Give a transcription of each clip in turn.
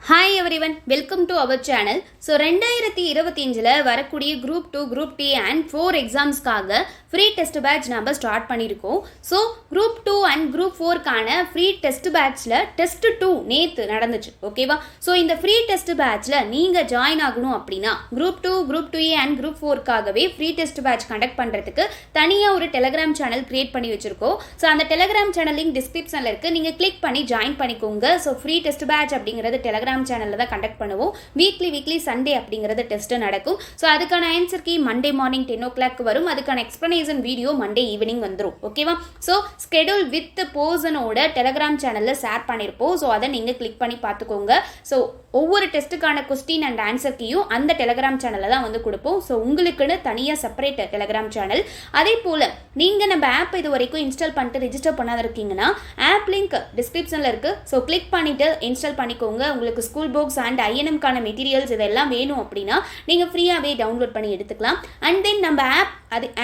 Hi everyone, welcome to our channel. So 2025 வரக்கூடிய group 2, group D and 4 எக்ஸாம்ஸ்க்காக free test batch நம்ம start பண்ணியிருக்கோம். So group 2 and group 4க்கான free test பேட்ச்சில் test 2 நேற்று நடந்துச்சு. ஓகேவா? ஸோ இந்த ஃப்ரீ டெஸ்ட் பேட்ச்சில் நீங்கள் ஜாயின் ஆகணும் அப்படின்னா group 2, group 2A and group 4க்காகவே ஃப்ரீ டெஸ்ட் பேட்ச் கண்டக்ட் பண்ணுறதுக்கு தனியாக ஒரு டெலகிராம் சேனல் கிரியேட் பண்ணி வச்சுருக்கோம். ஸோ அந்த டெலகிராம் சேனல் லிங்க் டிஸ்கிரிப்ஷனில் இருக்குது, நீங்கள் கிளிக் பண்ணி ஜாயின் பண்ணிக்கோங்க. ஸோ ஃப்ரீ டெஸ்ட் பேட்ச் அப்படிங்கிறது டெலகிராம் சேனல்ல தான் கண்டக்ட் பண்ணுவோம். வீக்லி சண்டே அப்படிங்கிறது டெஸ்ட் நடக்கும். ஸோ அதுக்கான answer key Monday morning 10 o'clock வரும். அதுக்கான எக்ஸ்பிளனேஷன் வீடியோ மண்டே ஈவினிங் வந்துடும். ஓகேவா? ஸோ ஸ்கெடியூல் வித் போர்ஷனோட டெலகிராம் சேனலில் ஷேர் பண்ணியிருப்போம். ஸோ அதை நீங்கள் கிளிக் பண்ணி பார்த்துக்கோங்க. ஸோ ஒவ்வொரு டெஸ்ட்டுக்கான கொஸ்டின் அண்ட் ஆன்சர் கீயும் அந்த டெலகிராம் சேனலில் தான் வந்து கொடுப்போம். ஸோ உங்களுக்குன்னு தனியாக செப்பரேட் டெலகிராம் சேனல். அதே போல் நீங்கள் நம்ம ஆப் இது வரைக்கும் இன்ஸ்டால் பண்ணிட்டு ரிஜிஸ்டர் பண்ணாத இருக்கீங்கன்னா ஆப் லிங்க் டிஸ்கிரிப்ஷனில் இருக்குது. ஸோ கிளிக் பண்ணிவிட்டு இன்ஸ்டால் பண்ணிக்கோங்க. உங்களுக்கு ஸ்கூல் புக்ஸ் அண்ட் ஐஎன்எம்கான மெட்டீரியல்ஸ் இதெல்லாம் வேணும் அப்படின்னா நீங்கள் ஃப்ரீயாகவே டவுன்லோட் பண்ணி எடுத்துக்கலாம். அண்ட் தென் நம்ம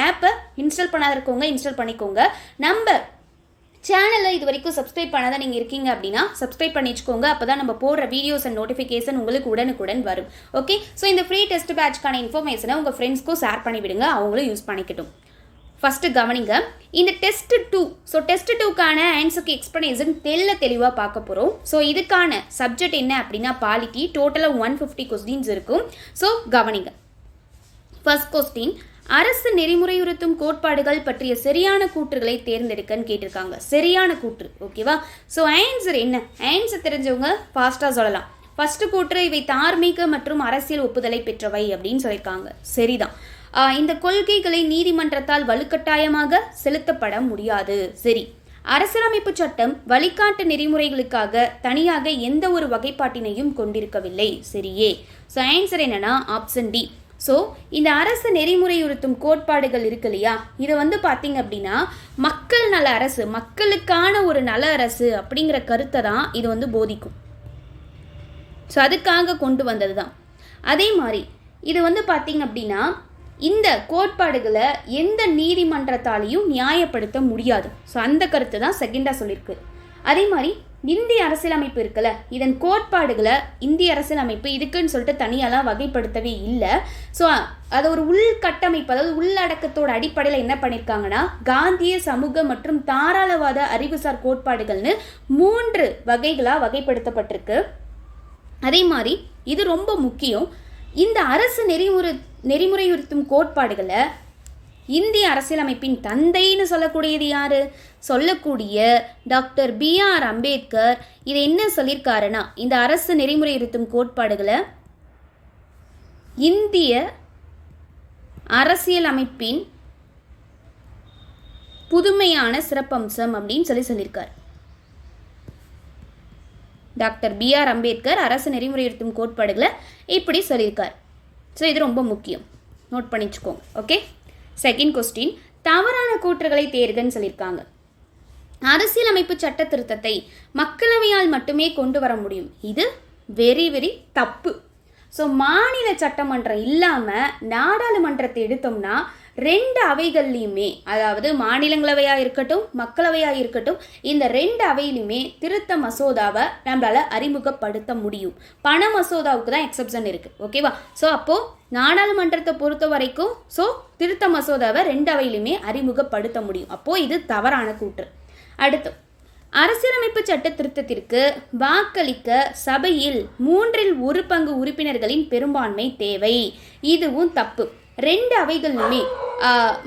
ஆப்பை இன்ஸ்டால் பண்ணாத இருக்கவங்க இன்ஸ்டால் பண்ணிக்கோங்க. நம்ம சேனலில் இது வரைக்கும் சப்ஸ்கிரைப் பண்ணாதான் நீங்கள் இருக்கீங்க அப்படின்னா சப்ஸ்கிரைப் பண்ணி வச்சுக்கோங்க. அப்போ தான் நம்ம போடுற வீடியோஸ் அண்ட் நோட்டிஃபிகேஷன் உங்களுக்கு உடனுக்குடன் வரும். ஓகே? ஸோ இந்த ஃப்ரீ டெஸ்ட் பேட்ச்க்கான இன்ஃபர்மேஷனை உங்கள் ஃப்ரெண்ட்ஸ்க்கும் ஷேர் பண்ணிவிடுங்க, அவங்களும் யூஸ் பண்ணிக்கட்டும். ஃபஸ்ட்டு கவனிங்க, இந்த டெஸ்ட் 2. ஸோ டெஸ்ட் 2க்கான ஆன்சருக்கு எக்ஸ்பிளனேஷன் தெளிவாக பார்க்க போகிறோம். ஸோ இதுக்கான சப்ஜெக்ட் என்ன அப்படின்னா பாலிட்டி. டோட்டலாக 150 கொஸ்டின்ஸ் இருக்கும். ஸோ கவனிங்க. ஃபர்ஸ்ட் கொஸ்டின், அரசு நெறிமுறையுறுத்தும் கோட்பாடுகள் பற்றிய சரியான கூற்றுகளை தேர்ந்தெடுக்கன்னு கேட்டிருக்காங்க. சரியான கூற்று. ஓகேவா? ஸோ ஆன்சர் என்ன? ஆன்சர் தெரிஞ்சவங்க ஃபாஸ்ட்டாக சொல்லலாம். ஃபர்ஸ்ட் கூற்று, இவை தார்மீக மற்றும் அரசியல் ஒப்புதலை பெற்றவை அப்படின்னு சொல்லியிருக்காங்க. சரிதான். இந்த கொள்கைகளை நீதிமன்றத்தால் வலுக்கட்டாயமாக செலுத்தப்பட முடியாது. சரி. அரசியலமைப்பு சட்டம் வழிகாட்டு நெறிமுறைகளுக்காக தனியாக எந்த ஒரு வகைப்பாட்டினையும் கொண்டிருக்கவில்லை. சரியே. ஸோ ஆன்சர் என்னன்னா ஆப்ஷன் டி. ஸோ இந்த அரசு நெறிமுறையுறுத்தும் கோட்பாடுகள் இருக்கு இல்லையா, இதை வந்து பார்த்தீங்க அப்படின்னா மக்கள் நல அரசு, மக்களுக்கான ஒரு நல அரசு அப்படிங்கிற கருத்தை தான் இது வந்து போதிக்கும். ஸோ அதுக்காக கொண்டு வந்தது தான். அதே மாதிரி இது வந்து பார்த்தீங்க அப்படின்னா இந்த கோட்பாடுகளை எந்த நீதிமன்றத்தாலையும் நியாயப்படுத்த முடியாது. ஸோ அந்த கருத்து தான் செகண்டாக சொல்லியிருக்கு. அதே மாதிரி இந்திய அரசியலமைப்பு இருக்குல்ல, இதன் கோட்பாடுகளை இந்திய அரசியலமைப்பு இதுக்குன்னு சொல்லிட்டு தனியாலாம் வகைப்படுத்தவே இல்லை. ஸோ அதை ஒரு உள்கட்டமைப்பு, அதாவது உள்ளடக்கத்தோட அடிப்படையில் என்ன பண்ணியிருக்காங்கன்னா காந்திய சமூக மற்றும் தாராளவாத அறிவுசார் கோட்பாடுகள்னு 3 வகைகளாக வகைப்படுத்தப்பட்டிருக்கு. அதே மாதிரி இது ரொம்ப முக்கியம், இந்த அரசு நெறிமுறையுறுத்தும் கோட்பாடுகளை இந்திய அரசியலமைப்பின் தந்தைன்னு சொல்லக்கூடியது யாரு? சொல்லக்கூடிய டாக்டர் B.R. அம்பேத்கர் இதை என்ன சொல்லியிருக்காருன்னா, இந்த அரசு நெறிமுறையுறுத்தும் கோட்பாடுகளை இந்திய அரசியலமைப்பின் புதுமையான சிறப்பம்சம் அப்படின்னு சொல்லியிருக்கார். Doctor B.R. அம்பேத்கர் அரசு நெறிமுறையுறுத்தும் கோட்பாடுகளை இப்படி சொல்லியிருக்கார். ஸோ இது ரொம்ப முக்கியம், நோட் பண்ணிச்சுக்கோங்க. ஓகே? செகண்ட் கொஸ்டின், தவறான கூற்றுகளை தேர்கன்னு சொல்லியிருக்காங்க. அரசியலமைப்பு சட்ட திருத்தத்தை மக்களவையால் மட்டுமே கொண்டு வர முடியும். இது வெரி தப்பு. ஸோ மாநில சட்டமன்றம் இல்லாமல் நாடாளுமன்றத்தை எடுத்தோம்னா 2 அவைகள்லையுமே, அதாவது மாநிலங்களவையாக இருக்கட்டும் மக்களவையாக இருக்கட்டும், இந்த 2 அவையிலுமே திருத்த மசோதாவை நம்மளால் அறிமுகப்படுத்த முடியும். பண மசோதாவுக்கு தான் எக்ஸப்ஷன் இருக்குது. ஓகேவா? ஸோ அப்போது நாடாளுமன்றத்தை பொறுத்த வரைக்கும் ஸோ திருத்த மசோதாவை 2 அவையிலுமே அறிமுகப்படுத்த முடியும். அப்போது இது தவறான கூற்று. அடுத்து, அரசியலமைப்பு சட்ட திருத்தத்திற்கு வாக்களிக்க சபையில் 3/1 பங்கு உறுப்பினர்களின் பெரும்பான்மை தேவை. இதுவும் தப்பு. 2 அவைகளிலுமே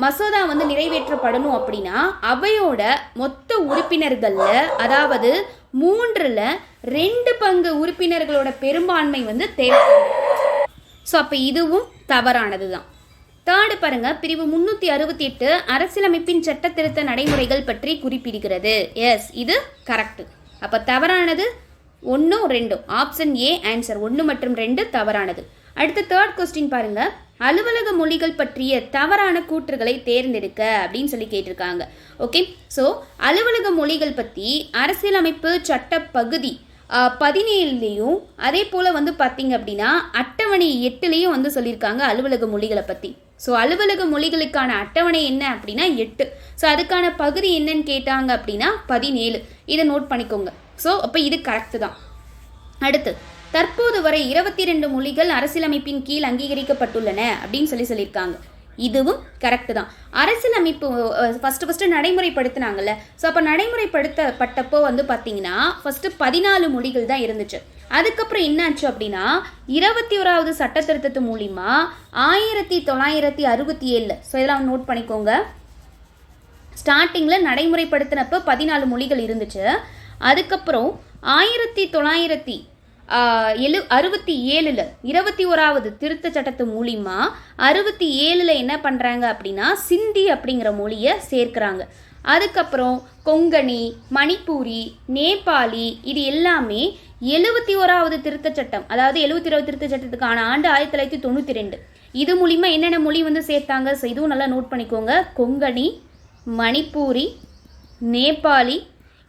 மசோதா வந்து நிறைவேற்றப்படணும் அப்படின்னா அவையோட மொத்த உறுப்பினர்களில், அதாவது 3/2 பங்கு உறுப்பினர்களோட பெரும்பான்மை வந்து தேவைப்படும். ஸோ அப்போ இதுவும் தவறானது தான். தேர்டு பாருங்க, பிரிவு 368 அரசியலமைப்பின் சட்ட திருத்த நடைமுறைகள் பற்றி குறிப்பிடுகிறது. எஸ், இது கரெக்டு. அப்போ தவறானது 1, 2. Option A answer. 1 மற்றும் 2 தவறானது. அடுத்த தேர்ட் கொஸ்டின் பாருங்க, அலுவலக மொழிகள் பற்றிய தவறான கூற்றுகளை தேர்ந்தெடுக்க அப்படின்னு சொல்லி கேட்டிருக்காங்க. ஓகே? ஸோ அலுவலக மொழிகள் பற்றி அரசியலமைப்பு சட்ட பகுதி 17லையும் அதே போல் வந்து பார்த்தீங்க அப்படின்னா அட்டவணை 8லையும் வந்து சொல்லியிருக்காங்க அலுவலக மொழிகளை பற்றி. ஸோ அலுவலக மொழிகளுக்கான அட்டவணை என்ன அப்படின்னா 8. ஸோ அதுக்கான பகுதி என்னன்னு கேட்டாங்க அப்படின்னா 17. இதை நோட் பண்ணிக்கோங்க. ஸோ அப்போ இது கரெக்டு தான். அடுத்து, தற்போது வரை 22 மொழிகள் அரசியலமைப்பின் கீழ் அங்கீகரிக்கப்பட்டுள்ளன அப்படின்னு சொல்லியிருக்காங்க. இதுவும் கரெக்டு தான். அரசியலமைப்பு ஃபஸ்ட்டு நடைமுறைப்படுத்தினாங்கல்ல. ஸோ அப்போ நடைமுறைப்படுத்தப்பட்டப்போ வந்து பார்த்தீங்கன்னா ஃபஸ்ட்டு 14 மொழிகள் தான் இருந்துச்சு. அதுக்கப்புறம் என்னாச்சு அப்படின்னா 21வது சட்ட திருத்தத்து மூலிமா 1967, ஸோ இதெல்லாம் நோட் பண்ணிக்கோங்க. ஸ்டார்டிங்கில் நடைமுறைப்படுத்தினப்போ 14 மொழிகள் இருந்துச்சு. அதுக்கப்புறம் 1967 21வது திருத்த சட்டத்து மூலிமா 67 என்ன பண்ணுறாங்க அப்படின்னா சிந்தி அப்படிங்கிற மொழியை சேர்க்குறாங்க. அதுக்கப்புறம் கொங்கணி, மணிப்பூரி, நேபாளி இது எல்லாமே 71வது திருத்த சட்டம், அதாவது 71வது திருத்த சட்டத்துக்கான ஆண்டு 1992. இது மூலிமா என்னென்ன மொழி வந்து சேர்த்தாங்க? ஸோ இதுவும் நல்லா நோட் பண்ணிக்கோங்க. கொங்கணி, மணிப்பூரி, நேபாளி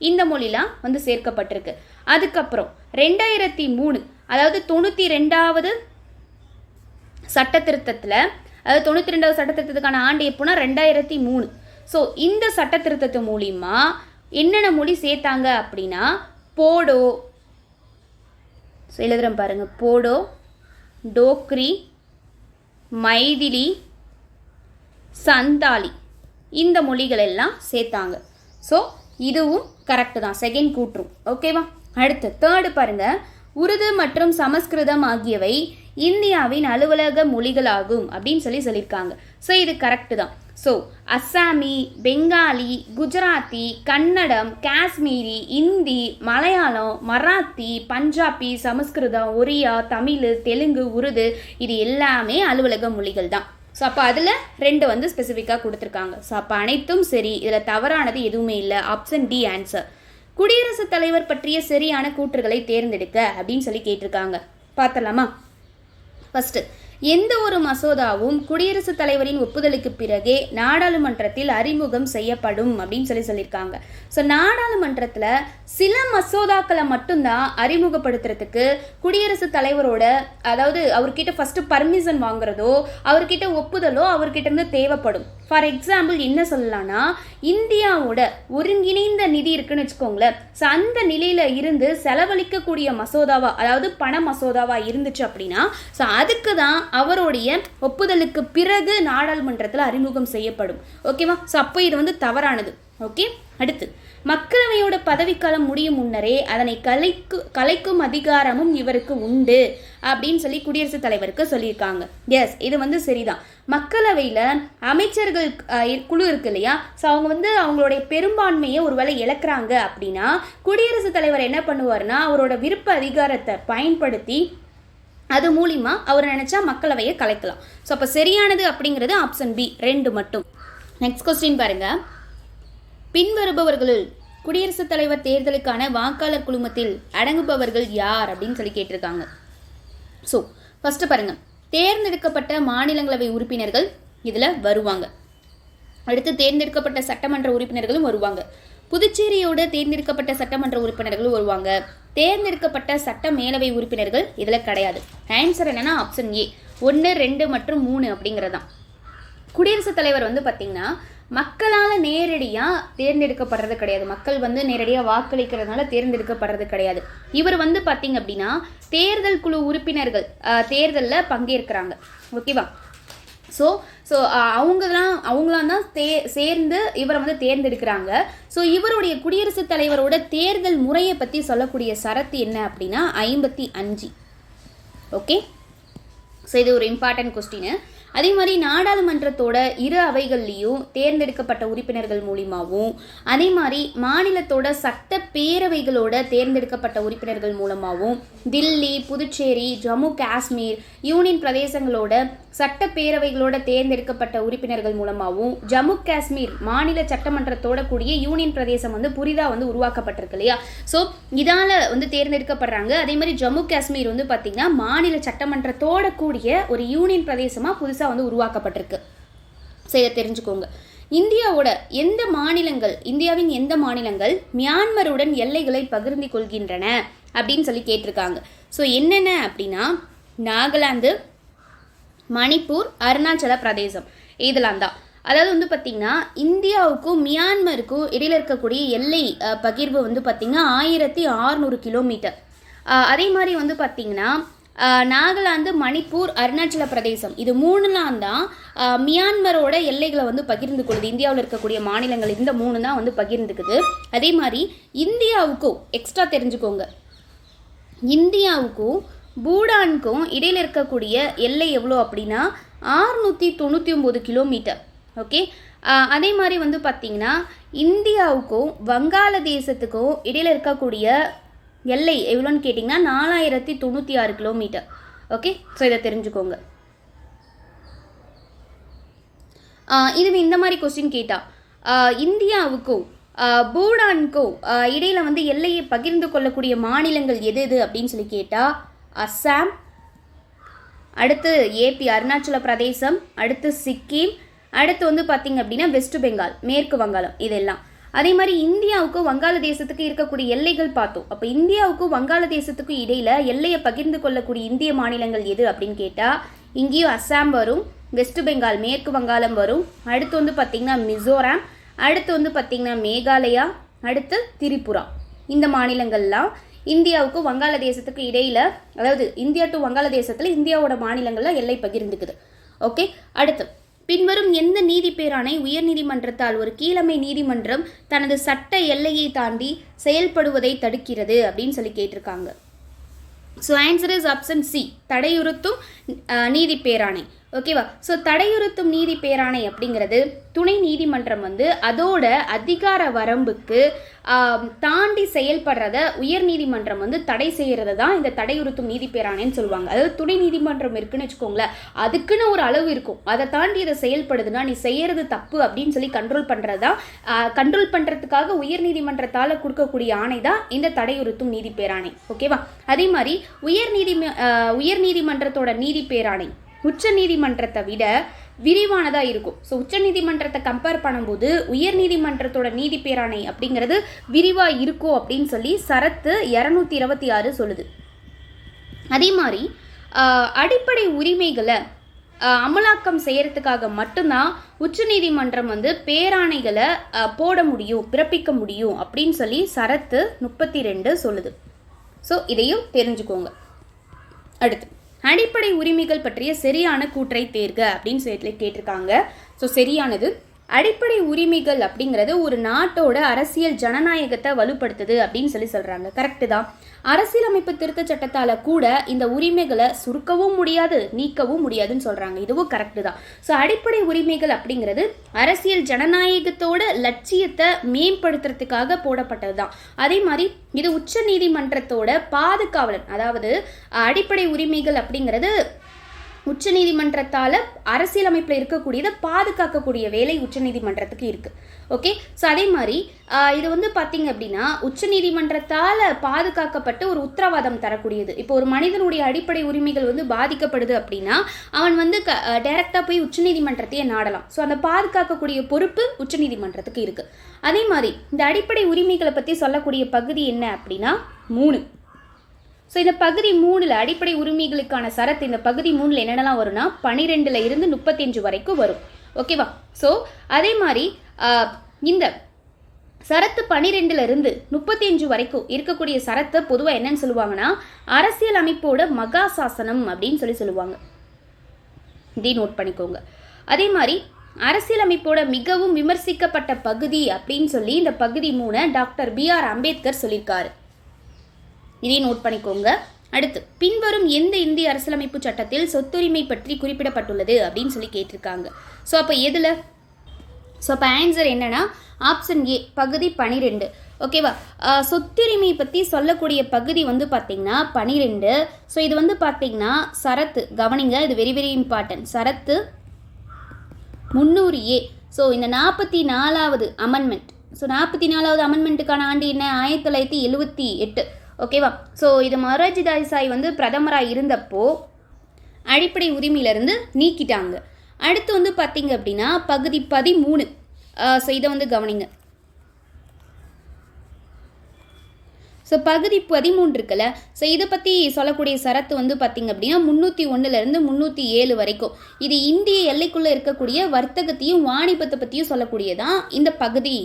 இந்த மொழிலாம் வந்து சேர்க்கப்பட்டிருக்கு. அதுக்கப்புறம் 2003, அதாவது 92வது சட்ட திருத்தத்தில், அதாவது 92வது சட்ட திருத்தத்துக்கான ஆண்டு எப்போனா 2003. ஸோ இந்த சட்ட திருத்தத்து மூலிமா என்னென்ன மொழி சேர்த்தாங்க அப்படின்னா போடோ, ஸோ எழுதுகிறேன் பாருங்கள், போடோ, டோக்ரி, மைதிலி, சந்தாலி இந்த மொழிகள் எல்லாம் சேர்த்தாங்க. ஸோ இதுவும் கரெக்டு தான், செகண்ட் கூற்றும். ஓகேவா? அடுத்து தேர்டு பாருங்க, உருது மற்றும் சமஸ்கிருதம் ஆகியவை இந்தியாவின் அலுவலக மொழிகளாகும் அப்படின்னு சொல்லியிருக்காங்க. ஸோ இது கரெக்டு தான். ஸோ அஸ்ஸாமி, பெங்காலி, குஜராத்தி, கன்னடம், காஷ்மீரி, இந்தி, மலையாளம், மராத்தி, பஞ்சாபி, சமஸ்கிருதம், ஒரியா, தமிழ், தெலுங்கு, உருது இது எல்லாமே அலுவலக மொழிகள் தான். ஸோ அப்போ அதில் 2 வந்து ஸ்பெசிஃபிக்காக கொடுத்துருக்காங்க. ஸோ அப்போ அனைத்தும் சரி, இதில் தவறானது எதுவுமே இல்லை. Option D answer. குடியரசுத் தலைவர் பற்றிய சரியான கூற்றுகளை தேர்ந்தெடுக்க அப்படின்னு சொல்லி கேட்டிருக்காங்க. பார்த்தலாமா? ஃபஸ்ட்டு, எந்த ஒரு மசோதாவும் குடியரசுத் தலைவரின் ஒப்புதலுக்கு பிறகே நாடாளுமன்றத்தில் அறிமுகம் செய்யப்படும் அப்படின்னு சொல்லியிருக்காங்க. ஸோ நாடாளுமன்றத்தில் சில மசோதாக்களை மட்டும்தான் அறிமுகப்படுத்துறதுக்கு குடியரசுத் தலைவரோட, அதாவது அவர்கிட்ட ஃபஸ்ட்டு பர்மிஷன் வாங்குறதோ அவர்கிட்ட ஒப்புதலோ அவர்கிட்ட இருந்து தேவைப்படும். ஃபார் எக்ஸாம்பிள் என்ன சொல்லலாம்னா, இந்தியாவோட ஒருங்கிணைந்த நிதி இருக்குன்னு வச்சுக்கோங்களேன். ஸோ அந்த நிலையில் இருந்து செலவழிக்கக்கூடிய மசோதாவா, அதாவது பண மசோதாவா இருந்துச்சு அப்படின்னா ஸோ அதுக்கு தான் அவருடைய ஒப்புதலுக்கு பிறகு நாடாளுமன்றத்தில் அறிமுகம் செய்யப்படும். ஓகேவா? ஸோ அப்போ இது வந்து தவறானது. ஓகே. அடுத்து, மக்களவையோட பதவிக்காலம் முடியும் முன்னரே அதனை கலைக்கும் அதிகாரமும் இவருக்கு உண்டு அப்படின்னு சொல்லி குடியரசுத் தலைவருக்கு சொல்லியிருக்காங்க. எஸ், இது வந்து சரிதான். மக்களவையில் அமைச்சர்கள் குழு இருக்கு இல்லையா? ஸோ அவங்க வந்து அவங்களுடைய பெரும்பான்மையை ஒருவேளை இழக்கிறாங்க அப்படின்னா குடியரசுத் தலைவர் என்ன பண்ணுவார்னா அவரோட விருப்ப அதிகாரத்தை பயன்படுத்தி அது மூலிமா அவர் நினைச்சா மக்களவையை கலைக்கலாம். ஸோ அப்போ சரியானது அப்படிங்கிறது ஆப்ஷன் பி, 2 மட்டும். நெக்ஸ்ட் கொஸ்டின் பாருங்க, பின்வருபவர்களுள் குடியரசுத் தலைவர் தேர்தலுக்கான வாக்காளர் குழுமத்தில் அடங்குபவர்கள் யார் அப்படின்னு சொல்லி கேட்டிருக்காங்க. ஸோ ஃபர்ஸ்ட் பாருங்க, தேர்ந்தெடுக்கப்பட்ட மாநிலங்களவை உறுப்பினர்கள் இதில் வருவாங்க. அடுத்து தேர்ந்தெடுக்கப்பட்ட சட்டமன்ற உறுப்பினர்களும் வருவாங்க. புதுச்சேரியோட தேர்ந்தெடுக்கப்பட்ட சட்டமன்ற உறுப்பினர்களும் வருவாங்க. தேர்ந்தெடுக்கப்பட்ட சட்ட மேலவை உறுப்பினர்கள் இதில் கிடையாது. ஆன்சர் என்னன்னா ஆப்ஷன் ஏ, 1, 2 மற்றும் 3 அப்படிங்கிறதான். குடியரசுத் தலைவர் வந்து பார்த்தீங்கன்னா மக்களால் நேரடியாக தேர்ந்தெடுக்கப்படுறது கிடையாது. மக்கள் வந்து நேரடியாக வாக்களிக்கிறதுனால தேர்ந்தெடுக்கப்படுறது கிடையாது. இவர் வந்து பார்த்தீங்க அப்படின்னா தேர்தல் குழு உறுப்பினர்கள் தேர்தலில் பங்கேற்கிறாங்க. ஓகேவா? ஸோ அவங்களாம் தான் சேர்ந்து இவரை வந்து தேர்ந்தெடுக்கிறாங்க. ஸோ இவருடைய குடியரசுத் தலைவரோட தேர்தல் முறையை பற்றி சொல்லக்கூடிய சரத்து என்ன அப்படின்னா 55. ஓகே. ஸோ இது ஒரு இம்பார்ட்டன்ட் கொஸ்டின். அதே மாதிரி நாடாளுமன்றத்தோட 2 அவைகள்லையும் தேர்ந்தெடுக்கப்பட்ட உறுப்பினர்கள் மூலியமாகவும், அதே மாதிரி மாநிலத்தோட சட்ட பேரவைகளோட தேர்ந்தெடுக்கப்பட்ட உறுப்பினர்கள் மூலமாகவும், தில்லி, புதுச்சேரி, ஜம்மு காஷ்மீர் யூனியன் பிரதேசங்களோட சட்ட பேரவைகளோட தேர்ந்தெடுக்கப்பட்ட உறுப்பினர்கள் மூலமாகவும், ஜம்மு காஷ்மீர் மாநில சட்டமன்றத்தோட கூடிய யூனியன் பிரதேசம் வந்து புதிதாக வந்து உருவாக்கப்பட்டிருக்கு இல்லையா? ஸோ இதால் வந்து தேர்ந்தெடுக்கப்படுறாங்க. அதே மாதிரி ஜம்மு காஷ்மீர் வந்து பார்த்திங்கன்னா மாநில சட்டமன்றத்தோட கூடிய ஒரு யூனியன் பிரதேசமாக புதுசாக வந்து உருவாக்கப்பட்டிருக்கு. ஸோ இதை தெரிஞ்சுக்கோங்க. இந்தியாவின் எந்த மாநிலங்கள் மியான்மருடன் எல்லைகளை பகிர்ந்து கொள்கின்றன அப்படின்னு சொல்லி கேட்டிருக்காங்க. ஸோ என்னென்ன அப்படின்னா நாகாலாந்து, மணிப்பூர், அருணாச்சல பிரதேசம் இதெல்லாம் தான். அதாவது வந்து பார்த்திங்கன்னா இந்தியாவுக்கும் மியான்மருக்கும் இடையில் இருக்கக்கூடிய எல்லை பகிர்வு வந்து பார்த்திங்கன்னா 1600 கிலோமீட்டர். அதே மாதிரி வந்து பார்த்திங்கன்னா நாகாலாந்து, மணிப்பூர், அருணாச்சல பிரதேசம் இது 3லாம் தான் மியான்மரோட எல்லைகளை வந்து பகிர்ந்து கொள்ளுது. இந்தியாவில் இருக்கக்கூடிய மாநிலங்கள் இந்த 3 தான் வந்து பகிர்ந்துக்குது. அதே மாதிரி இந்தியாவுக்கும் எக்ஸ்ட்ரா தெரிஞ்சுக்கோங்க, இந்தியாவுக்கும் பூடானுக்கும் இடையில் இருக்கக்கூடிய எல்லை எவ்வளோ அப்படின்னா 699 கிலோமீட்டர். ஓகே, அதே மாதிரி வந்து பார்த்திங்கன்னா இந்தியாவுக்கும் வங்காளதேசத்துக்கும் இடையில் இருக்கக்கூடிய எல்லை எவ்வளோன்னு கேட்டிங்கன்னா 4096 கிலோமீட்டர். ஓகே, ஸோ இதை தெரிஞ்சுக்கோங்க. இதுவே இந்த மாதிரி கொஸ்டின் கேட்டால் இந்தியாவுக்கும் பூடானுக்கும் இடையில் வந்து எல்லையை பகிர்ந்து கொள்ளக்கூடிய மாநிலங்கள் எது எது அப்படின்னு சொல்லி கேட்டால் அஸ்ஸாம், அடுத்து ஏபி அருணாச்சல பிரதேசம், அடுத்து சிக்கிம், அடுத்து வந்து பார்த்திங்க அப்படின்னா வெஸ்ட் பெங்கால், மேற்கு வங்காளம், இதெல்லாம். அதே மாதிரி இந்தியாவுக்கும் வங்காளதேசத்துக்கு இருக்கக்கூடிய எல்லைகள் பார்த்தோம். அப்போ இந்தியாவுக்கும் வங்காளதேசத்துக்கும் இடையில் எல்லையை பகிர்ந்து கொள்ளக்கூடிய இந்திய மாநிலங்கள் எது அப்படின்னு கேட்டால் இங்கேயும் அஸ்ஸாம் வரும், வெஸ்ட் பெங்கால் மேற்கு வங்காளம் வரும், அடுத்து வந்து பார்த்திங்கன்னா மிசோராம், அடுத்து வந்து பார்த்திங்கன்னா மேகாலயா, அடுத்து திரிபுரா. இந்த மாநிலங்கள்லாம் இந்தியாவுக்கும் வங்காளதேசத்துக்கு இடையில், அதாவது இந்தியா டு வங்காளதேசத்தில் இந்தியாவோட மாநிலங்களில் எல்லை பகிர்ந்துக்குது. ஓகே, அடுத்து பின்வரும் எந்த நீதி பேராணை உயர்நீதிமன்றத்தால் ஒரு கீழமை நீதிமன்றம் தனது சட்ட எல்லையை தாண்டி செயல்படுவதை தடுக்கிறது அப்படின்னு சொல்லி கேட்டிருக்காங்க. So answer is option C, தடையுறுத்தும் நீதி பேராணை. ஓகேவா? ஸோ தடையுறுத்தும் நீதி பேராணை அப்படிங்கிறது துணை நீதிமன்றம் வந்து அதோட அதிகார வரம்புக்கு தாண்டி செயல்படுறத உயர் நீதிமன்றம் வந்து தடை செய்கிறது தான் இந்த தடையுறுத்தும் நீதி பேராணைன்னு சொல்லுவாங்க. அதாவது துணை நீதிமன்றம் இருக்குன்னு வச்சுக்கோங்களேன், அதுக்குன்னு ஒரு அளவு இருக்கும், அதை தாண்டி இதை செயல்படுதுன்னா நீ செய்யறது தப்பு அப்படின்னு சொல்லி கண்ட்ரோல் பண்ணுறதா, கண்ட்ரோல் பண்ணுறதுக்காக உயர் நீதிமன்றத்தால் கொடுக்கக்கூடிய ஆணை தான் இந்த தடையுறுத்தும் நீதி பேராணை. ஓகேவா? அதே மாதிரி உயர் நீதிமன்றத்தோட நீதி பேராணை உச்ச நீதிமன்றத்தை விட விரிவானதாக இருக்கும். ஸோ உச்ச நீதிமன்றத்தை கம்பேர் பண்ணும்போது உயர் நீதிமன்றத்தோட நீதி பேராணை அப்படிங்கிறது விரிவாக இருக்கும் அப்படின்னு சொல்லி சரத்து 226 சொல்லுது. அதே மாதிரி அடிப்படை உரிமைகளை அமலாக்கம் செய்யறதுக்காக மட்டும்தான் உச்ச நீதிமன்றம் வந்து பேராணைகளை போட முடியும், பிறப்பிக்க முடியும் அப்படின்னு சொல்லி சரத்து 32 சொல்லுது. ஸோ இதையும் தெரிஞ்சுக்கோங்க. அடுத்து அடிப்படை உரிமைகள் பற்றிய சரியான கூற்றை தேர்க அப்படின்னு சொல்லி கேட்டிருக்காங்க. ஸோ சரியானது, அடிப்படை உரிமைகள் அப்படிங்கிறது ஒரு நாட்டோட அரசியல் ஜனநாயகத்தை வலுப்படுத்துது அப்படின்னு சொல்லி சொல்கிறாங்க. கரெக்டு தான். அரசியலமைப்பு திருத்த சட்டத்தால் கூட இந்த உரிமைகளை சுருக்கவும் முடியாது, நீக்கவும் முடியாதுன்னு சொல்கிறாங்க. இதுவும் கரெக்டு தான். ஸோ அடிப்படை உரிமைகள் அப்படிங்கிறது அரசியல் ஜனநாயகத்தோட லட்சியத்தை மேம்படுத்துறதுக்காக போடப்பட்டது தான். அதே மாதிரி இது உச்ச நீதிமன்றத்தோட பாதுகாவலன். அதாவது அடிப்படை உரிமைகள் அப்படிங்கிறது உச்ச நீதிமன்றத்தால் அரசியலமைப்பில் இருக்கக்கூடியதை பாதுகாக்கக்கூடிய வேலை உச்ச நீதிமன்றத்துக்கு இருக்குது. ஓகே, ஸோ அதே மாதிரி இது வந்து பார்த்திங்க அப்படின்னா உச்ச நீதிமன்றத்தால் பாதுகாக்கப்பட்டு ஒரு உத்தரவாதம் தரக்கூடியது. இப்போ ஒரு மனிதனுடைய அடிப்படை உரிமைகள் வந்து பாதிக்கப்படுது அப்படின்னா அவன் வந்து டைரெக்டாக போய் உச்ச நீதிமன்றத்தையே நாடலாம். ஸோ அந்த பாதுகாக்கக்கூடிய பொறுப்பு உச்ச நீதிமன்றத்துக்கு இருக்குது. அதே மாதிரி இந்த அடிப்படை உரிமைகளை பற்றி சொல்லக்கூடிய பகுதி என்ன அப்படின்னா 3. ஸோ இந்த பகுதி 3ல் அடிப்படை உரிமைகளுக்கான சரத்து இந்த பகுதி 3ல் என்னென்னலாம் வரும்னா 12ல் இருந்து 35 வரைக்கும் வரும். ஓகேவா? ஸோ அதே மாதிரி இந்த சரத்து 12ல் இருந்து 35 வரைக்கும் இருக்கக்கூடிய சரத்தை பொதுவாக என்னன்னு சொல்லுவாங்கன்னா அரசியல் அமைப்போட மகா சாசனம் அப்படின்னு சொல்லுவாங்க. இதை நோட் பண்ணிக்கோங்க. அதே மாதிரி அரசியலமைப்போட மிகவும் விமர்சிக்கப்பட்ட பகுதி அப்படின்னு சொல்லி இந்த பகுதி 3 டாக்டர் B.R. அம்பேத்கர் சொல்லியிருக்காரு. இதை நோட் பண்ணிக்கோங்க. அடுத்து பின்வரும் எந்த இந்திய அரசியலமைப்பு சட்டத்தில் சொத்துரிமை பற்றி குறிப்பிடப்பட்டுள்ளது அப்படின்னு சொல்லி கேட்டிருக்காங்க. ஸோ அப்போ எதில்? ஸோ அப்போ ஆன்சர் என்னன்னா ஆப்ஷன் ஏ, பகுதி 12. ஓகேவா? சொத்துரிமை பற்றி சொல்லக்கூடிய பகுதி வந்து பார்த்திங்கன்னா 12. ஸோ இது வந்து பார்த்திங்கன்னா சரத்து, கவனிங்க, இது வெரி வெரி இம்பார்ட்டன்ட், சரத்து 300A. ஸோ இந்த 44வது அமெண்ட்மெண்ட். ஸோ 44வது அமெண்ட்மெண்ட்டுக்கான ஆண்டு என்ன? 1978. ஓகேவா? ஸோ இது மொரார்ஜி தேசாய் வந்து பிரதமராக இருந்தப்போ அடிப்படை உரிமையிலிருந்து நீக்கிட்டாங்க. அடுத்து வந்து பார்த்திங்க அப்படின்னா பகுதி 13. ஸோ இதை வந்து கவனிங்க. ஸோ பகுதி 13 இருக்குல்ல, ஸோ இதை பற்றி சொல்லக்கூடிய சரத்து வந்து பார்த்திங்க அப்படின்னா 301லேருந்து 307 வரைக்கும். இது இந்திய எல்லைக்குள்ளே இருக்கக்கூடிய வர்த்தகத்தையும் வாணிபத்தை பற்றியும் சொல்லக்கூடியதான் இந்த பகுதி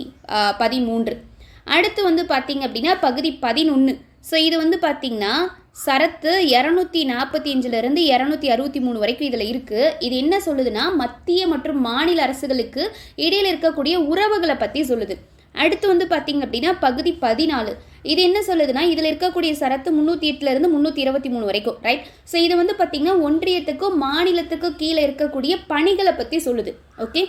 13. அடுத்து வந்து பார்த்திங்க அப்படின்னா பகுதி 11. ஸோ இது வந்து பார்த்திங்கன்னா சரத்து 245லேருந்து 263 வரைக்கும் இதில் இருக்குது. இது என்ன சொல்லுதுன்னா மத்திய மற்றும் மாநில அரசுகளுக்கு இடையில் இருக்கக்கூடிய உறவுகளை பற்றி சொல்லுது. அடுத்து வந்து பார்த்திங்க அப்படின்னா பகுதி 14 இது என்ன சொல்லுதுன்னா இதில் இருக்கக்கூடிய சரத்து 308லேருந்து 323 வரைக்கும், ரைட். ஸோ இது வந்து பார்த்திங்கன்னா ஒன்றியத்துக்கும் மாநிலத்துக்கும் கீழே இருக்கக்கூடிய பணிகளை பற்றி சொல்லுது. ஓகே,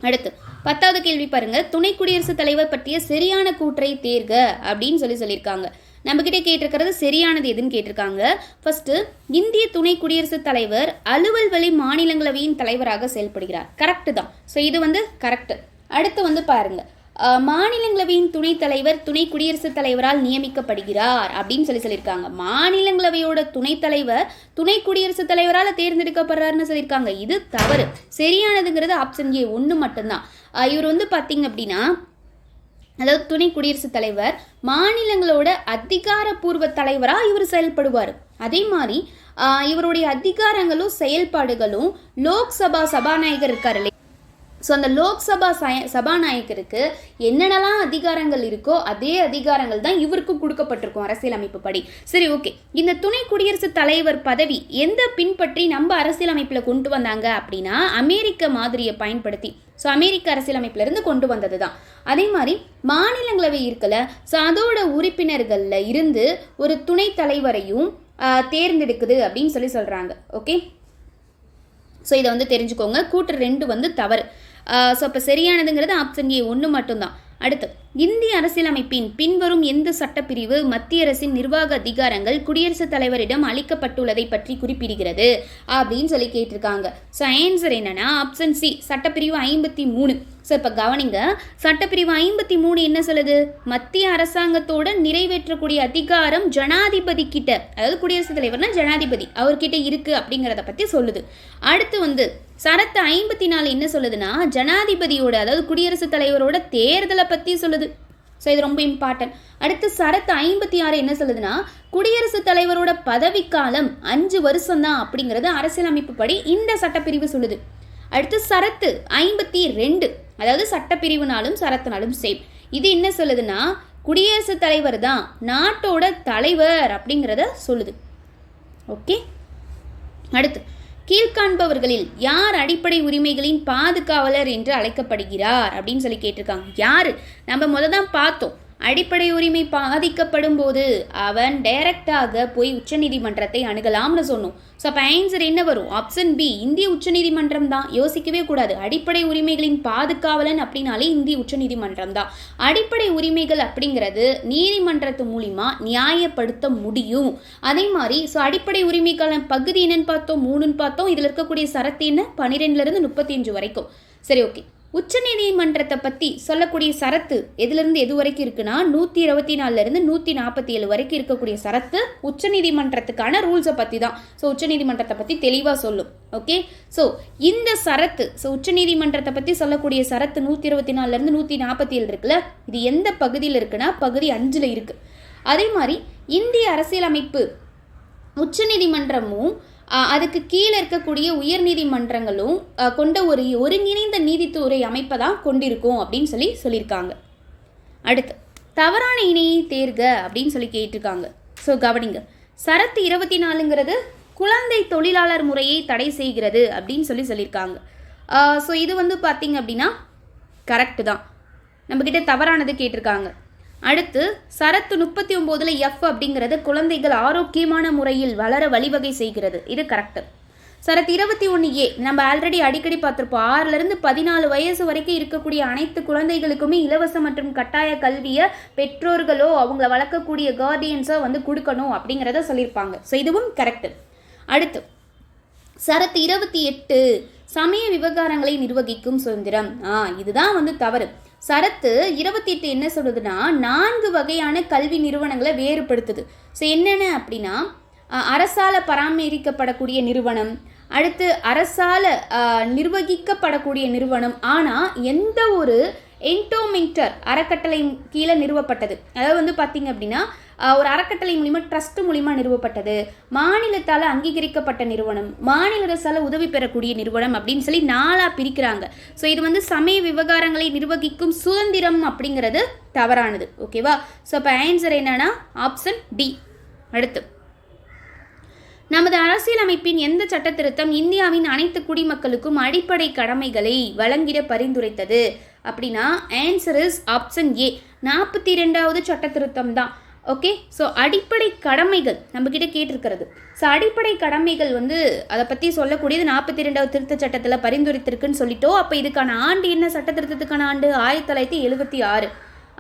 அடுத்து 10வது கேள்வி பாருங்க. துணை குடியரசுத் தலைவர் பற்றிய சரியான கூற்றை தேர்க அப்படின்னு சொல்லியிருக்காங்க. நம்மகிட்ட கேட்டிருக்கிறது சரியானது எதுன்னு கேட்டிருக்காங்க. ஃபர்ஸ்ட், இந்திய துணை குடியரசுத் தலைவர் அலுவல் வழி மாநிலங்களவையின் தலைவராக செயல்படுகிறார். கரெக்டு தான். ஸோ இது வந்து கரெக்டு. அடுத்து வந்து பாருங்க, மாநிலங்களவையின் துணைத் தலைவர் துணை குடியரசுத் தலைவரால் நியமிக்கப்படுகிறார் அப்படின்னு சொல்லியிருக்காங்க. மாநிலங்களவையோட துணைத் தலைவர் துணை குடியரசுத் தலைவரால் தேர்ந்தெடுக்கப்படுறாருன்னு சொல்லியிருக்காங்க. இது தவறு. சரியானதுங்கிறது ஆப்ஷன் ஏ 1 மட்டும்தான். இவர் வந்து பார்த்தீங்க அப்படின்னா, அதாவது துணை குடியரசுத் தலைவர் மாநிலங்களோட அதிகாரப்பூர்வ தலைவராக இவர் செயல்படுவார். அதே மாதிரி இவருடைய அதிகாரங்களும் செயல்பாடுகளும் லோக்சபா சபாநாயகர் இருக்கார் இல்லையா, ஸோ அந்த லோக்சபா சபாநாயகருக்கு என்னென்னலாம் அதிகாரங்கள் இருக்கோ அதே அதிகாரங்கள் தான் இவருக்கும் கொடுக்கப்பட்டிருக்கும் அரசியலமைப்பு படி. சரி, ஓகே. இந்த துணை குடியரசுத் தலைவர் பதவி எந்த பின்பற்றி நம்ம அரசியலமைப்பில் கொண்டு வந்தாங்க அப்படின்னா அமெரிக்க மாதிரியை பயன்படுத்தி, ஸோ அமெரிக்க அரசியலமைப்பிலிருந்து கொண்டு வந்தது தான். அதே மாதிரி மாநிலங்களவை இருக்கல, ஸோ அதோட உறுப்பினர்களில் இருந்து ஒரு துணைத் தலைவரையும் தேர்ந்தெடுக்குது அப்படின்னு சொல்கிறாங்க. ஓகே, ஸோ இதை வந்து தெரிஞ்சுக்கோங்க. கூற்று 2 வந்து தவறு. ஸோ அப்போ சரியானதுங்கிறது ஆப்ஷன் ஏ 1 மட்டும்தான். அடுத்து, இந்திய அரசியலமைப்பின் பின்வரும் எந்த சட்டப்பிரிவு மத்திய அரசின் நிர்வாக அதிகாரங்கள் குடியரசுத் தலைவரிடம் அளிக்கப்பட்டுள்ளதை பற்றி குறிப்பிடுகிறது அப்படின்னு கேட்டிருக்காங்க. ஸோ ஆன்சர் என்னன்னா ஆப்ஷன் சி, சட்டப்பிரிவு 53. ஸோ இப்போ கவனிங்க, சட்டப்பிரிவு 53 என்ன சொல்லுது? மத்திய அரசாங்கத்தோட நிறைவேற்றக்கூடிய அதிகாரம் ஜனாதிபதி கிட்ட, அதாவது குடியரசுத் தலைவர்னா ஜனாதிபதி அவர்கிட்ட இருக்கு அப்படிங்கிறத பற்றி சொல்லுது. அடுத்து வந்து சரத்து 54 என்ன சொல்லுதுன்னா ஜனாதிபதியோட, அதாவது குடியரசுத் தலைவரோட தேர்தலை பற்றி சொல்லுது. ஸோ இது ரொம்ப இம்பார்ட்டன்ட். அடுத்து சரத்து 56 என்ன சொல்லுதுன்னா குடியரசுத் தலைவரோட பதவிக்காலம் 5 வருஷம் தான் அப்படிங்கிறது அரசியலமைப்பு படி இந்த சட்டப்பிரிவு சொல்லுது. அடுத்து சரத்து 52, அதாவது சட்டப்பிரிவுனாலும் சரத்துனாலும் சேம். இது என்ன சொல்லுதுன்னா குடியரசுத் தலைவர் தான் நாட்டோட தலைவர் அப்படிங்கிறத சொல்லுது. ஓகே, அடுத்து கீழ்காண்பவர்களில் யார் அடிப்படை உரிமைகளின் பாதுகாவலர் என்று அழைக்கப்படுகிறார் அப்படின்னு கேட்டிருக்காங்க. யாரு? நம்ம தான் பார்த்தோம். அடிப்படை உரிமை பாதிக்கப்படும் போது அவன் டைரக்டாக போய் உச்சநீதிமன்றத்தை அணுகலாம்னு சொன்னோம். ஸோ அப்போ ஆன்சர் என்ன வரும்? ஆப்ஷன் பி, இந்திய உச்சநீதிமன்றம் தான். யோசிக்கவே கூடாது. அடிப்படை உரிமைகளின் பாதுகாவலன் அப்படின்னாலே இந்திய உச்சநீதிமன்றம் தான். அடிப்படை உரிமைகள் அப்படிங்கிறது நீதிமன்றத்து மூலிமா நியாயப்படுத்த முடியும். அதே மாதிரி ஸோ அடிப்படை உரிமைக்கான பகுதி என்னன்னு பார்த்தோம், 3ன்னு பார்த்தோம். இதில் இருக்கக்கூடிய சரத்து என்ன? 12லேருந்து 35 வரைக்கும். சரி, ஓகே. உச்சநீதிமன்றத்தை பற்றி சொல்லக்கூடிய சரத்து எதுலேருந்து எது வரைக்கும் இருக்குன்னா 124லேருந்து 147 வரைக்கும் இருக்கக்கூடிய சரத்து உச்சநீதிமன்றத்துக்கான ரூல்ஸை பற்றி தான். ஸோ உச்சநீதிமன்றத்தை பற்றி தெளிவாக சொல்லும். ஓகே, ஸோ இந்த சரத்து, ஸோ உச்சநீதிமன்றத்தை பற்றி சொல்லக்கூடிய சரத்து 124லேருந்து 147 இருக்குல்ல, இது எந்த பகுதியில் இருக்குன்னா பகுதி 5ல் இருக்குது. அதே மாதிரி இந்திய அரசியலமைப்பு உச்சநீதிமன்றமும் அதுக்கு கீழே இருக்கக்கூடிய உயர் நீதிமன்றங்களும் கொண்ட ஒரு ஒருங்கிணைந்த நீதித்துறை அமைப்பை தான் கொண்டிருக்கும் அப்படின்னு சொல்லியிருக்காங்க. அடுத்து தவறான இணையை தேர்க அப்படின்னு கேட்டிருக்காங்க. ஸோ கவனிங்க, சரத்து 24ங்கிறது குழந்தை தொழிலாளர் முறையை தடை செய்கிறது அப்படின்னு சொல்லியிருக்காங்க. ஸோ இது வந்து பார்த்தீங்க அப்படின்னா கரெக்டு தான். நம்மக்கிட்ட தவறானது கேட்டிருக்காங்க. அடுத்து சரத்து 39ல் எஃப் அப்படிங்கிறது குழந்தைகள் ஆரோக்கியமான முறையில் வளர வழிவகை செய்கிறது. இது கரெக்டு. சரத்து 21A நம்ம ஆல்ரெடி அடிக்கடி பார்த்துருப்போம். 6லேருந்து 14 வயசு வரைக்கும் இருக்கக்கூடிய அனைத்து குழந்தைகளுக்குமே இலவச மற்றும் கட்டாய கல்வியை பெற்றோர்களோ அவங்கள வளர்க்கக்கூடிய கார்டியன்ஸோ வந்து கொடுக்கணும் அப்படிங்கிறத சொல்லியிருப்பாங்க. ஸோ இதுவும் கரெக்டு. அடுத்து சரத்து 28 சமய விவகாரங்களை நிர்வகிக்கும் சுதந்திரம். இதுதான் வந்து தவறு. சரத்து 28 என்ன சொல்லுதுன்னா 4 வகையான கல்வி நிறுவனங்களை வேறுபடுத்துது. ஸோ என்னென்ன அப்படின்னா அரசால பராமரிக்கப்படக்கூடிய நிறுவனம், அடுத்து அரசால நிர்வகிக்கப்படக்கூடிய நிறுவனம், ஆனால் எந்த ஒரு என்டோமிங்டர் அறக்கட்டளை கீழே நிறுவப்பட்டது. அதாவது வந்து பார்த்தீங்க அப்படின்னா ஒரு அறக்கட்டளை மூலிமா ட்ரஸ்ட் மூலிமா நிறுவப்பட்டது. மாநிலத்தால் அங்கீகரிக்கப்பட்ட நிறுவனம், மாநில அரசால் உதவி பெறக்கூடிய நிறுவனம் அப்படின்னு சொல்லி 4ஆக பிரிக்கிறாங்க. ஸோ இது வந்து சமய விவகாரங்களை நிர்வகிக்கும் சுதந்திரம் அப்படிங்கிறது தவறானது. ஓகேவா? ஸோ அப்போ ஆன்சர் என்னன்னா ஆப்ஷன் டி. அடுத்து, நமது அரசியலமைப்பின் எந்த சட்ட திருத்தம் இந்தியாவின் அனைத்து குடிமக்களுக்கும் அடிப்படை கடமைகளை வழங்கிட பரிந்துரைத்தது அப்படின்னா ஆன்சர் இஸ் ஆப்ஷன் ஏ, 42வது சட்ட திருத்தம் தான். ஓகே, ஸோ அடிப்படை கடமைகள் நம்மக்கிட்ட கேட்டிருக்கிறது. ஸோ அடிப்படை கடமைகள் வந்து அதை பற்றி சொல்லக்கூடியது 42வது திருத்த சட்டத்தில் பரிந்துரைத்திருக்குன்னு சொல்லிட்டோம். அப்போ இதுக்கான ஆண்டு என்ன? சட்ட திருத்தத்துக்கான ஆண்டு 1976.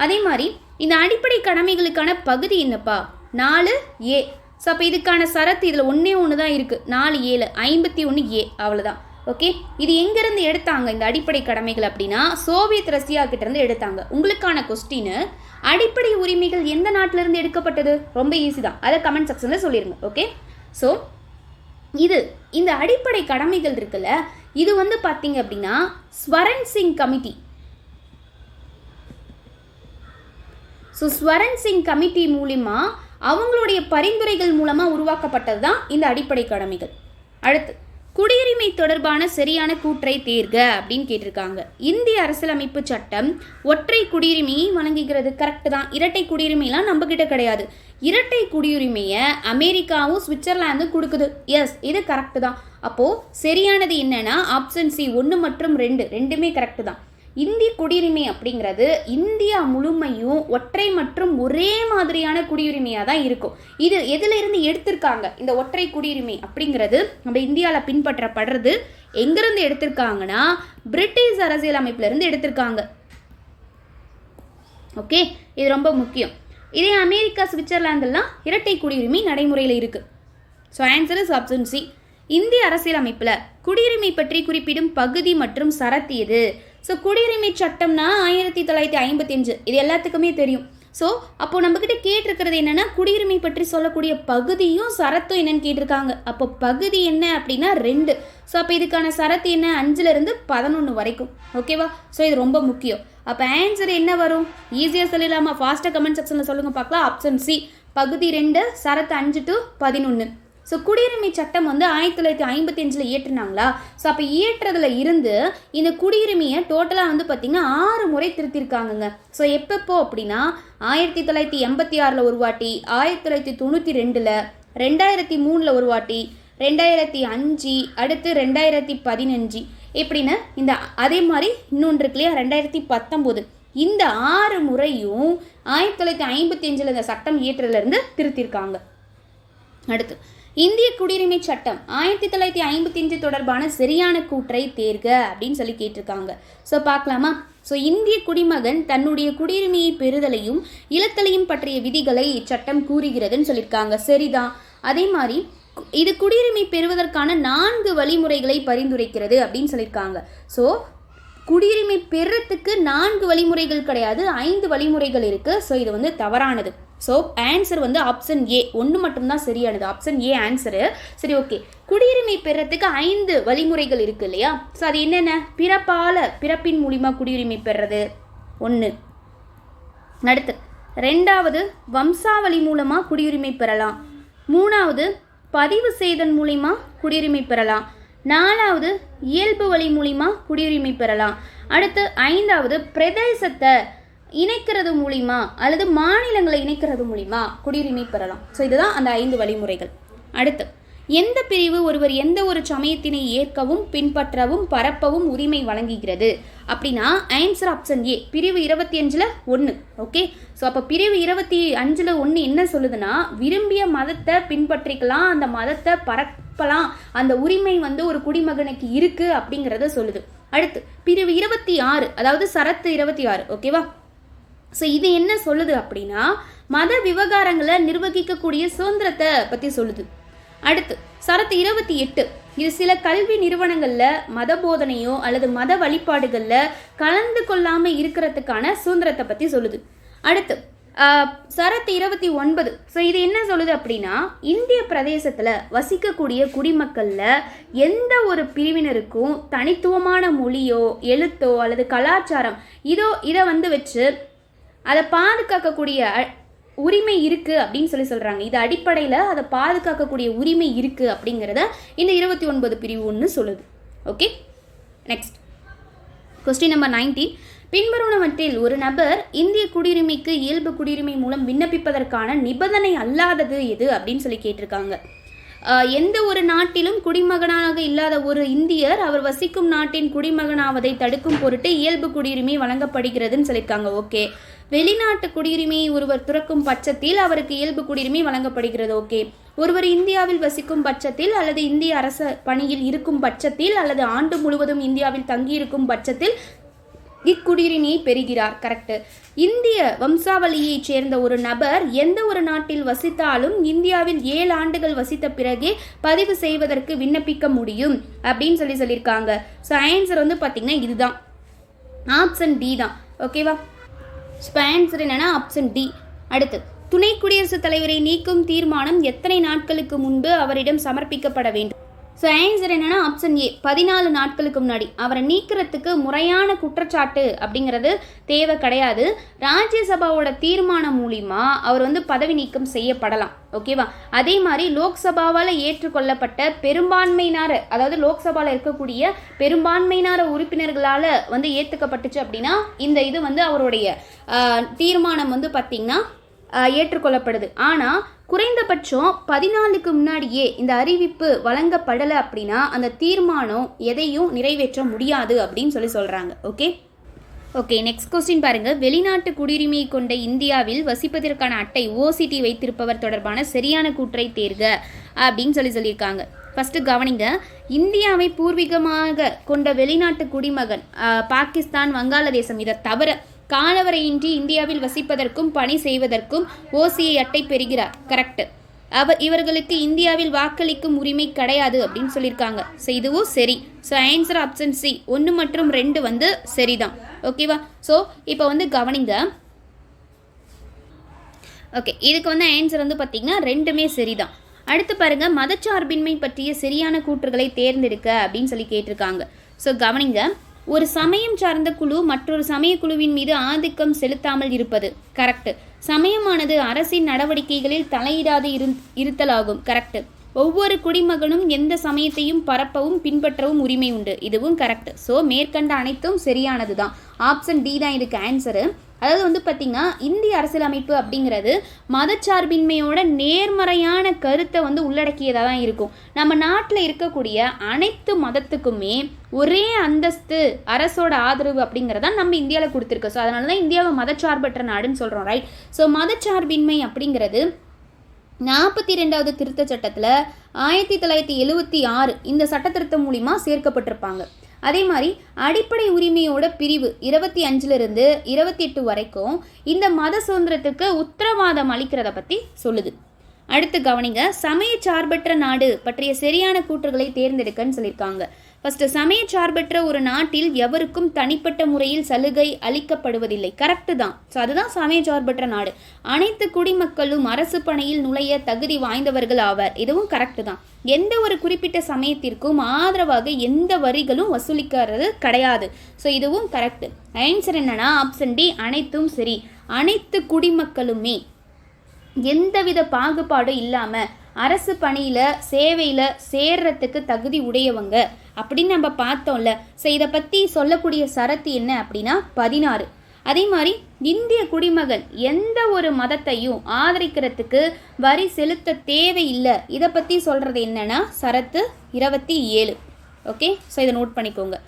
அதே மாதிரி இந்த அடிப்படை கடமைகளுக்கான பகுதி என்னப்பா? 4A. ஸோ அப்போ இதுக்கான சரத்து இதில் ஒன்று தான் இருக்குது, 4A 51A, அவ்வளோதான். ஓகே, இது எங்கேருந்து எடுத்தாங்க இந்த அடிப்படை கடமைகள் அப்படின்னா சோவியத் ரஷ்யா கிட்டேருந்து எடுத்தாங்க. உங்களுக்கான கொஸ்டின், அடிப்படை உரிமைகள் எந்த நாட்டிலிருந்து எடுக்கப்பட்டது? ரொம்ப ஈஸி தான், அதை கமெண்ட் செக்ஷனில் சொல்லிடுங்க. ஓகே, ஸோ இந்த அடிப்படை கடமைகள் இருக்குல்ல, இது வந்து பார்த்தீங்க அப்படின்னா Swaran Singh committee. So Swaran Singh committee மூலிமா அவங்களுடைய பரிந்துரைகள் மூலமாக உருவாக்கப்பட்டது தான் இந்த அடிப்படை கடமைகள். அடுத்து, குடியுரிமை தொடர்பான சரியான கூற்றை தேர்க அப்படின்னு கேட்டிருக்காங்க. இந்திய அரசியலமைப்பு சட்டம் ஒற்றை குடியுரிமையை வழங்குகிறது. கரெக்டு தான். இரட்டை குடியுரிமைலாம் நம்ம கிட்ட கிடையாது. இரட்டை குடியுரிமையை அமெரிக்காவும் சுவிட்சர்லாந்தும் கொடுக்குது. எஸ், இது கரெக்டு தான். அப்போது சரியானது என்னன்னா ஆப்ஷன் சி, 1 மற்றும் 2 ரெண்டுமே கரெக்டு தான். இந்திய குடியுரிமை அப்படிங்கிறது இந்தியா முழுமையும் ஒற்றை மற்றும் ஒரே மாதிரியான குடியுரிமையாக தான் இருக்கும். இது எதிலிருந்து எடுத்திருக்காங்க? இந்த ஒற்றை குடியுரிமை அப்படிங்கிறது நம்ம இந்தியாவில் பின்பற்றப்படுறது எங்கிருந்து எடுத்திருக்காங்கன்னா பிரிட்டிஷ் அரசியலமைப்பிலிருந்து எடுத்திருக்காங்க. ஓகே, இது ரொம்ப முக்கியம். இதே அமெரிக்கா சுவிட்சர்லாந்துலாம் இரட்டை குடியுரிமை நடைமுறையில் இருக்குது. So answer is option C. இந்திய அரசியலமைப்பில் குடியுரிமை பற்றி குறிப்பிடும் பகுதி மற்றும் சரத்து எது? ஸோ குடியுரிமை சட்டம்னா 1955, இது எல்லாத்துக்குமே தெரியும். ஸோ அப்போது நம்மக்கிட்ட கேட்டிருக்கிறது என்னென்னா குடியுரிமை பற்றி சொல்லக்கூடிய பகுதியும் சரத்தும் என்னன்னு கேட்டிருக்காங்க. அப்போ பகுதி என்ன அப்படின்னா 2. ஸோ அப்போ இதுக்கான சரத்து என்ன? 5லிருந்து 11 வரைக்கும். ஓகேவா? ஸோ இது ரொம்ப முக்கியம். அப்போ ஆன்சர் என்ன வரும்? ஈஸியாக சொல்லிடலாமா? ஃபாஸ்ட்டாக கமெண்ட் செக்ஷனில் சொல்லுங்கள் பார்க்கலாம். ஆப்ஷன் சி, பகுதி 2, சரத்து 5 to 11. ஸோ குடியுரிமை சட்டம் வந்து 1955 இயற்றினாங்களா? ஸோ அப்போ இயற்றதில் இருந்து இந்த குடியுரிமையை டோட்டலாக வந்து பார்த்திங்கன்னா 6 முறை திருத்திருக்காங்கங்க. ஸோ எப்பப்போ அப்படின்னா 1986 ஒரு வாட்டி, 1992, 2003 ஒரு வாட்டி, 2005, அடுத்து 2015 இப்படின்னு இந்த அதே மாதிரி இன்னொன்று இருக்கு இல்லையா 2019. இந்த 6 முறையும் 1955 இந்த சட்டம் இயற்றதுலேருந்து திருத்திருக்காங்க. அடுத்து, இந்திய குடியுரிமை சட்டம் 1955 தொடர்பான சரியான கூற்றை தேர்க அப்படின்னு சொல்லி கேட்டிருக்காங்க. ஸோ பார்க்கலாமா? ஸோ இந்திய குடிமகன் தன்னுடைய குடியுரிமையை பெறுதலையும் இழத்தலையும் பற்றிய விதிகளை இச்சட்டம் கூறுகிறதுன்னு சொல்லியிருக்காங்க. சரிதான். அதே மாதிரி இது குடியுரிமை பெறுவதற்கான 4 வழிமுறைகளை பரிந்துரைக்கிறது அப்படின்னு சொல்லியிருக்காங்க. ஸோ குடியுரிமை பெறத்துக்கு 4 வழிமுறைகள் கிடையாது, 5 வழிமுறைகள் இருக்குது. ஸோ இது வந்து தவறானது. ஸோ ஆன்சர் வந்து ஆப்ஷன் ஏ, 1 மட்டும்தான் சரியானது. Option A answer. சரி, ஓகே. குடியுரிமை பெறத்துக்கு 5 வழிமுறைகள் இருக்குது இல்லையா? ஸோ அது என்னென்ன? பிறப்பின் மூலிமா குடியுரிமை பெறுறது 1. அடுத்து 2வது வம்சாவளி மூலமாக குடியுரிமை பெறலாம். 3வது பதிவு செய்தல் மூலிமா குடியுரிமை பெறலாம். 4வது இயல்பு வழி மூலிமா குடியுரிமை பெறலாம். அடுத்து 5வது பிரதேசத்தை இணைக்கிறது மூலிமா அல்லது மாநிலங்களை இணைக்கிறது மூலிமா குடியுரிமை பெறலாம். ஸோ இதுதான் அந்த 5 வழிமுறைகள். அடுத்து, எந்த பிரிவு ஒருவர் எந்த ஒரு சமயத்தினை ஏற்கவும் பின்பற்றவும் பரப்பவும் உரிமை வழங்குகிறது அப்படின்னா ஆன்சர் ஆப்ஷன் ஏ, பிரிவு 25ல் 1. ஓகே, ஸோ அப்போ பிரிவு 25ல் 1 என்ன சொல்லுதுன்னா விரும்பிய மதத்தை பின்பற்றிக்கலாம், அந்த மதத்தை பரப்பலாம், அந்த உரிமை வந்து ஒரு குடிமகனுக்கு இருக்குது அப்படிங்கிறத சொல்லுது. அடுத்து பிரிவு 26, அதாவது சரத்து 26. ஓகேவா? ஸோ இது என்ன சொல்லுது அப்படின்னா மத விவகாரங்களை நிர்வகிக்கக்கூடிய சுதந்திரத்தை பற்றி சொல்லுது. அடுத்து சரத்து 28, இது சில கல்வி நிறுவனங்களில் மத போதனையோ அல்லது மத வழிபாடுகளில் கலந்து கொள்ளாமல் இருக்கிறதுக்கான சுதந்திரத்தை பற்றி சொல்லுது. அடுத்து சரத்து 29. ஸோ இது என்ன சொல்லுது அப்படின்னா, இந்திய பிரதேசத்தில் வசிக்கக்கூடிய குடிமக்களில் எந்த ஒரு பிரிவினருக்கும் தனித்துவமான மொழியோ எழுத்தோ அல்லது கலாச்சாரம் இதை வந்து வச்சு அதை பாதுகாக்கக்கூடிய உரிமை இருக்குது அப்படின்னு சொல்கிறாங்க. இது அடிப்படையில் அதை பாதுகாக்கக்கூடிய உரிமை இருக்குது அப்படிங்கிறத இந்த 29 பிரிவு 1 சொல்லுது. Okay, next question number 19. பின்வருவனவற்றில் ஒரு நபர் இந்திய குடியுரிமைக்கு இயல்பு குடியுரிமை மூலம் விண்ணப்பிப்பதற்கான நிபந்தனை அல்லாதது எது அப்படின்னு சொல்லி கேட்டிருக்காங்க. எந்த ஒரு நாட்டிலும் குடிமகனாக இல்லாத ஒரு இந்தியர் அவர் வசிக்கும் நாட்டின் குடிமகனாவதை தடுக்கும் பொருட்டு இயல்பு குடியுரிமை வழங்கப்படுகிறதுன்னு சொல்லியிருக்காங்க. ஓகே, வெளிநாட்டு குடியுரிமையை ஒருவர் துறக்கும் பட்சத்தில் அவருக்கு இயல்பு குடியுரிமை வழங்கப்படுகிறது. ஓகே, ஒருவர் இந்தியாவில் வசிக்கும் பட்சத்தில் அல்லது இந்திய அரச பணியில் இருக்கும் பட்சத்தில் அல்லது ஆண்டு முழுவதும் இந்தியாவில் தங்கியிருக்கும் பட்சத்தில் இக்குடியுரிமையை பெறுகிறார். கரெக்டு. இந்திய வம்சாவளியைச் சேர்ந்த ஒரு நபர் எந்த ஒரு நாட்டில் வசித்தாலும் இந்தியாவில் 7 ஆண்டுகள் வசித்த பிறகே பதிவு செய்வதற்கு விண்ணப்பிக்க முடியும் அப்படின்னு சொல்லியிருக்காங்க. ஸோ ஆன்சர் வந்து பார்த்தீங்கன்னா இதுதான், ஆப்ஷன் டி தான். ஓகேவா, இப்போ ஆன்சர் என்னன்னா ஆப்ஷன் டி. அடுத்து, துணை குடியரசுத் தலைவரை நீக்கும் தீர்மானம் எத்தனை நாட்களுக்கு முன்பு அவரிடம் சமர்ப்பிக்கப்பட வேண்டும்? ஸோ ஆன்சர் என்னென்னா ஆப்ஷன் ஏ, 14 நாட்களுக்கு முன்னாடி. அவரை நீக்கிறதுக்கு முறையான குற்றச்சாட்டு அப்படிங்கிறது தேவை கிடையாது. ராஜ்யசபாவோட தீர்மானம் மூலிமா அவர் வந்து பதவி நீக்கம் செய்யப்படலாம். ஓகேவா, அதே மாதிரி லோக்சபாவால் ஏற்றுக்கொள்ளப்பட்ட பெரும்பான்மையினார, அதாவது லோக்சபாவில் இருக்கக்கூடிய பெரும்பான்மையினார உறுப்பினர்களால் வந்து ஏற்றுக்கப்பட்டுச்சு அப்படின்னா இந்த இது வந்து அவருடைய தீர்மானம் வந்து பார்த்திங்கன்னா ஏற்றுக்கொள்ளப்படுது. ஆனால் குறைந்தபட்சம் 14க்கு முன்னாடியே இந்த அறிவிப்பு வழங்கப்படலை அப்படின்னா அந்த தீர்மானம் எதையும் நிறைவேற்ற முடியாது அப்படின்னு சொல்கிறாங்க. ஓகே, நெக்ஸ்ட் கொஸ்டின் பாருங்க. வெளிநாட்டு குடியுரிமை கொண்ட இந்தியாவில் வசிப்பதற்கான அட்டை ஓசிடி வைத்திருப்பவர் தொடர்பான சரியான கூற்றை தேர்க அப்படின்னு சொல்லியிருக்காங்க. ஃபஸ்ட்டு கவனிங்க. இந்தியாவை பூர்வீகமாக கொண்ட வெளிநாட்டு குடிமகன் பாகிஸ்தான், வங்காளதேசம் இதை தவிர காலவரையின்றி இந்தியாவில் வசிப்பதற்கும் பணி செய்வதற்கும் ஓசிஐ அட்டை பெறுகிறார். கரெக்ட். இவர்களுக்கு இந்தியாவில் வாக்களிக்கும் உரிமை கிடையாது அப்படின்னு சொல்லியிருக்காங்க. ஸோ இதுவும் சரி. ஸோ ஆன்சர் ஆப்ஷன் சி, 1 மற்றும் 2 வந்து சரிதான். ஓகேவா, ஸோ இப்போ வந்து கவனிங்க. ஓகே, இதுக்கு வந்து ஆன்சர் வந்து பார்த்திங்கன்னா 2மே சரிதான். அடுத்து பாருங்கள், மதச்சார்பின்மை பற்றிய சரியான கூற்றுகளை தேர்ந்தெடுக்க அப்படின்னு சொல்லி கேட்டிருக்காங்க. ஸோ கவனிங்க. ஒரு சமயம் சார்ந்த குழு மற்றொரு சமய குழுவின் மீது ஆதிக்கம் செலுத்தாமல் இருப்பது. கரெக்ட். சமயமானது அரசின் நடவடிக்கைகளில் தலையிடாது இருத்தலாகும். கரெக்ட். ஒவ்வொரு குடிமகனும் எந்த சமயத்தையும் பரப்பவும் பின்பற்றவும் உரிமை உண்டு. இதுவும் கரெக்ட். ஸோ மேற்கண்ட அனைத்தும் சரியானது தான். ஆப்ஷன் டி தான் இதுக்கு ஆன்சரு. அதாவது வந்து பார்த்திங்கன்னா இந்திய அரசியலமைப்பு அப்படிங்கிறது மதச்சார்பின்மையோட நேர்மறையான கருத்தை வந்து உள்ளடக்கியதாக தான் இருக்கும். நம்ம நாட்டில் இருக்கக்கூடிய அனைத்து மதத்துக்குமே ஒரே அந்தஸ்து, அரசோட ஆதரவு அப்படிங்கிறத நம்ம இந்தியாவில் கொடுத்துருக்கோம். ஸோ அதனால தான் இந்தியாவை மதச்சார்பற்ற நாடுன்னு சொல்கிறோம், ரைட்? ஸோ மதச்சார்பின்மை அப்படிங்கிறது 42வது திருத்த சட்டத்தில் 1976 இந்த சட்ட திருத்தம் மூலிமா சேர்க்கப்பட்டிருப்பாங்க. அதே மாதிரி அடிப்படை உரிமையோட பிரிவு 25லிருந்து 28 வரைக்கும் இந்த மத சுதந்திரத்துக்கு உத்தரவாதம் அளிக்கிறத பற்றி சொல்லுது. அடுத்து கவனிங்க. சமய சார்பற்ற நாடு பற்றிய சரியான கூற்றுகளை தேர்ந்தெடுக்கன்னு சொல்லியிருக்காங்க. ஃபர்ஸ்ட், சமய சார்பற்ற ஒரு நாட்டில் எவருக்கும் தனிப்பட்ட முறையில் சலுகை அளிக்கப்படுவதில்லை. கரெக்டு தான். ஸோ அதுதான் சமய சார்பற்ற நாடு. அனைத்து குடிமக்களும் அரசு பணியில் நுழைய தகுதி வாய்ந்தவர்கள் ஆவர். இதுவும் கரெக்டு தான். எந்த ஒரு குறிப்பிட்ட சமயத்திற்கும் ஆதரவாக எந்த வரிகளும் வசூலிக்கிறது கிடையாது. ஸோ இதுவும் கரெக்டு. ஆன்சர் என்னன்னா ஆப்ஷன் டி, அனைத்தும் சரி. அனைத்து குடிமக்களுமே எந்தவித பாகுபாடும் இல்லாமல் அரசு பணியில் சேவையில் சேர்றதுக்கு தகுதி உடையவங்க அப்படின்னு நம்ம பார்த்தோம்ல. ஸோ இதை பற்றி சொல்லக்கூடிய சரத்து என்ன அப்படின்னா 16. அதே மாதிரி இந்திய குடிமகன் எந்த ஒரு மதத்தையும் ஆதரிக்கிறதுக்கு வரி செலுத்த தேவையில்லை. இதை பற்றி சொல்கிறது என்னன்னா சரத்து 27. ஓகே, ஸோ இதை நோட் பண்ணிக்கோங்க.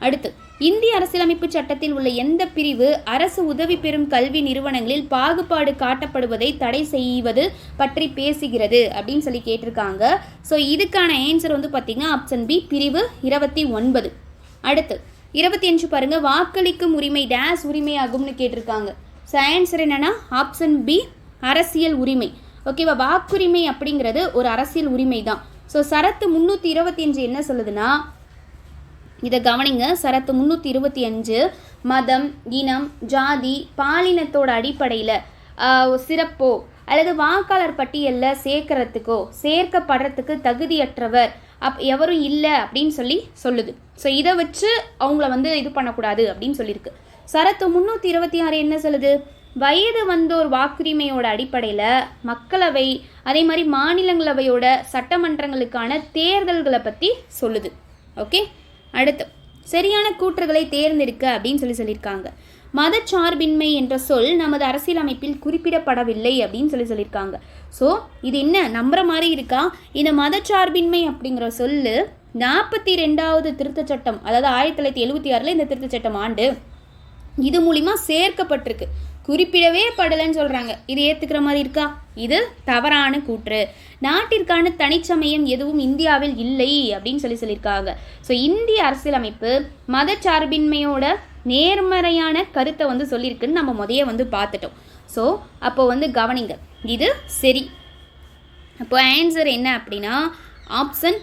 அடுத்து, இந்திய அரசியலமைப்பு சட்டத்தில் உள்ள எந்த பிரிவு அரசு உதவி பெறும் கல்வி நிறுவனங்களில் பாகுபாடு காட்டப்படுவதை தடை செய்வது பற்றி பேசுகிறது அப்படின்னு சொல்லி கேட்டிருக்காங்க. ஸோ இதுக்கான ஆன்சர் வந்து பார்த்திங்கன்னா ஆப்ஷன் பி, பிரிவு 29. அடுத்து 25 பாருங்க. வாக்களிக்கும் உரிமை டேஸ் உரிமை ஆகும்னு கேட்டிருக்காங்க. ஸோ ஆன்சர் என்னன்னா ஆப்ஷன் பி, அரசியல் உரிமை. ஓகேவா, வாக்குரிமை அப்படிங்கிறது ஒரு அரசியல் உரிமை தான். ஸோ சரத்து 325 என்ன சொல்லுதுன்னா, இதை கவனிங்க. சரத்து 325 மதம், இனம், ஜாதி, பாலினத்தோட அடிப்படையில் சிறப்போ அல்லது வாக்காளர் பட்டியலில் சேர்க்கப்படுறதுக்கு தகுதியற்றவர் எவரும் இல்லை அப்படின்னு சொல்லுது. ஸோ இதை வச்சு அவங்கள வந்து இது பண்ணக்கூடாது அப்படின்னு சொல்லியிருக்கு. சரத்து 326 என்ன சொல்லுது? வயது வந்தோர் வாக்குரிமையோட அடிப்படையில் மக்களவை அதே மாதிரி மாநிலங்களவையோட சட்டமன்றங்களுக்கான தேர்தல்களை பற்றி சொல்லுது. ஓகே, அடுத்து சரியான கூற்றுகளை தேர்ந்தெடுக்க அப்படின்னு சொல்லியிருக்காங்க. மதச்சார்பின்மை என்ற சொல் நமது அரசியலமைப்பில் குறிப்பிடப்படவில்லை அப்படின்னு சொல்லியிருக்காங்க. ஸோ இது என்ன நம்புற மாதிரி இருக்கா? இந்த மதச்சார்பின்மை அப்படிங்கிற சொல்லு 42வது திருத்தச் சட்டம், அதாவது 1976 இந்த திருத்தச் சட்டம் ஆண்டு இது மூலிமா சேர்க்கப்பட்டிருக்கு. குறிப்பிடவே படலைன்னு சொல்கிறாங்க. இது ஏற்றுக்கிற மாதிரி இருக்கா? இது தவறான கூற்று. நாட்டிற்கான தனிச்சமயம் எதுவும் இந்தியாவில் இல்லை அப்படின்னு சொல்லியிருக்காங்க. ஸோ இந்திய அரசியலமைப்பு மதச்சார்பின்மையோட நேர்மறையான கருத்தை வந்து சொல்லியிருக்குன்னு நம்ம வந்து பார்த்துட்டோம். ஸோ அப்போ வந்து கவனிங்க, இது சரி. அப்போ ஆன்சர் என்ன அப்படின்னா ஆப்ஷன்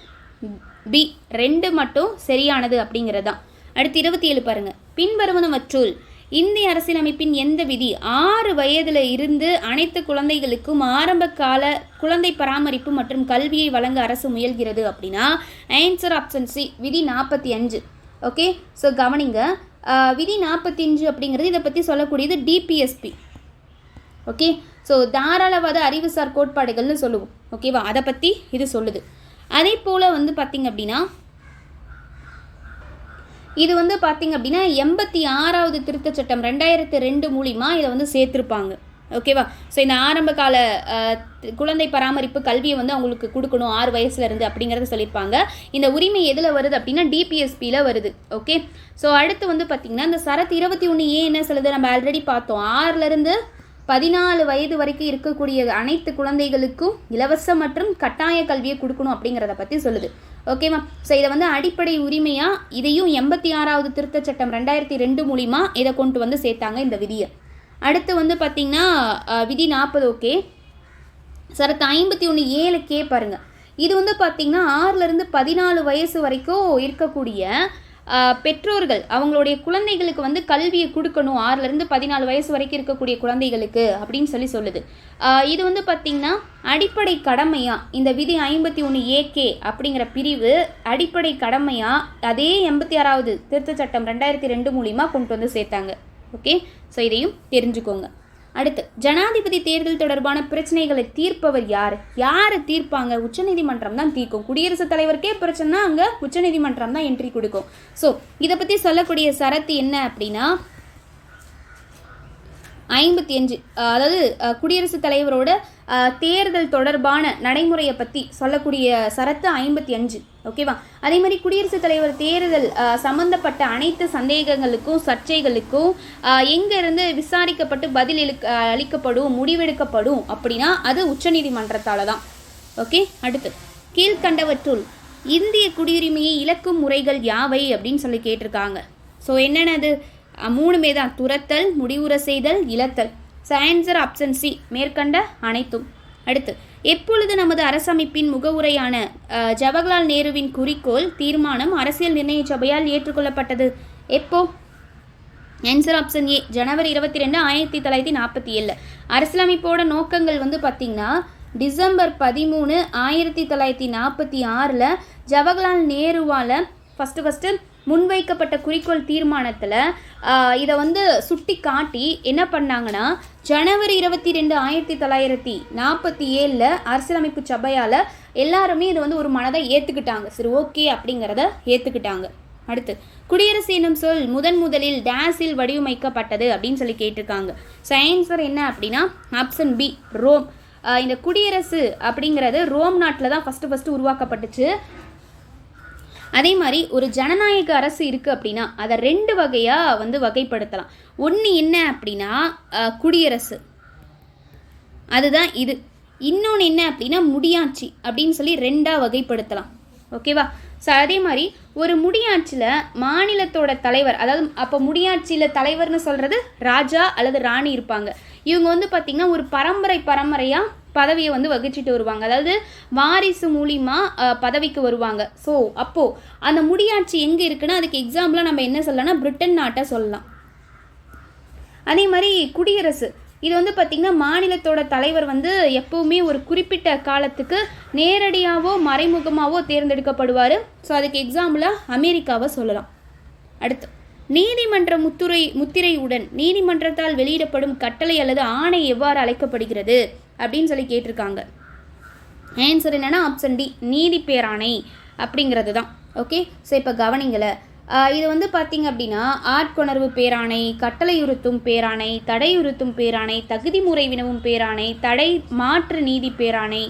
பி 2 மட்டும் சரியானது அப்படிங்கிறது தான். அடுத்து 27 பாருங்கள். பின்வருவனவற்றுள் இந்திய அரசியலமைப்பின் எந்த விதி 6 வயதில் இருந்து அனைத்து குழந்தைகளுக்கும் ஆரம்ப கால குழந்தை பராமரிப்பு மற்றும் கல்வியை வழங்க அரசு முயல்கிறது அப்படின்னா ஆன்சர் ஆப்ஷன் சி விதி 45. ஓகே, ஸோ கவனிங்க, விதி 45 அப்படிங்கிறது இதை பற்றி சொல்லக்கூடியது டிபிஎஸ்பி. ஓகே, ஸோ தாராளவாத அறிவுசார் கோட்பாடுகள்னு சொல்லுவோம். ஓகேவா, அதை பற்றி இது சொல்லுது. அதே போல் வந்து பார்த்திங்க அப்படின்னா இது வந்து பார்த்திங்க அப்படின்னா 86வது திருத்தச் சட்டம் 2002 மூலிமா இதை வந்து சேர்த்துருப்பாங்க. ஓகேவா, ஸோ இந்த ஆரம்ப கால குழந்தை பராமரிப்பு கல்வியை வந்து அவங்களுக்கு கொடுக்கணும் 6 வயசுலேருந்து அப்படிங்கிறத சொல்லியிருப்பாங்க. இந்த உரிமை எதில் வருது அப்படின்னா டிபிஎஸ்பியில் வருது. ஓகே, ஸோ அடுத்து வந்து பார்த்திங்கன்னா இந்த சரத் 21 என்ன சொல்லுது? நம்ம ஆல்ரெடி பார்த்தோம். 6லேருந்து 14 வயது வரைக்கும் இருக்கக்கூடிய அனைத்து குழந்தைகளுக்கும் இலவச மற்றும் கட்டாய கல்வியை கொடுக்கணும் அப்படிங்கிறத பற்றி சொல்லுது. ஓகேவா, ஸோ இதை வந்து அடிப்படை உரிமையாக இதையும் 86வது திருத்தச் சட்டம் 2002 மூலிமா இதை கொண்டு வந்து சேர்த்தாங்க இந்த விதியை. அடுத்து வந்து பார்த்திங்கன்னா விதி 40. ஓகே, சரத்து 51 பாருங்கள். இது வந்து பார்த்திங்கன்னா 6லேருந்து 14 வயசு வரைக்கும் இருக்கக்கூடிய பெற்றோர்கள் அவங்களுடைய குழந்தைகளுக்கு வந்து கல்வியை கொடுக்கணும் 6லேருந்து 14 வயசு வரைக்கும் இருக்கக்கூடிய குழந்தைகளுக்கு அப்படின்னு சொல்லுது. இது வந்து பார்த்திங்கன்னா அடிப்படை கடமையாக இந்த விதி 51 அப்படிங்கிற பிரிவு அடிப்படை கடமையாக அதே 86வது திருத்தச் சட்டம் 2002 மூலிமா கொண்டு வந்து சேர்த்தாங்க. ஓகே, ஸோ இதையும் தெரிஞ்சுக்கோங்க. அடுத்து ஜனாதிபதி தேர்தல் தொடர்பான பிரச்சனைகளை தீர்ப்பவர் யார் தீர்ப்பாங்க? உச்சநீதிமன்றம் தான் தீர்க்கும். குடியரசுத் தலைவருக்கே பிரச்சனைனா அங்கே உச்சநீதிமன்றம் தான் என்ட்ரி கொடுக்கும். ஸோ இதை பற்றி சொல்லக்கூடிய சரத்து என்ன அப்படின்னா 55, அதாவது குடியரசுத் தலைவரோட தேர்தல் தொடர்பான நடைமுறையை பற்றி சொல்லக்கூடிய சரத்து 55. ஓகேவா, அதே மாதிரி குடியரசுத் தலைவர் தேர்தல் சம்பந்தப்பட்ட அனைத்து சந்தேகங்களுக்கும் சர்ச்சைகளுக்கும் எங்கேருந்து விசாரிக்கப்பட்டு பதில் அளிக்கப்படும் முடிவெடுக்கப்படும் அப்படின்னா அது உச்சநீதிமன்றத்தால் தான். ஓகே, அடுத்து கீழ்கண்டவற்றுள் இந்திய குடியுரிமையை இழக்கும் முறைகள் யாவை அப்படின்னு கேட்டிருக்காங்க. ஸோ என்னென்னது? 3 தான். துரத்தல், முடிவுற செய்தல், இழத்தல். ஸோ ஆன்சர் ஆப்ஷன் சி மேற்கண்ட அனைத்தும். அடுத்து எப்பொழுது நமது அரசமைப்பின் முகவுரையான ஜவஹர்லால் நேருவின் குறிக்கோள் தீர்மானம் அரசியல் நிர்ணய சபையால் ஏற்றுக்கொள்ளப்பட்டது? எப்போ? ஆன்சர் ஆப்ஷன் ஏ ஜனவரி 22, 1947. அரசியலமைப்போட நோக்கங்கள் வந்து பார்த்திங்கன்னா டிசம்பர் 13, 1946 ஜவஹர்லால் நேருவால் ஃபஸ்ட்டு முன்வைக்கப்பட்ட குறிக்கோள் தீர்மானத்தில் இதை வந்து சுட்டி காட்டி என்ன பண்ணாங்கன்னா ஜனவரி 22, 1947 அரசியலமைப்பு சபையால் எல்லாருமே இதை வந்து ஒரு மனதை ஏற்றுக்கிட்டாங்க. சரி, ஓகே அப்படிங்கிறத ஏற்றுக்கிட்டாங்க. அடுத்து குடியரசு எனும் சொல் முதலில் டேஸில் வடிவமைக்கப்பட்டது அப்படின்னு கேட்டிருக்காங்க. ஸோ ஆன்சர் என்ன அப்படின்னா ஆப்ஷன் பி ரோம். இந்த குடியரசு அப்படிங்கிறது ரோம் நாட்டில் தான் ஃபஸ்ட்டு உருவாக்கப்பட்டுச்சு. அதே மாதிரி ஒரு ஜனநாயக அரசு இருக்குது அப்படின்னா அதை 2 வகையாக வந்து வகைப்படுத்தலாம். ஒன்று என்ன அப்படின்னா குடியரசு, அதுதான் இது. இன்னொன்று என்ன அப்படின்னா முடியாட்சி அப்படின்னு 2ஆக வகைப்படுத்தலாம். ஓகேவா, ஸோ அதே மாதிரி ஒரு முடியாட்சியில் மாநிலத்தோட தலைவர், அதாவது அப்போ முடியாட்சியில் தலைவர்னு சொல்கிறது ராஜா அல்லது ராணி இருப்பாங்க. இவங்க வந்து பார்த்திங்கன்னா ஒரு பரம்பரையாக பதவியை வந்து வகிச்சிட்டு வருவாங்க, அதாவது வாரிசு மூலிமா பதவிக்கு வருவாங்க. ஸோ அப்போது அந்த முடியாட்சி எங்கே இருக்குன்னா அதுக்கு எக்ஸாம்பிளாக நம்ம என்ன சொல்லலாம்னா பிரிட்டன் நாட்டை சொல்லலாம். அதே மாதிரி இது வந்து பார்த்திங்கன்னா மாநிலத்தோட தலைவர் வந்து எப்போவுமே ஒரு குறிப்பிட்ட காலத்துக்கு நேரடியாகவோ மறைமுகமாகவோ தேர்ந்தெடுக்கப்படுவார். ஸோ அதுக்கு எக்ஸாம்பிளாக அமெரிக்காவை சொல்லலாம். அடுத்து, நீதிமன்ற முத்திரையுடன் நீதிமன்றத்தால் வெளியிடப்படும் கட்டளை அல்லது ஆணை எவ்வாறு அழைக்கப்படுகிறது அப்படின்னு சொல்லி கேட்டிருக்காங்க. ஆன்சர் என்னென்னா ஆப்ஷன் டி, நீதி பேராணை அப்படிங்கிறது தான். ஓகே, ஸோ இப்போ கவனிங்களை. இது வந்து பார்த்திங்க அப்படின்னா ஆட்கொணர்வு பேராணை, கட்டளையுறுத்தும் பேராணை, தடையுறுத்தும் பேராணை, தகுதி முறை வினவும் பேராணை, தடை மாற்று நீதி பேராணை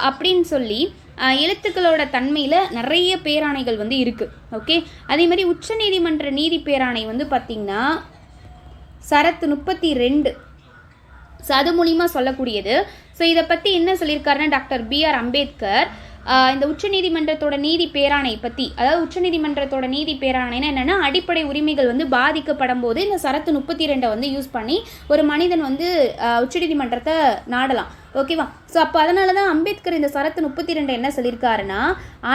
அப்படின்னு சொல்லி எழுத்துக்களோட தன்மையில் நிறைய பேராணைகள் வந்து இருக்குது. ஓகே, அதே மாதிரி உச்சநீதிமன்ற நீதி பேராணை வந்து பார்த்திங்கன்னா சரத்து 32. ஸோ அது மூலிமா சொல்லக்கூடியது. ஸோ இதை பற்றி என்ன சொல்லியிருக்காருன்னா டாக்டர் B.R. அம்பேத்கர் இந்த உச்சநீதிமன்றத்தோட நீதி பேராணை பற்றி, அதாவது உச்சநீதிமன்றத்தோட நீதி பேராணைனா என்னென்னா அடிப்படை உரிமைகள் வந்து பாதிக்கப்படும் போது இந்த சரத்து 32 வந்து யூஸ் பண்ணி ஒரு மனிதன் வந்து உச்சநீதிமன்றத்தை நாடலாம். ஓகேவா? ஸோ அப்போ அதனால தான் அம்பேத்கர் இந்த சரத்து 32 என்ன சொல்லியிருக்காருன்னா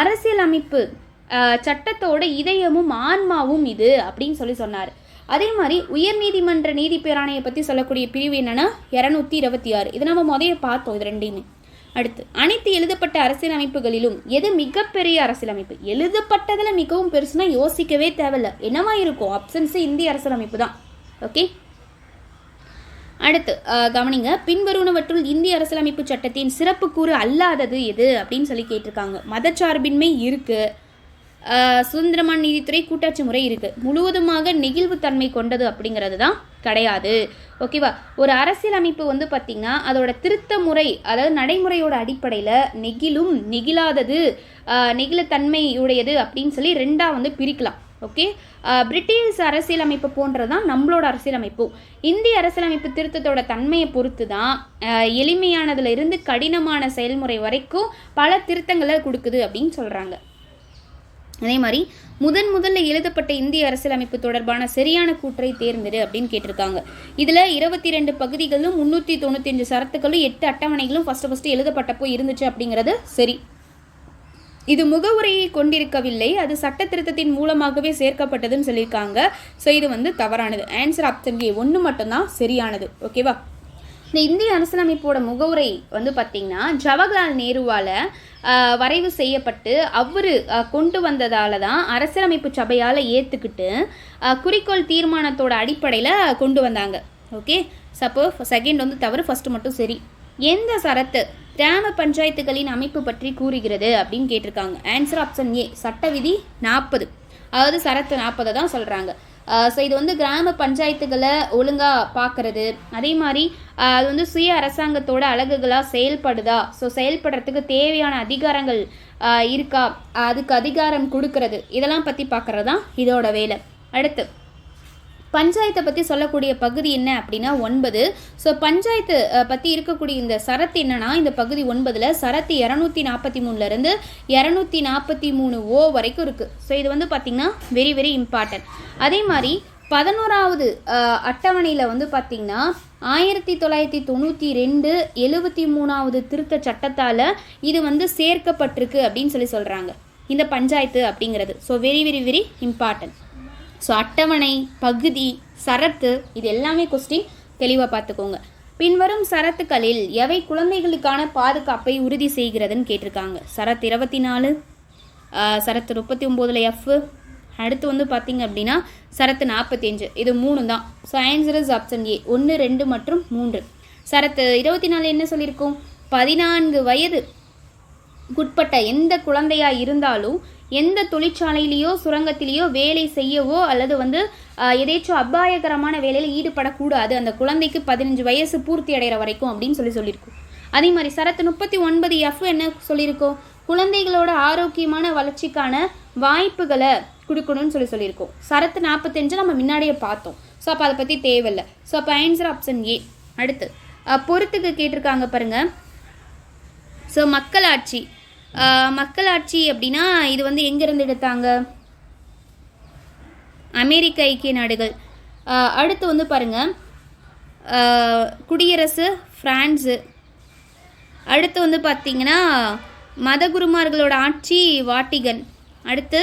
அரசியல் அமைப்பு சட்டத்தோட இதயமும் ஆன்மாவும் இது அப்படின்னு சொன்னார். அதே மாதிரி உயர்நீதிமன்ற நீதி பேராணையை பற்றி சொல்லக்கூடிய பிரிவு என்னென்னா 226. இதை நம்ம முதல்ல பார்த்தோம், இது ரெண்டையுமே. அடுத்து, அனைத்து எழுதப்பட்ட அரசியலமைப்புகளிலும் எது மிகப்பெரிய அரசியலமைப்பு? எழுதப்பட்டதில் மிகவும் பெருசுனா யோசிக்கவே தேவையில்லை, என்னவா இருக்கும்? ஆப்ஷன்ஸு இந்திய அரசியலமைப்பு தான். ஓகே, அடுத்து கவனிங்க. பின்வருவனவற்றுள் இந்திய அரசியலமைப்பு சட்டத்தின் சிறப்பு கூறு அல்லாதது எது அப்படின்னு சொல்லி கேட்டிருக்காங்க. மதச்சார்பின்மை இருக்குது, சுதந்திரமான நீதித்துறை, கூட்டாட்சி முறை இருக்குது. முழுவதுமாக நெகிழ்வுத்தன்மை கொண்டது அப்படிங்கிறது தான் கிடையாது. ஓகேவா? ஒரு அரசியலமைப்பு வந்து பார்த்திங்கன்னா அதோட திருத்த முறை, அதாவது நடைமுறையோட அடிப்படையில் நெகிழும், நெகிழாதது, நெகிழத்தன்மையுடையது அப்படின்னு சொல்லி ரெண்டாக வந்து பிரிக்கலாம். ஓகே, பிரிட்டிஷ் அரசியலமைப்பு போன்றது தான் நம்மளோட அரசியலமைப்பு. இந்திய அரசியலமைப்பு திருத்தத்தோட தன்மையை பொறுத்து தான் எளிமையானதுல இருந்து கடினமான செயல்முறை வரைக்கும் பல திருத்தங்களை கொடுக்குது அப்படின்னு சொல்கிறாங்க. அதே மாதிரி முதல்ல எழுதப்பட்ட இந்திய அரசியலமைப்பு தொடர்பான சரியான கூற்றை தேர்ந்தெடு அப்படின்னு கேட்டிருக்காங்க. இதில் 22 பகுதிகளும் 395 சரத்துக்களும் 8 அட்டவணைகளும் ஃபஸ்ட்டு எழுதப்பட்டப்போ இருந்துச்சு அப்படிங்கிறது சரி. இது முகவுரையை கொண்டிருக்கவில்லை, அது சட்ட திருத்தத்தின் மூலமாகவே சேர்க்கப்பட்டதுன்னு சொல்லியிருக்காங்க. ஸோ இது வந்து தவறானது. ஆன்சர் ஆப்ஷன் ஏ 1 மட்டும்தான் சரியானது. ஓகேவா? இந்த இந்திய அரசியலமைப்போட முகவுரை வந்து பார்த்திங்கன்னா ஜவஹர்லால் நேருவால் வரைவு செய்யப்பட்டு அவர் கொண்டு வந்ததால் தான் அரசியலமைப்பு சபையால் ஏற்றுக்கிட்டு குறிக்கோள் தீர்மானத்தோட அடிப்படையில் கொண்டு வந்தாங்க. ஓகே, சப்போஸ் செகண்ட் வந்து தவறு, ஃபஸ்ட்டு மட்டும் சரி. எந்த சரத்து கிராம பஞ்சாயத்துகளின் அமைப்பு பற்றி கூறுகிறது அப்படின்னு கேட்டிருக்காங்க. ஆன்சர் ஆப்ஷன் ஏ, சட்ட விதி 40, அதாவது சரத்து 40 தான் சொல்கிறாங்க. ஸோ இது வந்து கிராம பஞ்சாயத்துகளை ஒழுங்காக பார்க்குறது, அதே மாதிரி அது வந்து சுய அரசாங்கத்தோட அலகுகளாக செயல்படுதா, ஸோ செயல்படுறதுக்கு தேவையான அதிகாரங்கள் இருக்கா, அதுக்கு அதிகாரம் கொடுக்கறது, இதெல்லாம் பற்றி பார்க்குறது தான் இதோட வேலை. அடுத்து, பஞ்சாயத்தை பற்றி சொல்லக்கூடிய பகுதி என்ன அப்படின்னா 9. ஸோ பஞ்சாயத்து பற்றி இருக்கக்கூடிய இந்த சரத்து என்னன்னா இந்த பகுதி 9ல் சரத்து 243 243 ஓ வரைக்கும் இருக்குது. ஸோ இது வந்து பார்த்திங்கன்னா வெரி வெரி இம்பார்ட்டன்ட். அதே மாதிரி 11வது அட்டவணையில் வந்து பார்த்திங்கன்னா 1992 73வது திருத்த சட்டத்தால் இது வந்து சேர்க்கப்பட்டிருக்கு அப்படின்னு சொல்கிறாங்க இந்த பஞ்சாயத்து அப்படிங்கிறது. So very very very important. So அட்டவணை, பகுதி, சரத்து இது எல்லாமே கொஸ்டின் தெளிவாக பார்த்துக்கோங்க. பின்வரும் சரத்துக்களில் எவை குழந்தைகளுக்கான பாதுகாப்பை உறுதி செய்கிறதுன்னு கேட்டிருக்காங்க. சரத்து 24, சரத்து 39 எஃப், அடுத்து வந்து பார்த்திங்க அப்படின்னா சரத்து 45, இது 3 தான். So answer is option A 1, 2 மற்றும் 3. சரத்து 24 என்ன சொல்லியிருக்கோம்? 14 வயது உட்பட்ட எந்த குழந்தையாக இருந்தாலும் எந்த தொழிற்சாலையிலையோ சுரங்கத்திலேயோ வேலை செய்யவோ அல்லது வந்து எதேச்சும் அபாயகரமான வேலையில் ஈடுபடக்கூடாது, அந்த குழந்தைக்கு 15 வயசு பூர்த்தி அடைகிற வரைக்கும் அப்படின்னு சொல்லியிருக்கோம். அதே மாதிரி சரத்து 39 எஃப் என்ன சொல்லியிருக்கோம்? குழந்தைகளோட ஆரோக்கியமான வளர்ச்சிக்கான வாய்ப்புகளை கொடுக்கணும்னு சொல்லியிருக்கோம். சரத்து 45 நம்ம முன்னாடியே பார்த்தோம். ஸோ அப்போ அதை பற்றி தேவையில்லை. ஸோ அப்போ ஆன்சர் ஆப்ஷன் ஏ. அடுத்து பொறுத்துக்கு கேட்டிருக்காங்க பாருங்கள். ஸோ மக்களாட்சி, மக்களாட்சி அப்படின்னா இது வந்து எங்கேருந்து எடுத்தாங்க? அமெரிக்க ஐக்கிய நாடுகள். அடுத்து வந்து பாருங்கள் குடியரசு பிரான்ஸு. அடுத்து வந்து பார்த்திங்கன்னா மதகுருமார்களோட ஆட்சி வாட்டிகன். அடுத்து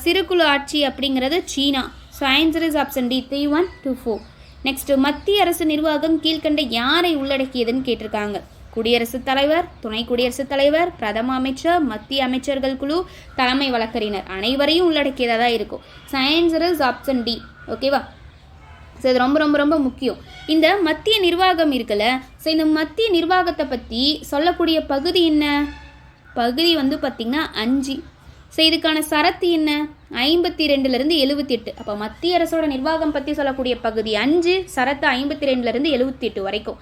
சிறுகுழு ஆட்சி அப்படிங்கிறது China. So answer is option D 3, 1, 2, 4. Next மத்திய அரசு நிர்வாகம் கீழ்கண்ட யாரை உள்ளடக்கியதுன்னு கேட்டிருக்காங்க. குடியரசுத் தலைவர், துணை குடியரசுத் தலைவர், பிரதம அமைச்சர், மத்திய அமைச்சர்கள் குழு, தலைமை வழக்கறிஞர் அனைவரையும் உள்ளடக்கியதாக தான் இருக்கும். Answer is option D. ஓகேவா? ஸோ இது ரொம்ப ரொம்ப ரொம்ப முக்கியம். இந்த மத்திய நிர்வாகம் இருக்குல்ல, ஸோ இந்த மத்திய நிர்வாகத்தை பற்றி சொல்லக்கூடிய பகுதி என்ன? பகுதி வந்து பார்த்திங்கன்னா 5. ஸோ இதுக்கான சரத்து என்ன? 52லேருந்து 78. அப்போ மத்திய அரசோட நிர்வாகம் பற்றி சொல்லக்கூடிய பகுதி 5, சரத்து 52லேருந்து 78 வரைக்கும்.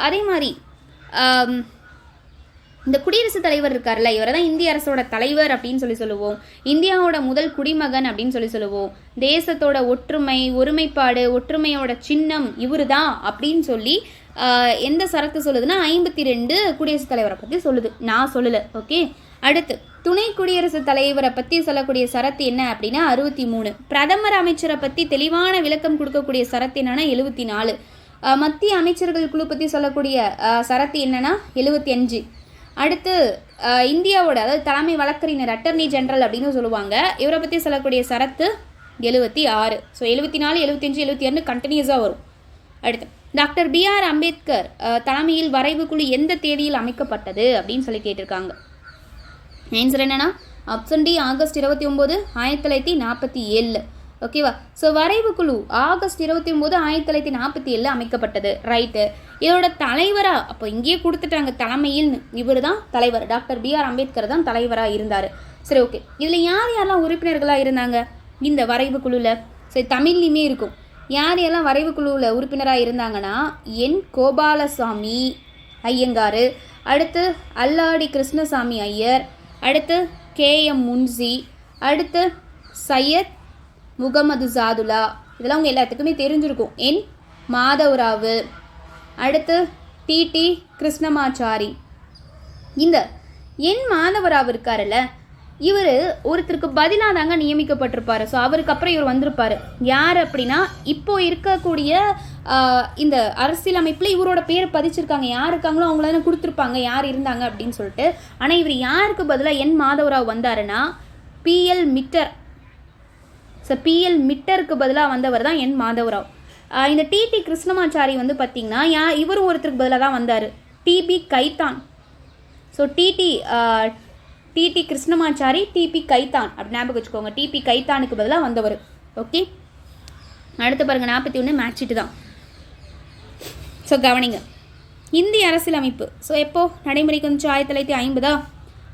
அதே மாதிரி இந்த குடியரசுத் தலைவர் இருக்கார்ல, இவரை தான் இந்திய அரசோட தலைவர் அப்படின்னு சொல்லுவோம். இந்தியாவோட முதல் குடிமகன் அப்படின்னு சொல்லுவோம். தேசத்தோட ஒற்றுமை, ஒருமைப்பாடு, ஒற்றுமையோட சின்னம் இவர் தான் அப்படின்னு சொல்லி எந்த சரத்து சொல்லுதுன்னா 52 குடியரசுத் தலைவரை பற்றி சொல்லுது. நான் சொல்லலை. ஓகே. அடுத்து துணை குடியரசுத் தலைவரை பற்றி சொல்லக்கூடிய சரத்து என்ன அப்படின்னா 63. பிரதமர் அமைச்சரை பற்றி தெளிவான விளக்கம் கொடுக்கக்கூடிய சரத்து என்னன்னா 74. மத்திய அமைச்சர்கள் குழு பற்றி சொல்லக்கூடிய சரத்து என்னன்னா 75. அடுத்து இந்தியாவோட அதாவது தலைமை வழக்கறிஞர் அட்டர்னி ஜெனரல் அப்படின்னு சொல்லுவாங்க, இவரை பற்றி சொல்லக்கூடிய சரத்து 76. ஸோ 74, 75, 76 கண்டினியூஸாக வரும். அடுத்து டாக்டர் BR அம்பேத்கர் தலைமையில் வரைவு குழு எந்த தேதியில் அமைக்கப்பட்டது அப்படின்னு சொல்லி கேட்டிருக்காங்க. ஆன்சர் என்னன்னா ஆப்ஷன் டி, ஆகஸ்ட் 29, 1947. ஓகேவா? ஸோ வரைவு குழு ஆகஸ்ட் 29, 1947 அமைக்கப்பட்டது. ரைட்டு. இதோட தலைவராக அப்போ இங்கேயே கொடுத்துட்டாங்க தலைமையில், இவர் தான் தலைவர். டாக்டர் BR அம்பேத்கர் தான் தலைவராக இருந்தார். சரி, ஓகே. இதில் யார் யாரெல்லாம் உறுப்பினர்களாக இருந்தாங்க இந்த வரைவு குழுவில்? சரி, தமிழ்லையுமே இருக்கும். யார் யாரெல்லாம் வரைவு குழுவில் உறுப்பினராக இருந்தாங்கன்னா என் கோபாலசாமி ஐயங்கார், அடுத்து அல்லாடி கிருஷ்ணசாமி ஐயர், அடுத்து KM முன்சி, அடுத்து சையத் முகமது ஜாதுலா, இதெல்லாம் உங்கள் எல்லாத்துக்குமே தெரிஞ்சிருக்கும். என் மாதவராவு, அடுத்து TT கிருஷ்ணமாச்சாரி. இந்த என் மாதவராவ் இருக்காருல்ல, இவர் ஒருத்தருக்கு பதிலாக தாங்க நியமிக்கப்பட்டிருப்பார். ஸோ அவருக்கு அப்புறம் இவர் வந்திருப்பார். யார் அப்படின்னா இப்போ இருக்கக்கூடிய இந்த அரசியலமைப்பில் இவரோட பேர் பதிச்சிருக்காங்க. யார் இருக்காங்களோ அவங்கள தானே கொடுத்துருப்பாங்க யார் இருந்தாங்க அப்படின்னு சொல்லிட்டு. ஆனால் இவர் யாருக்கு பதிலாக என் மாதவராவ் வந்தாருன்னா PL மிட்டர். ஸோ PL மிட்டருக்கு பதிலாக வந்தவர் தான் என் மாதவராவ். இந்த TT கிருஷ்ணமாச்சாரி வந்து பார்த்திங்கன்னா இவரும் ஒருத்தருக்கு பதிலாக தான் வந்தார், TB Khaitan. So TT Krishnamachari, TP Khaitan அப்படி ஞாபகம் வச்சுக்கோங்க. TP கைத்தானுக்கு பதிலாக வந்தவர். ஓகே. அடுத்து பாருங்கள் 41 மேட்சிட்டு தான். ஸோ கவனிங்க, இந்திய அரசியலமைப்பு ஸோ எப்போது நடைமுறைக்கு வந்துச்சு? 1950.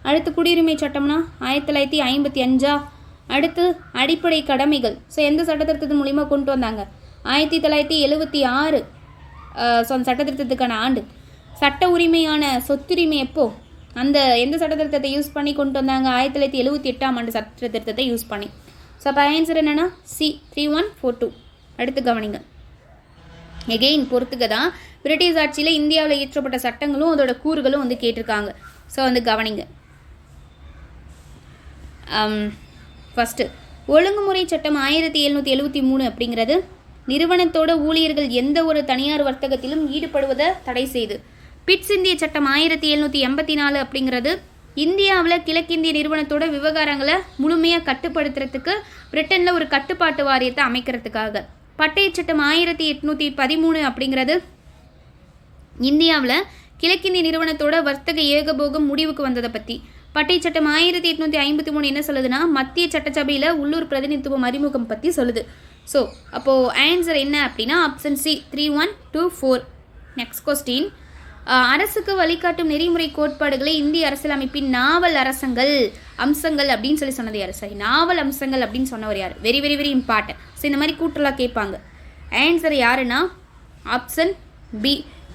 அடுத்து குடியுரிமை சட்டம்னா 1955. அடுத்து அடிப்படை கடமைகள் ஸோ எந்த சட்டத்திருத்தத்தின் மூலிமா கொண்டு வந்தாங்க? 1976. ஸோ அந்த சட்டத்திருத்தத்துக்கான ஆண்டு. சட்ட உரிமையான சொத்துரிமை எப்போ? அந்த எந்த சட்டத்திருத்தத்தை யூஸ் பண்ணி கொண்டு வந்தாங்க? 1978ஆம் ஆண்டு சட்டத்திருத்தத்தை யூஸ் பண்ணி. ஸோ அப்போ ஆன்சர் என்னென்னா C 3142. அடுத்து கவனிங்க, எகெயின் பொறுத்துக்க தான் பிரிட்டிஷ் ஆட்சியில் இந்தியாவில் இயற்றப்பட்ட சட்டங்களும் அதோட கூறுகளும் வந்து கேட்டிருக்காங்க. ஸோ வந்து கவனிங்க. ஃபஸ்ட்டு ஒழுங்குமுறை சட்டம் 1773 அப்படிங்கிறது நிறுவனத்தோட ஊழியர்கள் எந்த ஒரு தனியார் வர்த்தகத்திலும் ஈடுபடுவதை தடை செய்து. பிட்ஸ் இந்திய சட்டம் 1784 அப்படிங்கிறது இந்தியாவில் கிழக்கிந்திய நிறுவனத்தோட விவகாரங்களை முழுமையாக கட்டுப்படுத்துறதுக்கு பிரிட்டனில் ஒரு கட்டுப்பாட்டு வாரியத்தை அமைக்கிறதுக்காக. பட்டய சட்டம் 1813 அப்படிங்கிறது இந்தியாவில் கிழக்கிந்திய நிறுவனத்தோட வர்த்தக ஏகபோகம் முடிவுக்கு வந்ததை பற்றி. பட்டய சட்டம் 1853 என்ன சொல்லுதுன்னா மத்திய சட்டசபையில் உள்ளூர் பிரதிநிதித்துவம் அறிமுகம் பற்றி சொல்லுது. ஸோ அப்போது ஆன்சர் என்ன அப்படின்னா ஆப்ஷன் C 3124. நெக்ஸ்ட் கொஸ்டின், அரசுக்கு வழிகாட்டும் நெறிமுறை கோட்பாடுகளை இந்திய அரசியலமைப்பின் நாவல் அம்சங்கள் அப்படின்னு சொன்னது யார்? சரி, நாவல் அம்சங்கள் அப்படின்னு சொன்னவர் யார்? Very very very important. So இந்த மாதிரி கூட்டலாம் கேட்பாங்க. ஆன்சர் யாருன்னா ஆப்ஷன்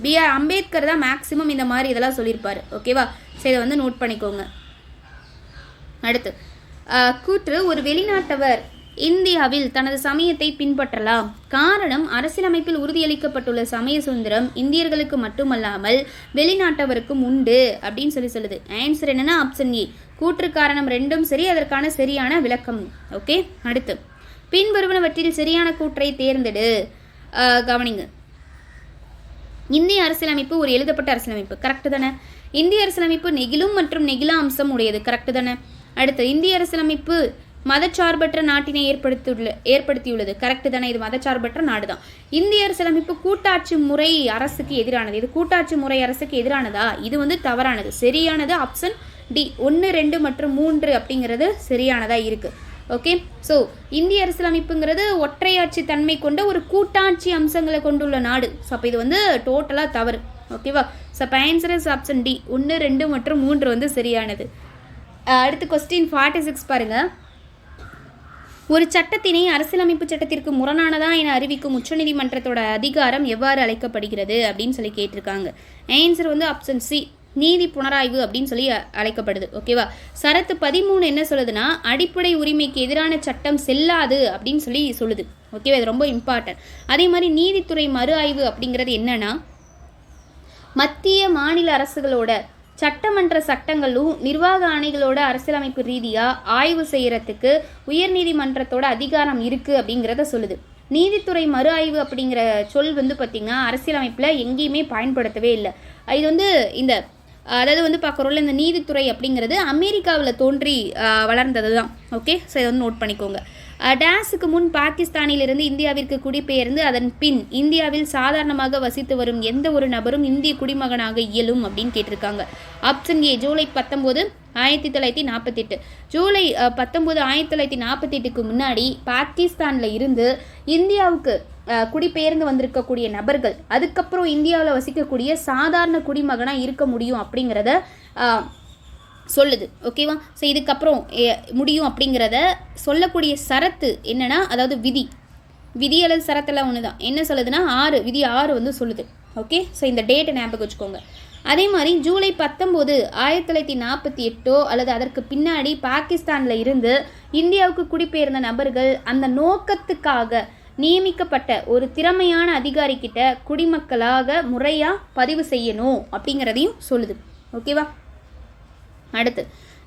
BR அம்பேத்கர் தான் மேக்ஸிமம் இந்த மாதிரி இதெல்லாம் சொல்லியிருப்பார். ஓகேவா? சரி, இதை வந்து நோட் பண்ணிக்கோங்க. அடுத்து கூற்று, ஒரு வெளிநாட்டவர் இந்தியாவில் தனது சமயத்தை பின்பற்றலாம். காரணம், அரசியலமைப்பில் உறுதியளிக்கப்பட்டுள்ள சமய சுதந்திரம் இந்தியர்களுக்கு மட்டுமல்லாமல் வெளிநாட்டவருக்கும் உண்டு அப்படின்னு சொல்லுது. ஆன்சர் என்னன்னா ஆப்ஷன் A. கூற்று காரணம் ரெண்டும் சரி, அதற்கான சரியான விளக்கம். ஓகே. அடுத்து பின்வருவனவற்றில் சரியான கூற்றை தேர்ந்தெடு. கவனிங்க, இந்திய அரசியலமைப்பு ஒரு எழுதப்பட்ட அரசியலமைப்பு, கரெக்டு தானே? இந்திய அரசியலமைப்பு நெகிழும் மற்றும் நெகிழா அம்சம் உடையது, கரெக்டு தானே? அடுத்து இந்திய அரசியலமைப்பு மதச்சார்பற்ற நாட்டினை ஏற்படுத்தியுள்ளது. கரெக்டு தானே, இது மதச்சார்பற்ற நாடு தான். இந்திய அரசியலமைப்பு கூட்டாட்சி முறை அரசுக்கு எதிரானது. இது கூட்டாட்சி முறை அரசுக்கு எதிரானதா? இது வந்து தவறானது. சரியானது ஆப்ஷன் டி 1, 2 மற்றும் 3 அப்படிங்கிறது சரியானதா இருக்கு. ஓகே, ஸோ இந்திய அரசியலமைப்புங்கிறது ஒற்றையாட்சி தன்மை கொண்ட ஒரு கூட்டாட்சி அம்சங்களை கொண்டுள்ள நாடு. ஸோ அப்போ இது வந்து டோட்டலாக தவறு. ஓகேவா? ஸோ அப்போ ஆன்சர் இஸ் ஆப்ஷன் டி 1, 2 மற்றும் 3 வந்து சரியானது. அடுத்து கொஸ்டின் 46 பாருங்க. ஒரு சட்டத்தினை அரசியலமைப்பு சட்டத்திற்கு முரணானதா என அறிவிக்கும் உச்சநீதிமன்றத்தோட அதிகாரம் எவ்வாறு அழைக்கப்படுகிறது அப்படின்னு சொல்லி கேட்டிருக்காங்க. ஆன்சர் வந்து ஆப்ஷன் சி நீதி புனராய்வு அப்படின்னு சொல்லி அழைக்கப்படுது. ஓகேவா? சரத்து 13 என்ன சொல்லுதுன்னா அடிப்படை உரிமைக்கு எதிரான சட்டம் செல்லாது அப்படின்னு சொல்லி சொல்லுது. ஓகேவா? இது ரொம்ப இம்பார்ட்டன்ட். அதே மாதிரி நீதித்துறை மறு ஆய்வு அப்படிங்கிறது என்னன்னா மத்திய மாநில அரசுகளோட சட்டமன்ற சட்டங்களும் நிர்வாக ஆணைகளோட அரசியலமைப்பு ரீதியாக ஆய்வு செய்கிறதுக்கு உயர்நீதிமன்றத்தோட அதிகாரம் இருக்குது அப்படிங்கிறத சொல்லுது. நீதித்துறை மறு ஆய்வு அப்படிங்கிற சொல் வந்து பார்த்திங்கன்னா அரசியலமைப்பில் எங்கேயுமே பயன்படுத்தவே இல்லை. இது வந்து அதாவது வந்து பார்க்குறோம்ல இந்த நீதித்துறை அப்படிங்கிறது அமெரிக்காவில் தோன்றி வளர்ந்தது தான். ஓகே, ஸோ இதை வந்து நோட் பண்ணிக்கோங்க. டேஸுக்கு முன் பாகிஸ்தானிலிருந்து இந்தியாவிற்கு குடிபெயர்ந்து அதன் பின் இந்தியாவில் சாதாரணமாக வசித்து வரும் எந்த ஒரு நபரும் இந்திய குடிமகனாக இயலும் அப்படின்னு கேட்டிருக்காங்க. Option A July 19, 1948. ஜூலை 19, 1948க்கு முன்னாடி பாகிஸ்தானில் இருந்து இந்தியாவுக்கு குடிபெயர்ந்து வந்திருக்கக்கூடிய நபர்கள் அதுக்கப்புறம் இந்தியாவில் வசிக்கக்கூடிய சாதாரண குடிமகனாக இருக்க முடியும் அப்படிங்கிறத சொல்லுது. ஓகேவா? ஸோ இதுக்கப்புறம் முடியும் அப்படிங்கிறத சொல்லக்கூடிய சரத்து என்னன்னா, அதாவது விதி அல்லது சரத்தெல்லாம் ஒன்று தான். என்ன சொல்லுதுன்னா விதி 6 வந்து சொல்லுது. ஓகே, ஸோ இந்த டேட்டை ஞாபகம் வச்சுக்கோங்க. அதே மாதிரி ஜூலை 19, 1948 அல்லது அதற்கு பின்னாடி பாகிஸ்தானில் இருந்து இந்தியாவுக்கு குடிபெயர்ந்த நபர்கள் அந்த நோக்கத்துக்காக நியமிக்கப்பட்ட ஒரு திறமையான அதிகாரிக்கிட்ட குடிமக்களாக முறையாக பதிவு செய்யணும் அப்படிங்கிறதையும் சொல்லுது. ஓகேவா? அடுத்து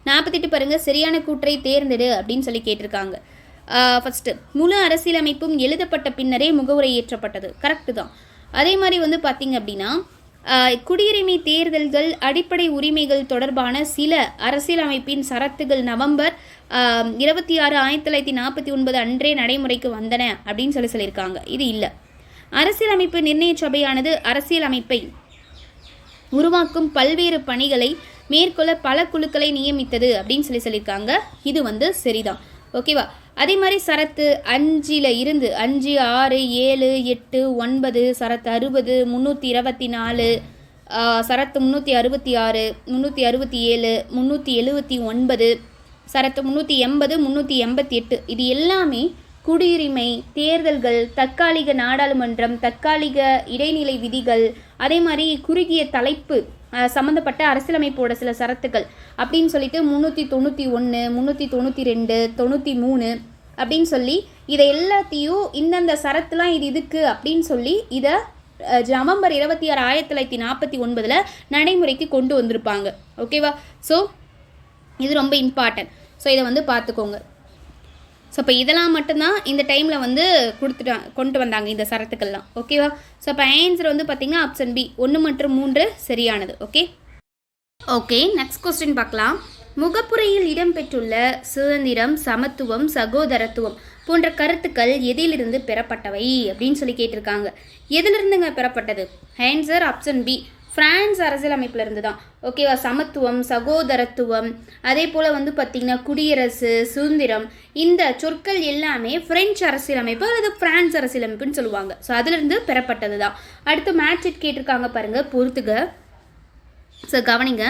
48 பாருங்க. சரியான கூற்றை தேர்ந்தெடு அப்படின்னு சொல்லி கேட்டிருக்காங்க. ஃபஸ்ட்டு முழு அரசியலமைப்பும் எழுதப்பட்ட பின்னரே முகவுரை ஏற்றப்பட்டது. கரெக்டு தான். அதே மாதிரி வந்து பார்த்திங்க அப்படின்னா குடியுரிமை தேர்தல்கள் அடிப்படை உரிமைகள் தொடர்பான சில அரசியலமைப்பின் சரத்துகள் நவம்பர் 26, 1949 அன்றே நடைமுறைக்கு வந்தன அப்படின்னு சொல்லியிருக்காங்க. இது இல்லை. அரசியலமைப்பு நிர்ணய சபையானது அரசியலமைப்பை உருவாக்கும் பல்வேறு பணிகளை மேற்கொள்ள பல குழுக்களை நியமித்தது அப்படின்னு சொல்லியிருக்காங்க. இது வந்து சரிதான். ஓகேவா? அதே மாதிரி சரத்து 5 இருந்து 5, 6, 7, 8, 9 சரத்து 60, 324 சரத்து 366, 367, 379 சரத்து 380, 388 இது எல்லாமே குடியுரிமை தேர்தல்கள், தற்காலிக நாடாளுமன்றம், தற்காலிக இடைநிலை விதிகள், அதே மாதிரி குறுகிய தலைப்பு சம்மந்தப்பட்ட அரசியலமைப்போட சில சரத்துக்கள் அப்படின்னு சொல்லிட்டு 391, 392, 93 அப்படின்னு சொல்லி இதை எல்லாத்தையும் இந்தந்த சரத்துலாம் இதுக்கு அப்படின்னு சொல்லி இதை நவம்பர் 26, 1949 நடைமுறைக்கு கொண்டு வந்திருப்பாங்க. ஓகேவா? ஸோ இது ரொம்ப இம்பார்ட்டன்ட். ஸோ இதை வந்து பார்த்துக்கோங்க. ஸோ இப்போ இதெல்லாம் மட்டும்தான் இந்த டைமில் வந்து கொண்டு வந்தாங்க இந்த சரத்துக்கள்லாம். ஓகேவா? ஸோ இப்போ ஆன்சர் வந்து பார்த்திங்கன்னா ஆப்ஷன் பி 1 மற்றும் 3 சரியானது. ஓகே, நெக்ஸ்ட் கொஸ்டின் பார்க்கலாம். முகப்புரையில் இடம்பெற்றுள்ள சுதந்திரம், சமத்துவம், சகோதரத்துவம் போன்ற கருத்துக்கள் எதிலிருந்து பெறப்பட்டவை அப்படின்னு சொல்லி கேட்டிருக்காங்க. எதிலிருந்துங்க பெறப்பட்டது? ஆன்சர் ஆப்ஷன் பி பிரான்ஸ் அரசியலமைப்பில் இருந்து தான். ஓகேவா? சமத்துவம், சகோதரத்துவம், அதே போல் வந்து பார்த்திங்கன்னா குடியரசு, சுதந்திரம் இந்த சொற்கள் எல்லாமே பிரெஞ்சு அரசியலமைப்பு அல்லது பிரான்ஸ் அரசியலமைப்புன்னு சொல்லுவாங்க. ஸோ அதிலிருந்து பெறப்பட்டது தான். அடுத்து மேட்ச் இட் கேட்டிருக்காங்க பாருங்கள், பொறுத்துக. ஸோ கவனிங்க,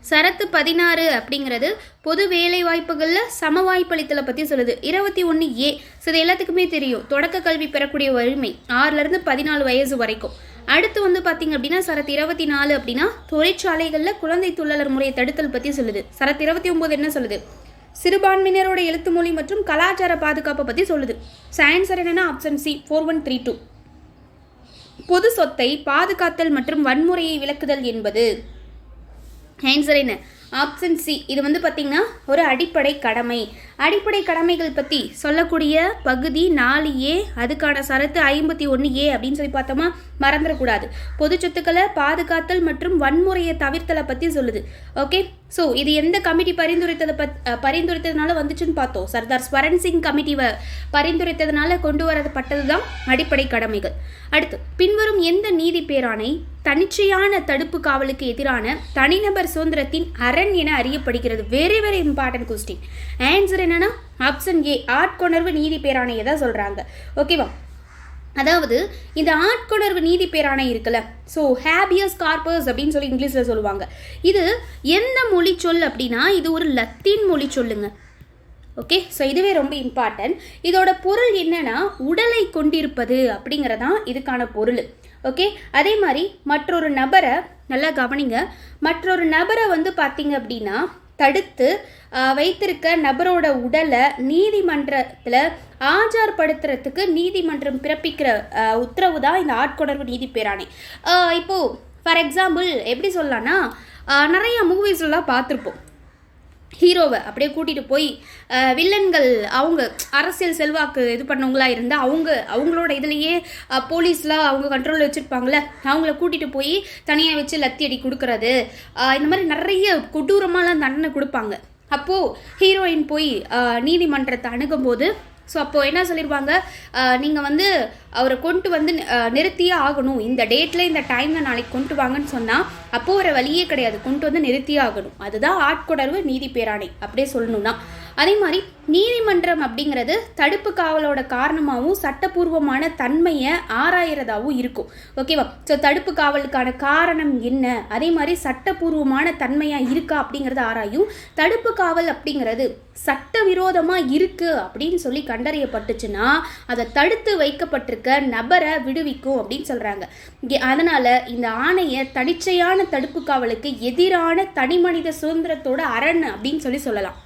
சரத்து 16 அப்படிங்கிறது பொது வேலை வாய்ப்புகளில் சம வாய்ப்பளித்தலை பற்றி சொல்லுது. 21A ஸோ இது எல்லாத்துக்குமே தெரியும், தொடக்க கல்வி பெறக்கூடிய உரிமை 6லேருந்து 14 வயசு வரைக்கும். அடுத்து வந்து பார்த்திங்க அப்படின்னா சரத்து 24 அப்படின்னா தொழிற்சாலைகளில் குழந்தை தொழிலாளர் முறையை தடுத்தல் பற்றி சொல்லுது. சரத்து 29 என்ன சொல்லுது? சிறுபான்மையினரோட எழுத்து மொழி மற்றும் கலாச்சார பாதுகாப்பை பற்றி சொல்லுது. ஆன்சர் என்னன்னா ஆப்ஷன் சி 4132. பொது சொத்தை பாதுகாத்தல் மற்றும் வன்முறையை விளக்குதல் என்பது ஆன்சர் என்ன? Option C. இது வந்து பார்த்திங்கன்னா ஒரு அடிப்படை கடமை. அடிப்படை கடமைகள் பற்றி சொல்லக்கூடிய பகுதி 4A, அதுக்கான சரத்து 51A அப்படின்னு சொல்லி பார்த்தோமா. மறந்துடக்கூடாது. பொது சொத்துக்களை பாதுகாத்தல் மற்றும் வன்முறையை தவிர்த்தலை பற்றி சொல்லுது. ஓகே, ஸோ இது எந்த கமிட்டி பரிந்துரைத்ததுனால வந்துச்சுன்னு பார்த்தோம். சர்தார் ஸ்வரன் சிங் கமிட்டி பரிந்துரைத்ததுனால கொண்டு வரப்பட்டது தான் அடிப்படை கடமைகள். அடுத்து, பின்வரும் எந்த நீதி பேராணை தனிச்சையான தடுப்பு காவலுக்கு எதிரான தனிநபர் சுதந்திரத்தின் அரண் என அறியப்படுகிறது? Very very important question. Answer என்னன்னா ஆப்ஷன் ஏ, ஆட்கொணர்வு நீதி பேராணையை தான் சொல்றாங்க. ஓகேவா? அதாவது இந்த ஆட்கொணர்வு நீதி பேராணை இருக்குல்ல, ஸோ ஹேபியஸ் கார்பஸ் அப்படின்னு சொல்லி இங்கிலீஷில் சொல்லுவாங்க. இது எந்த மொழி சொல் அப்படின்னா இது ஒரு லத்தீன் மொழி சொல்லுங்க. ஓகே, ஸோ இதுவே ரொம்ப இம்பார்ட்டன்ட். இதோட பொருள் என்னன்னா உடலை கொண்டிருப்பது அப்படிங்கிறதான் இதுக்கான பொருள். ஓகே, அதே மாதிரி மற்றொரு நபரை நல்லா கவனிங்க, மற்றொரு நபரை பார்த்தீங்க அப்படின்னா தடுத்து வைத்திருக்க நபரோட உடலை நீதிமன்றத்தில் ஆஜர்படுத்துறதுக்கு நீதிமன்றம் பிறப்பிக்கிற உத்தரவு தான் இந்த ஆட்கொணர்வு நீதி பேராணை. இப்போது ஃபார் எக்ஸாம்பிள் எப்படி சொல்லலாம்னா, நிறைய மூவிஸ்லாம் பார்த்துருப்போம். ஹீரோவை அப்படியே கூட்டிகிட்டு போய் வில்லன்கள் அவங்க அரசியல் செல்வாக்கு இது பண்ணவங்களா இருந்தால் அவங்களோட இதுலேயே போலீஸ்லாம் அவங்க கண்ட்ரோலில் வச்சுருப்பாங்களே, அவங்கள கூட்டிகிட்டு போய் தனியாக வச்சு லத்தி அடி கொடுக்கறது, இந்த மாதிரி நிறைய கொடூரமாலாம் தண்டனை கொடுப்பாங்க. அப்போது ஹீரோயின் போய் நீதிமன்றத்தை அணுகும்போது ஸோ அப்போது என்ன சொல்லிடுவாங்க, நீங்கள் அவரை கொண்டு நிறுத்தியே ஆகணும், இந்த டேட்டில் இந்த டைமில் நாளைக்கு கொண்டு வாங்கன்னு சொன்னால் அப்போது ஒரு வழியே கிடையாது, கொண்டு நிறுத்தியே ஆகணும். அதுதான் ஆட்கொணர்வு நீதி பேராணை அப்படியே சொல்லணும்னா. அதே மாதிரி நீதிமன்றம் அப்படிங்கிறது தடுப்பு காவலோட காரணமாகவும் சட்டப்பூர்வமான தன்மையை ஆராயிறதாகவும் இருக்கும். ஓகேவா? ஸோ தடுப்பு காவலுக்கான காரணம் என்ன, அதே மாதிரி சட்டப்பூர்வமான தன்மையாக இருக்கா அப்படிங்கிறத ஆராயும். தடுப்பு காவல் அப்படிங்கிறது சட்டவிரோதமாக இருக்குது அப்படின்னு சொல்லி கண்டறியப்பட்டுச்சுன்னா அதை தடுத்து வைக்கப்பட்டிருக்க நபரை விடுவிக்கும் அப்படின்னு சொல்கிறாங்க. அதனால் இந்த ஆணையை தனிச்சையான தடுப்பு காவலுக்கு எதிரான தனிமனித சுதந்திரத்தோட அரண் அப்படின்னு சொல்லலாம்.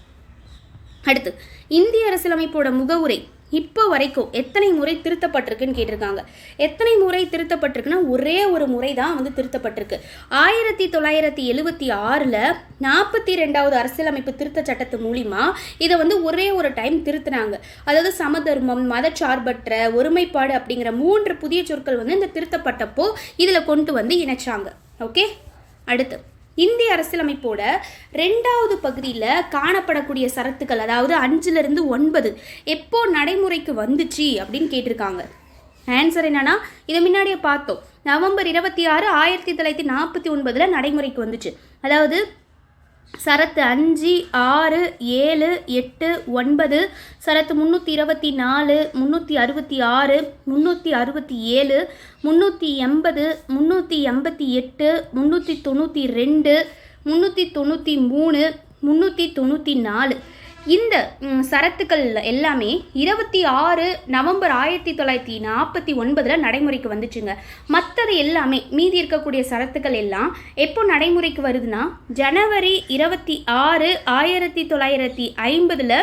அடுத்து, இந்திய அரசியலமைப்போட முகவுரை இப்போ வரைக்கும் எத்தனை முறை திருத்தப்பட்டிருக்குன்னு கேட்டிருக்காங்க. எத்தனை முறை திருத்தப்பட்டிருக்குன்னா ஒரே ஒரு முறை தான் திருத்தப்பட்டிருக்கு. 1976 42வது அரசியலமைப்பு திருத்த சட்டத்து மூலிமா இதை ஒரே ஒரு டைம் திருத்தினாங்க. அதாவது சமதர்மம், மதச்சார்பற்ற, ஒருமைப்பாடு அப்படிங்கிற 3 புதிய சொற்கள் இந்த திருத்தப்பட்டப்போ இதில் கொண்டு இணைச்சாங்க. ஓகே, அடுத்து, இந்திய அரசியலமைப்போட 2வது பகுதியில் காணப்படக்கூடிய சரத்துக்கள், அதாவது 5லிருந்து 9 எப்போ நடைமுறைக்கு வந்துச்சு அப்படின்னு கேட்டிருக்காங்க. ஆன்சர் என்னன்னா இதை முன்னாடியே பார்த்தோம். நவம்பர் 26, 1949 நடைமுறைக்கு வந்துச்சு. அதாவது சரத்து 5, 6, 7, 8, 9, சரத்து 324, 366, 367, 380, 388, 392, 393, 394 இந்த சரத்துக்கள் எல்லாமே 26 நவம்பர் 1949 நடைமுறைக்கு வந்துச்சுங்க. மற்றது எல்லாமே மீதி இருக்கக்கூடிய சரத்துக்கள் எல்லாம் எப்போ நடைமுறைக்கு வருதுன்னா ஜனவரி 26, 1950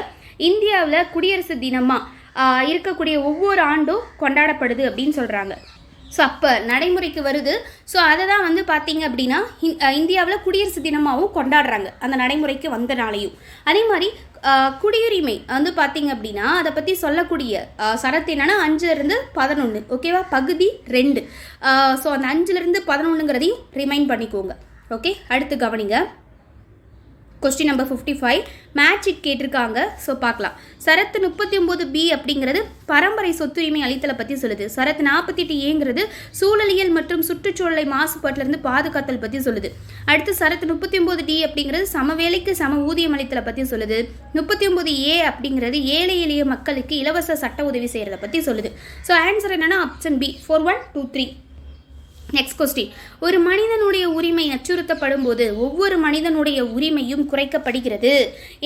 இந்தியாவில் குடியரசு தினமாக இருக்கக்கூடிய ஒவ்வொரு ஆண்டும் கொண்டாடப்படுது அப்படின்னு சொல்கிறாங்க. ஸோ அப்போ நடைமுறைக்கு வருது. ஸோ அதை தான் பார்த்தீங்க அப்படின்னா இந்தியாவில் குடியரசு தினமாகவும் கொண்டாடுறாங்க, அந்த நடைமுறைக்கு வந்தனாலையும். அதே மாதிரி குடியுரிமை பார்த்தீங்க அப்படின்னா அதை பற்றி சொல்லக்கூடிய சரத்து என்னென்னா 5லிருந்து 11. ஓகேவா? பகுதி 2. ஸோ அந்த 5லிருந்து 11ங்கிறதையும் ரிமைண்ட் பண்ணிக்கோங்க. ஓகே, அடுத்து கவனிங்க. கொஸ்டின் நம்பர் 55 மேட்ச் இட் கேட்டிருக்காங்க. ஸோ பார்க்கலாம். சரத்து 39B அப்படிங்கிறது பரம்பரை சொத்துரிமை அளித்தலை பற்றி சொல்லுது. சரத்து 48Aங்கிறது சூழலியல் மற்றும் சுற்றுச்சூழலை மாசுபாட்டிலிருந்து பாதுகாத்தல் பற்றி சொல்லுது. அடுத்து சரத்து 39D அப்படிங்கிறது சமவேளைக்கு சம ஊதியம் அளித்தலை பற்றி சொல்லுது. 39A அப்படிங்கிறது ஏழை எளிய மக்களுக்கு இலவச சட்ட உதவி செய்கிறத பற்றி சொல்லுது. ஸோ ஆன்சர் என்னன்னா ஆப்ஷன் பி 4, 1, 2, 3. Next question. ஒரு மனிதனுடைய உரிமை அச்சுறுத்தப்படும் போது ஒவ்வொரு மனிதனுடைய உரிமையும் குறைக்கப்படுகிறது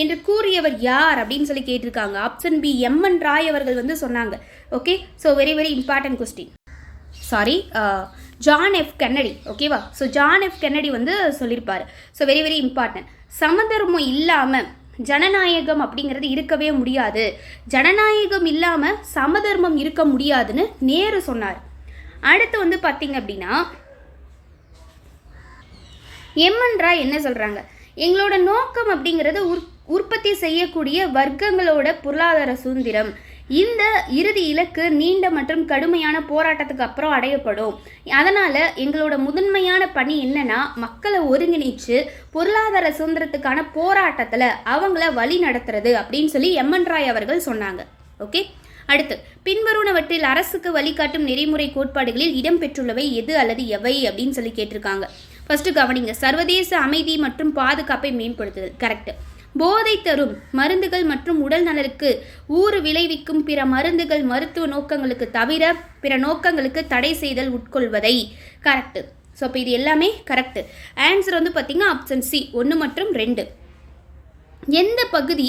என்று கூறியவர் யார் அப்படின்னு சொல்லி கேட்டிருக்காங்க. ஆப்ஷன் பி எம்என் ராய் அவர்கள் சொன்னாங்க. Okay, so very very important question. Sorry, John F Kennedy. ஓகேவா? ஸோ ஜான் எஃப் கென்னடி சொல்லியிருப்பார். So very very important. சமதர்மம் இல்லாமல் ஜனநாயகம் அப்படிங்கிறது இருக்கவே முடியாது, ஜனநாயகம் இல்லாமல் சமதர்மம் இருக்க முடியாதுன்னு நேரு சொன்னார். அடுத்து பார்த்தீங்க அப்படின்னா எம்என் ராய் என்ன சொல்கிறாங்க, எங்களோட நோக்கம் அப்படிங்கிறது உற்பத்தி செய்யக்கூடிய வர்க்கங்களோட பொருளாதார சுதந்திரம், இந்த இறுதி இலக்கு நீண்ட மற்றும் கடுமையான போராட்டத்துக்கு அப்புறம் அடையப்படும். அதனால் எங்களோட முதன்மையான பணி என்னன்னா மக்களை ஒருங்கிணைச்சு பொருளாதார சுதந்திரத்துக்கான போராட்டத்தில் அவங்கள வழி நடத்துறது அப்படின்னு சொல்லி எம்என் ராய் அவர்கள் சொன்னாங்க. ஓகே, அடுத்து பின்வருவனவற்றில் அரசுக்கு வழிகாட்டும் நெறிமுறை கோட்பாடுகளில் இடம்பெற்றுள்ளவை எது அல்லது எவை அப்படின்னு சொல்லி கேட்டிருக்காங்க. ஃபர்ஸ்ட் கவனிங்க, சர்வதேச அமைதி மற்றும் பாதுகாப்பை மேம்படுத்துதல். கரெக்ட். போதை தரும் மருந்துகள் மற்றும் உடல் நலனுக்கு ஊறு விளைவிக்கும் பிற மருந்துகள் மருத்துவ நோக்கங்களுக்கு தவிர பிற நோக்கங்களுக்கு தடை செய்தல் உட்கொள்வதை. கரெக்ட். ஸோ இப்போ இது எல்லாமே கரெக்ட். ஆன்சர் வந்து பார்த்தீங்கன்னா ஆப்ஷன் சி 1 மற்றும் 2. எந்த பகுதி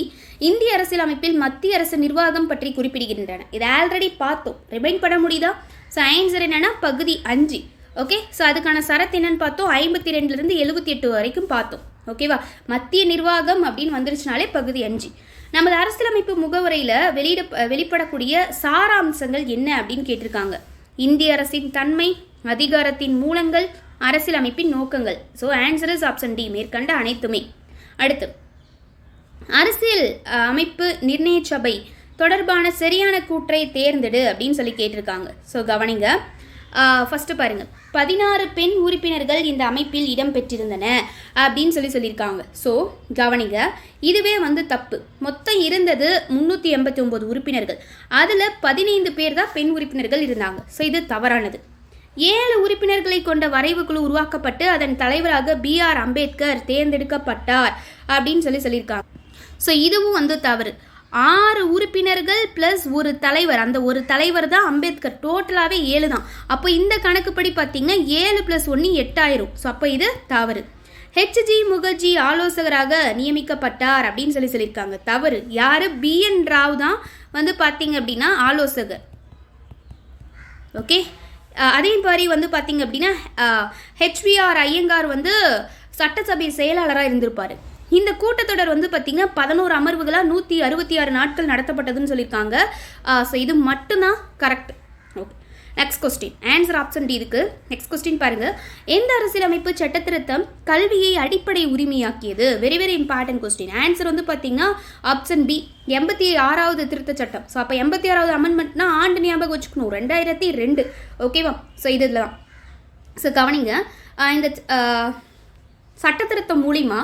இந்திய அரசியலமைப்பில் மத்திய அரசு நிர்வாகம் பற்றி குறிப்பிடுகின்றன? இது ஆல்ரெடி பார்த்தோம், ரிமைண்ட் பண்ண முடியுதா? ஸோ ஆன்சர் என்னன்னா பகுதி 5. ஓகே, ஸோ அதுக்கான சரத்து என்னன்னு பார்த்தோம், 52லேருந்து 78 வரைக்கும் பார்த்தோம். ஓகேவா, மத்திய நிர்வாகம் அப்படின்னு வந்துருச்சுனாலே பகுதி 5. நமது அரசியலமைப்பு முகவரையில் வெளிப்படக்கூடிய சாராம்சங்கள் என்ன அப்படின்னு கேட்டிருக்காங்க. இந்திய அரசின் தன்மை, அதிகாரத்தின் மூலங்கள், அரசியலமைப்பின் நோக்கங்கள். So answer is option D, மேற்கண்ட அனைத்துமே. அடுத்து அரசியல் அமைப்பு நிர்ணய சபை தொடர்பான சரியான கூற்றை தேர்ந்தெடு அப்படின்னு சொல்லி கேட்டிருக்காங்க. ஸோ கவனிங்க, ஃபஸ்ட்டு பாருங்கள், 16 பெண் உறுப்பினர்கள் இந்த அமைப்பில் இடம் பெற்றிருந்தன அப்படின்னு சொல்லியிருக்காங்க. ஸோ கவனிங்க, இதுவே வந்து தப்பு. மொத்தம் இருந்தது 389 உறுப்பினர்கள், அதில் 15 பேர் தான் பெண் உறுப்பினர்கள் இருந்தாங்க. ஸோ இது தவறானது. 7 உறுப்பினர்களை கொண்ட வரைவு குழு உருவாக்கப்பட்டு அதன் தலைவராக BR அம்பேத்கர் தேர்ந்தெடுக்கப்பட்டார் அப்படின்னு சொல்லியிருக்காங்க. ஸோ இதுவும் வந்து தவறு. 6 உறுப்பினர்கள் ப்ளஸ் ஒரு தலைவர், அந்த ஒரு தலைவர் தான் அம்பேத்கர், டோட்டலாகவே 7 தான். அப்போ இந்த கணக்குப்படி பார்த்தீங்கன்னா 7 + 1 8 ஆயிரும். ஸோ அப்போ இது தவறு. HG முகர்ஜி ஆலோசகராக நியமிக்கப்பட்டார் அப்படின்னு சொல்லியிருக்காங்க. தவறு. யார்? BN ராவ் தான் வந்து பார்த்தீங்க அப்படின்னா ஆலோசகர். ஓகே, அதே மாதிரி வந்து பார்த்தீங்க அப்படின்னா HVR ஐயங்கார் வந்து சட்டசபை செயலாளராக இருந்திருப்பார். இந்த கூட்டத்தொடர் வந்து பார்த்தீங்கன்னா 11 அமர்வுகளாக 166 நாட்கள் நடத்தப்பட்டதுன்னு சொல்லியிருக்காங்க. ஸோ இது மட்டும்தான் correct. Okay, next question. Answer option D இருக்கு. நெக்ஸ்ட் கொஸ்டின் பாருங்கள். எந்த அரசியலமைப்பு சட்ட திருத்தம் கல்வியை அடிப்படை உரிமையாக்கியது? Very very important question. Answer வந்து பார்த்தீங்கன்னா ஆப்ஷன் பி, 86வது திருத்த சட்டம். ஸோ அப்போ 86வது அமெண்ட்மெண்ட்னா ஆண்டு ஞாபகம் வச்சுக்கணும், 2002. ஓகேவா? ஸோ இதில் தான். ஸோ கவனிங்க, இந்த சட்ட திருத்தம் மூலிமா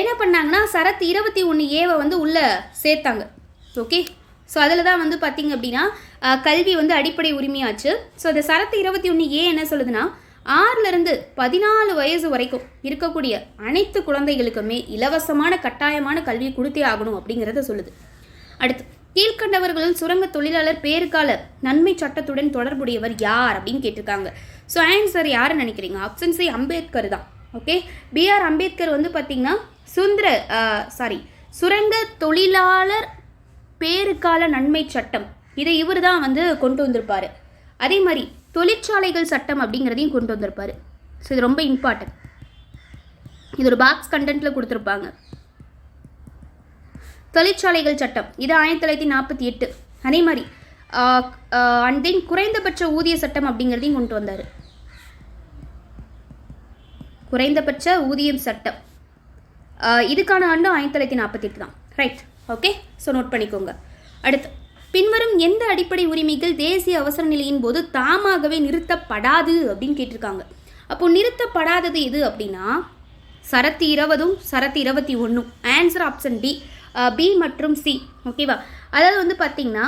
என்ன பண்ணாங்கன்னா சரத்து 21A வந்து உள்ளே சேர்த்தாங்க. ஓகே, ஸோ அதில் தான் வந்து பார்த்தீங்க அப்படின்னா கல்வி வந்து அடிப்படை உரிமையாச்சு. ஸோ அந்த சரத்து 21A என்ன சொல்லுதுன்னா 6லேருந்து 14 வயசு வரைக்கும் இருக்கக்கூடிய அனைத்து குழந்தைகளுக்குமே இலவசமான கட்டாயமான கல்வி கொடுத்தே ஆகணும் அப்படிங்கிறத சொல்லுது. அடுத்து, கீழ்கண்டவர்களும் சுரங்க தொழிலாளர் பேறுகால நன்மை சட்டத்துடன் தொடர்புடையவர் யார் அப்படின்னு கேட்டிருக்காங்க. ஸோ ஆன்சர் யாருன்னு நினைக்கிறீங்க? ஆப்ஷன் சி அம்பேத்கர் தான். ஓகே, BR அம்பேத்கர் வந்து பார்த்தீங்கன்னா சுரங்க தொழிலாளர் பேறுகால நன்மை சட்டம் இதை இவர் தான் வந்து கொண்டு வந்திருப்பார். அதே மாதிரி தொழிற்சாலைகள் சட்டம் அப்படிங்கிறதையும் கொண்டு வந்திருப்பார். ஸோ இது ரொம்ப இம்பார்ட்டன்ட். இது ஒரு பாக்ஸ் கண்டென்ட்டில் கொடுத்துருப்பாங்க. தொழிற்சாலைகள் சட்டம் இது 1948. அதே மாதிரி அண்ட் தென் குறைந்தபட்ச ஊதிய சட்டம் அப்படிங்கிறதையும் கொண்டு வந்தார். குறைந்தபட்ச ஊதியம் சட்டம் இதுக்கான ஆண்டு 1948 தான். ரைட். ஓகே, ஸோ நோட் பண்ணிக்கோங்க. அடுத்து, பின்வரும் எந்த அடிப்படை உரிமைகள் தேசிய அவசர நிலையின் போது தாமாகவே நிறுத்தப்படாது அப்படின்னு கேட்டிருக்காங்க. அப்போது நிறுத்தப்படாதது எது அப்படின்னா சரத்து 20ம் சரத்து 21. ஆன்சர் ஆப்ஷன் பி மற்றும் சி. ஓகேவா? அதாவது வந்து பார்த்தீங்கன்னா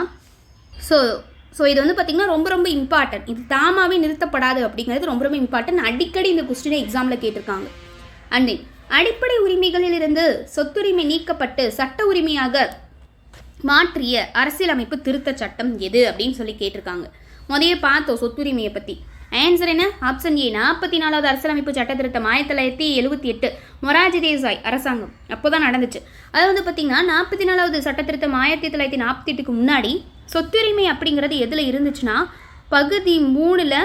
ஸோ இது வந்து பார்த்தீங்கன்னா ரொம்ப ரொம்ப இம்பார்ட்டன்ட். இது தாமாகவே நிறுத்தப்படாது அப்படிங்கிறது ரொம்ப ரொம்ப இம்பார்ட்டன்ட். அடிக்கடி இந்த கொஸ்டினை எக்ஸாமில் கேட்டிருக்காங்க. அண்ட் தென் அடிப்படை உரிமைகளிலிருந்து சொத்துரிமை நீக்கப்பட்டு சட்ட உரிமையாக மாற்றிய அரசியலமைப்பு திருத்த சட்டம் எது அப்படின்னு சொல்லி கேட்டிருக்காங்க. முதல்ல பார்த்தோம் சொத்துரிமையை பற்றி. ஆன்சர் என்ன? ஆப்ஷன் ஏ, 44வது அரசியலமைப்பு சட்ட திருத்தம் 1978 மொரார்ஜி தேசாய் அரசாங்கம் அப்போ தான் நடந்துச்சு. அது வந்து பார்த்திங்கன்னா 44வது சட்ட திருத்தம் 1948க்கு முன்னாடி சொத்துரிமை அப்படிங்கிறது எதில் இருந்துச்சுன்னா பகுதி 3ல்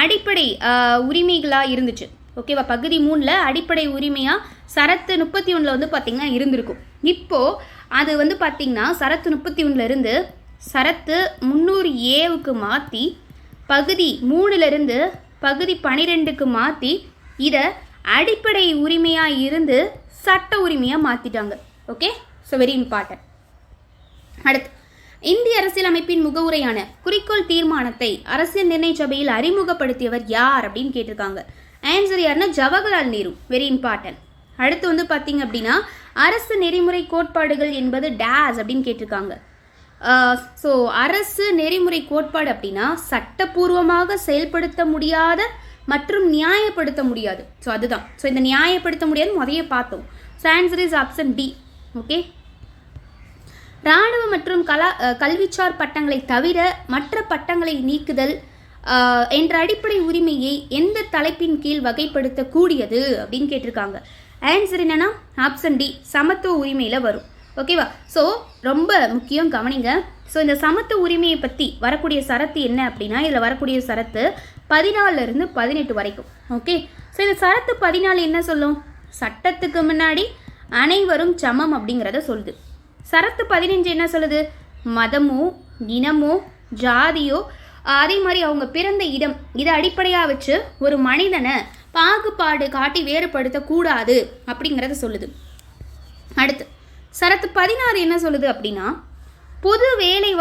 அடிப்படை உரிமைகளாக இருந்துச்சு. ஓகேவா? பகுதி 3ல் அடிப்படை உரிமையாக சரத்து 31 வந்து பார்த்திங்கன்னா இருந்திருக்கும். இப்போது அது வந்து பார்த்திங்கன்னா சரத்து 31 இருந்து சரத்து 300A மாற்றி பகுதி 3லிருந்து பகுதி 12க்கு மாற்றி இதை அடிப்படை உரிமையாக இருந்து சட்ட உரிமையாக மாற்றிட்டாங்க. Okay, so very important. அடுத்து, இந்திய அரசியலமைப்பின் முகவுரையான குறிக்கோள் தீர்மானத்தை அரசியல் நிர்ணய சபையில் அறிமுகப்படுத்தியவர் யார் அப்படின்னு கேட்டிருக்காங்க. ஆன்சர் யாருன்னா ஜவஹர்லால் நேரு. Very important. அடுத்து வந்து பார்த்தீங்க அப்படின்னா அரசு நெறிமுறை கோட்பாடுகள் என்பது டேஸ் அப்படின்னு கேட்டிருக்காங்க. ஸோ அரசு நெறிமுறை கோட்பாடு அப்படின்னா சட்டப்பூர்வமாக செயல்படுத்த முடியாத மற்றும் நியாயப்படுத்த முடியாது. ஸோ அதுதான். ஸோ இந்த நியாயப்படுத்த முடியாது முதைய பார்த்தோம். So answer is option D. Okay. இராணுவ மற்றும் கல்விச்சார் பட்டங்களை தவிர மற்ற பட்டங்களை நீக்குதல் என்ற அடிப்படை உரிமையை எந்த தலைப்பின் கீழ் வகைப்படுத்தக்கூடியது அப்படின்னு கேட்டிருக்காங்க. ஆன்சர் என்னன்னா ஆப்ஷன் டி, சமத்துவ உரிமையில் வரும். ஓகேவா? ஸோ ரொம்ப முக்கியம், கவனிங்க. ஸோ இந்த சமத்துவ உரிமையை பற்றி வரக்கூடிய சரத்து என்ன அப்படின்னா, இதில் வரக்கூடிய சரத்து 14 18 வரைக்கும். ஓகே. ஸோ இந்த சரத்து 14 என்ன சொல்லும்? சட்டத்துக்கு முன்னாடி அனைவரும் சமம் அப்படிங்கிறத சொல்லுது. சரத்து 15 என்ன சொல்லுது? மதமோ இனமோ ஜாதியோ அதே மாதிரி அவங்க பிறந்த இடம் இதை அடிப்படையாக வச்சு ஒரு மனிதனை பாகுபாடு காட்டி வேறுபடுத்தக்கூடாது அப்படிங்கிறத சொல்லுது. அடுத்து சரத்து 16 என்ன சொல்லுது அப்படின்னா, பொது வேலை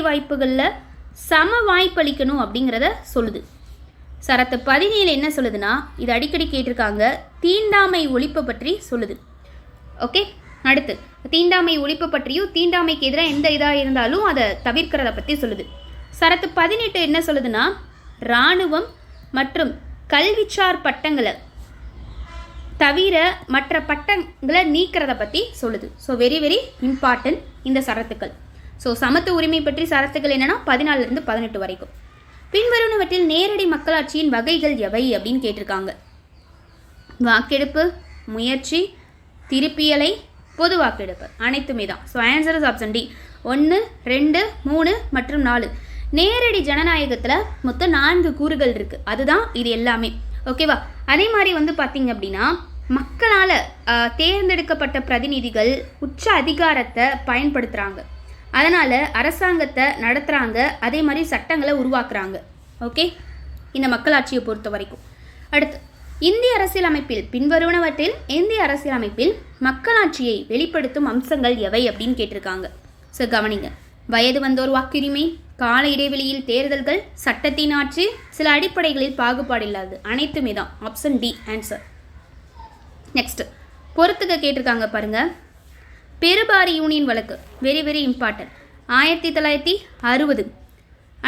வாய்ப்புகளில் சம வாய்ப்பளிக்கணும் அப்படிங்கிறத சொல்லுது. சரத்து 17 என்ன சொல்லுதுன்னா, இது அடிக்கடி கேட்டிருக்காங்க, தீண்டாமை ஒழிப்பு பற்றி சொல்லுது. ஓகே. அடுத்து தீண்டாமை ஒழிப்பு பற்றியும் தீண்டாமைக்கு எதிராக எந்த இதாக இருந்தாலும் அதை தவிர்க்கிறத பற்றி சொல்லுது. சரத்து 18 என்ன சொல்லுதுன்னா, இராணுவம் மற்றும் கல்விச்சார் பட்டங்களை தவிர மற்ற பட்டங்களை நீக்கிறத பற்றி சொல்லுது. ஸோ வெரி வெரி இம்பார்ட்டன்ட் இந்த சரத்துக்கள். ஸோ சமத்துவ உரிமை பற்றி சரத்துக்கள் என்னென்னா 14 18 வரைக்கும். பின்வருவனவற்றில் நேரடி மக்களாட்சியின் வகைகள் எவை அப்படின்னு கேட்டிருக்காங்க. வாக்கெடுப்பு, முயற்சி, திருப்பியலை, பொது வாக்கெடுப்பு அனைத்துமே தான். So answer is option D. 1 2 3 மற்றும் 4. நேரடி ஜனநாயகத்தில் மொத்தம் 4 கூறுகள் இருக்குது. அதுதான் இது எல்லாமே. ஓகேவா? அதே மாதிரி வந்து பார்த்தீங்க அப்படின்னா மக்களால் தேர்ந்தெடுக்கப்பட்ட பிரதிநிதிகள் உச்ச அதிகாரத்தை பயன்படுத்துகிறாங்க. அதனால் அரசாங்கத்தை நடத்துகிறாங்க. அதே மாதிரி சட்டங்களை உருவாக்குறாங்க. ஓகே. இந்த மக்களாட்சியை பொறுத்த வரைக்கும். அடுத்து இந்திய அரசியலமைப்பில் பின்வருவனவற்றில் இந்திய அரசியலமைப்பில் மக்களாட்சியை வெளிப்படுத்தும் அம்சங்கள் எவை அப்படின்னு கேட்டிருக்காங்க. ஸோ கவனிங்க. வயது வந்தோர் வாக்குரிமை, கால இடைவெளியில் தேர்தல்கள், சட்டத்தின் ஆட்சி, சில அடிப்படைகளில் பாகுபாடு இல்லாது அனைத்துமே தான். Option D answer. நெக்ஸ்ட் பொறுத்துக்க கேட்டிருக்காங்க பாருங்க. பெருபாரி யூனியன் வழக்கு வெரி வெரி இம்பார்ட்டன்ட். 1960.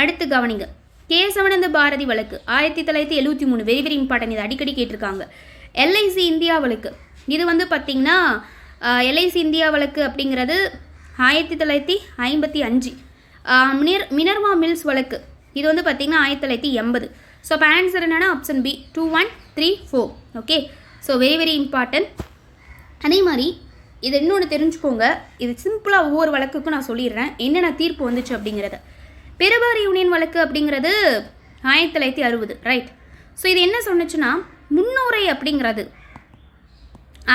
அடுத்து கவனிங்க. கேசவனந்த பாரதி வழக்கு 1973 வெரி வெரி இம்பார்ட்டன்ட். இது அடிக்கடி கேட்டிருக்காங்க. எல்ஐசி இந்தியா வழக்கு இது வந்து பார்த்திங்கன்னா எல்ஐசி இந்தியா வழக்கு அப்படிங்கிறது 1955. மினர்வா மில்ஸ் வழக்கு இது வந்து பார்த்திங்கன்னா 1980. ஸோ அப்போ ஆன்சர் என்னென்னா option B 2 1 3 4. Okay. So very very important. அதே மாதிரி இது இன்னொன்று தெரிஞ்சுக்கோங்க. இது சிம்பிளாக ஒவ்வொரு வழக்குக்கும் நான் சொல்லிடுறேன் என்னென்ன தீர்ப்பு வந்துச்சு அப்படிங்கிறத. பெருபாரி யூனியன் வழக்கு அப்படிங்கிறது 1960 ரைட். ஸோ இது என்ன சொன்னுச்சுன்னா, முன்னுரை அப்படிங்கிறது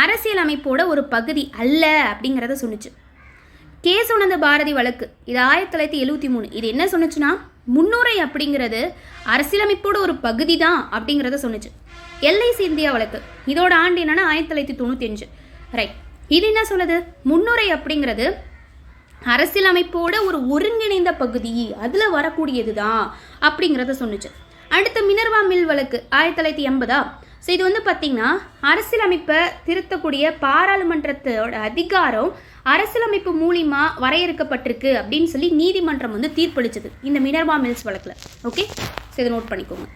அரசியலமைப்போட ஒரு பகுதி அல்ல அப்படிங்கிறத சொன்னுச்சு. கேசவனந்த பாரதி வழக்கு இது 1973. இது என்ன சொன்னுச்சுன்னா, முன்னுரை அப்படிங்கிறது அரசியலமைப்போட ஒரு பகுதி தான் அப்படிங்கிறத சொன்னுச்சு. எல்ஐசி இந்தியா வழக்கு இதோட ஆண்டு என்னன்னா 1995 ரைட். இது என்ன சொல்லுது? முன்னுரை அப்படிங்கிறது அரசியலமைப்போட ஒரு ஒருங்கிணைந்த பகுதி, அதில் வரக்கூடியது தான் அப்படிங்கிறத சொன்னுச்சு. அடுத்த மினர்வா மில் வழக்கு 1980. ஸோ இது வந்து பார்த்திங்கன்னா அரசியலமைப்பை திருத்தக்கூடிய பாராளுமன்றத்தோட அதிகாரம் அரசியலமைப்பு மூலிமா வரையறுக்கப்பட்டிருக்கு அப்படின்னு சொல்லி நீதிமன்றம் வந்து தீர்ப்பளிச்சது இந்த மினர்வா மில்ஸ் வழக்கில். ஓகே. ஸோ இதை நோட் பண்ணிக்கோங்க.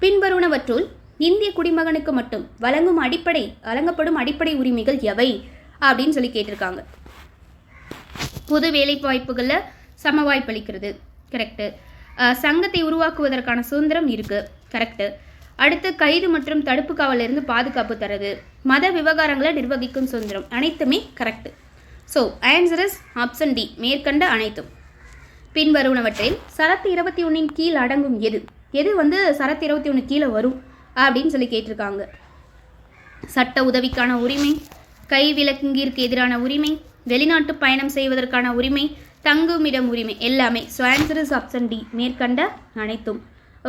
பின்வருவனவற்றுள் இந்திய குடிமகனுக்கு மட்டும் வழங்கப்படும் அடிப்படை உரிமைகள் எவை அப்படின்னு சொல்லி கேட்டிருக்காங்க. பொது வேலை வாய்ப்புகளில் சம வாய்ப்பளிக்கிறது கரெக்டு. சங்கத்தை உருவாக்குவதற்கான சுதந்திரம் இருக்குது கரெக்டு. அடுத்து கைது மற்றும் தடுப்பு காவலிருந்து பாதுகாப்பு தரது, மத விவகாரங்களை நிர்வகிக்கும் சுதந்திரம் அனைத்துமே correct. So answer is option D மேற்கண்ட அனைத்தும். பின்வருவனவற்றில் சரத்து 21 கீழ் அடங்கும் எது வந்து சரத்து 21 கீழே வரும் அப்படின்னு சொல்லி கேட்டிருக்காங்க. சட்ட உதவிக்கான உரிமை, கைவிலங்கிற்கு எதிரான உரிமை, வெளிநாட்டு பயணம் செய்வதற்கான உரிமை, தங்குமிடம் உரிமை எல்லாமே. So answer is option D மேற்கண்ட அனைத்தும்.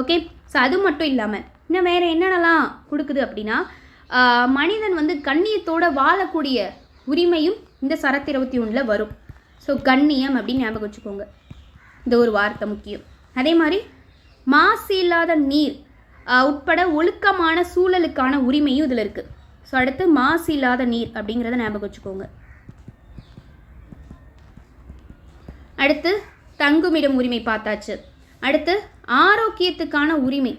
ஓகே. ஸோ அது மட்டும் இல்லாமல் இன்னும் வேறு என்னென்னலாம் கொடுக்குது அப்படின்னா, மனிதன் வந்து கண்ணியத்தோடு வாழக்கூடிய உரிமையும் இந்த சரத்து 21 வரும். ஸோ கண்ணியம் அப்படின்னு ஞாபகம் வச்சுக்கோங்க. இந்த ஒரு வார்த்தை முக்கியம். அதே மாதிரி மாசு இல்லாத நீர் உட்பட ஒழுக்கமான சூழலுக்கான உரிமையும் இதில் இருக்குது. ஸோ அடுத்து மாசு இல்லாத நீர் அப்படிங்கிறத ஞாபகம் வச்சுக்கோங்க. அடுத்து தங்குமிடம் உரிமை பார்த்தாச்சு. அடுத்து ஆரோக்கியத்துக்கான உரிமை,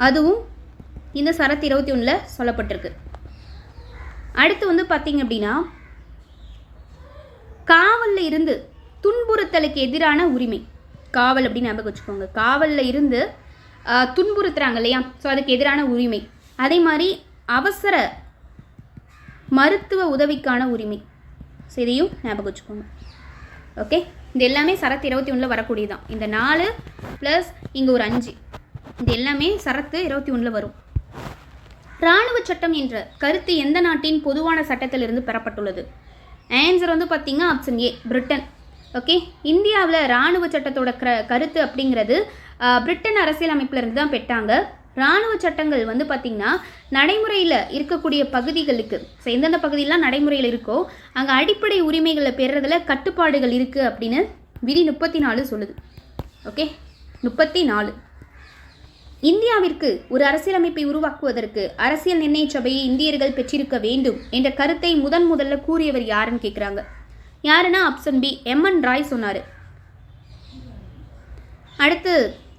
அதுவும் இந்த சரத்து 21 சொல்லப்பட்டிருக்கு. அடுத்து வந்து பார்த்தீங்க அப்படின்னா காவலில் இருந்து துன்புறுத்தலுக்கு எதிரான உரிமை. காவல் அப்படின்னு ஞாபகம் வச்சுக்கோங்க. காவலில் இருந்து துன்புறுத்துறாங்க இல்லையா, ஸோ அதுக்கு எதிரான உரிமை. அதே மாதிரி அவசர மருத்துவ உதவிக்கான உரிமை. ஸோ இதையும் ஞாபகம் வச்சுக்கோங்க. ஓகே, இது எல்லாமே சரத்து 21 வரக்கூடியதான். இந்த 4 ப்ளஸ் இங்கே ஒரு 5, இது எல்லாமே சரத்து 21 வரும். இராணுவ சட்டம் என்ற கருத்து எந்த நாட்டின் பொதுவான சட்டத்திலிருந்து பெறப்பட்டுள்ளது? ஆன்சர் வந்து பார்த்தீங்கன்னா ஆப்ஷன் ஏ, பிரிட்டன். ஓகே, இந்தியாவில் இராணுவ சட்டத்தோட கருத்து அப்படிங்கிறது பிரிட்டன் அரசியலமைப்பிலிருந்து தான் பெற்றாங்க. இராணுவ சட்டங்கள் வந்து பார்த்திங்கன்னா நடைமுறையில் இருக்கக்கூடிய பகுதிகளுக்கு, ஸோ எந்தெந்த பகுதியெலாம் நடைமுறையில் இருக்கோ அங்கே அடிப்படை உரிமைகளை பெறுறதுல கட்டுப்பாடுகள் இருக்குது அப்படின்னு விதி 34 சொல்லுது. ஓகே, 34. இந்தியாவிற்கு ஒரு அரசியலமைப்பை உருவாக்குவதற்கு அரசியல் நிர்ணய சபையை இந்தியர்கள் பெற்றிருக்க வேண்டும் என்ற கருத்தை முதல்ல கூறியவர் யாருன்னு கேட்குறாங்க. யாருன்னா ஆப்ஷன் பி, எம்என் ராய் சொன்னார். அடுத்து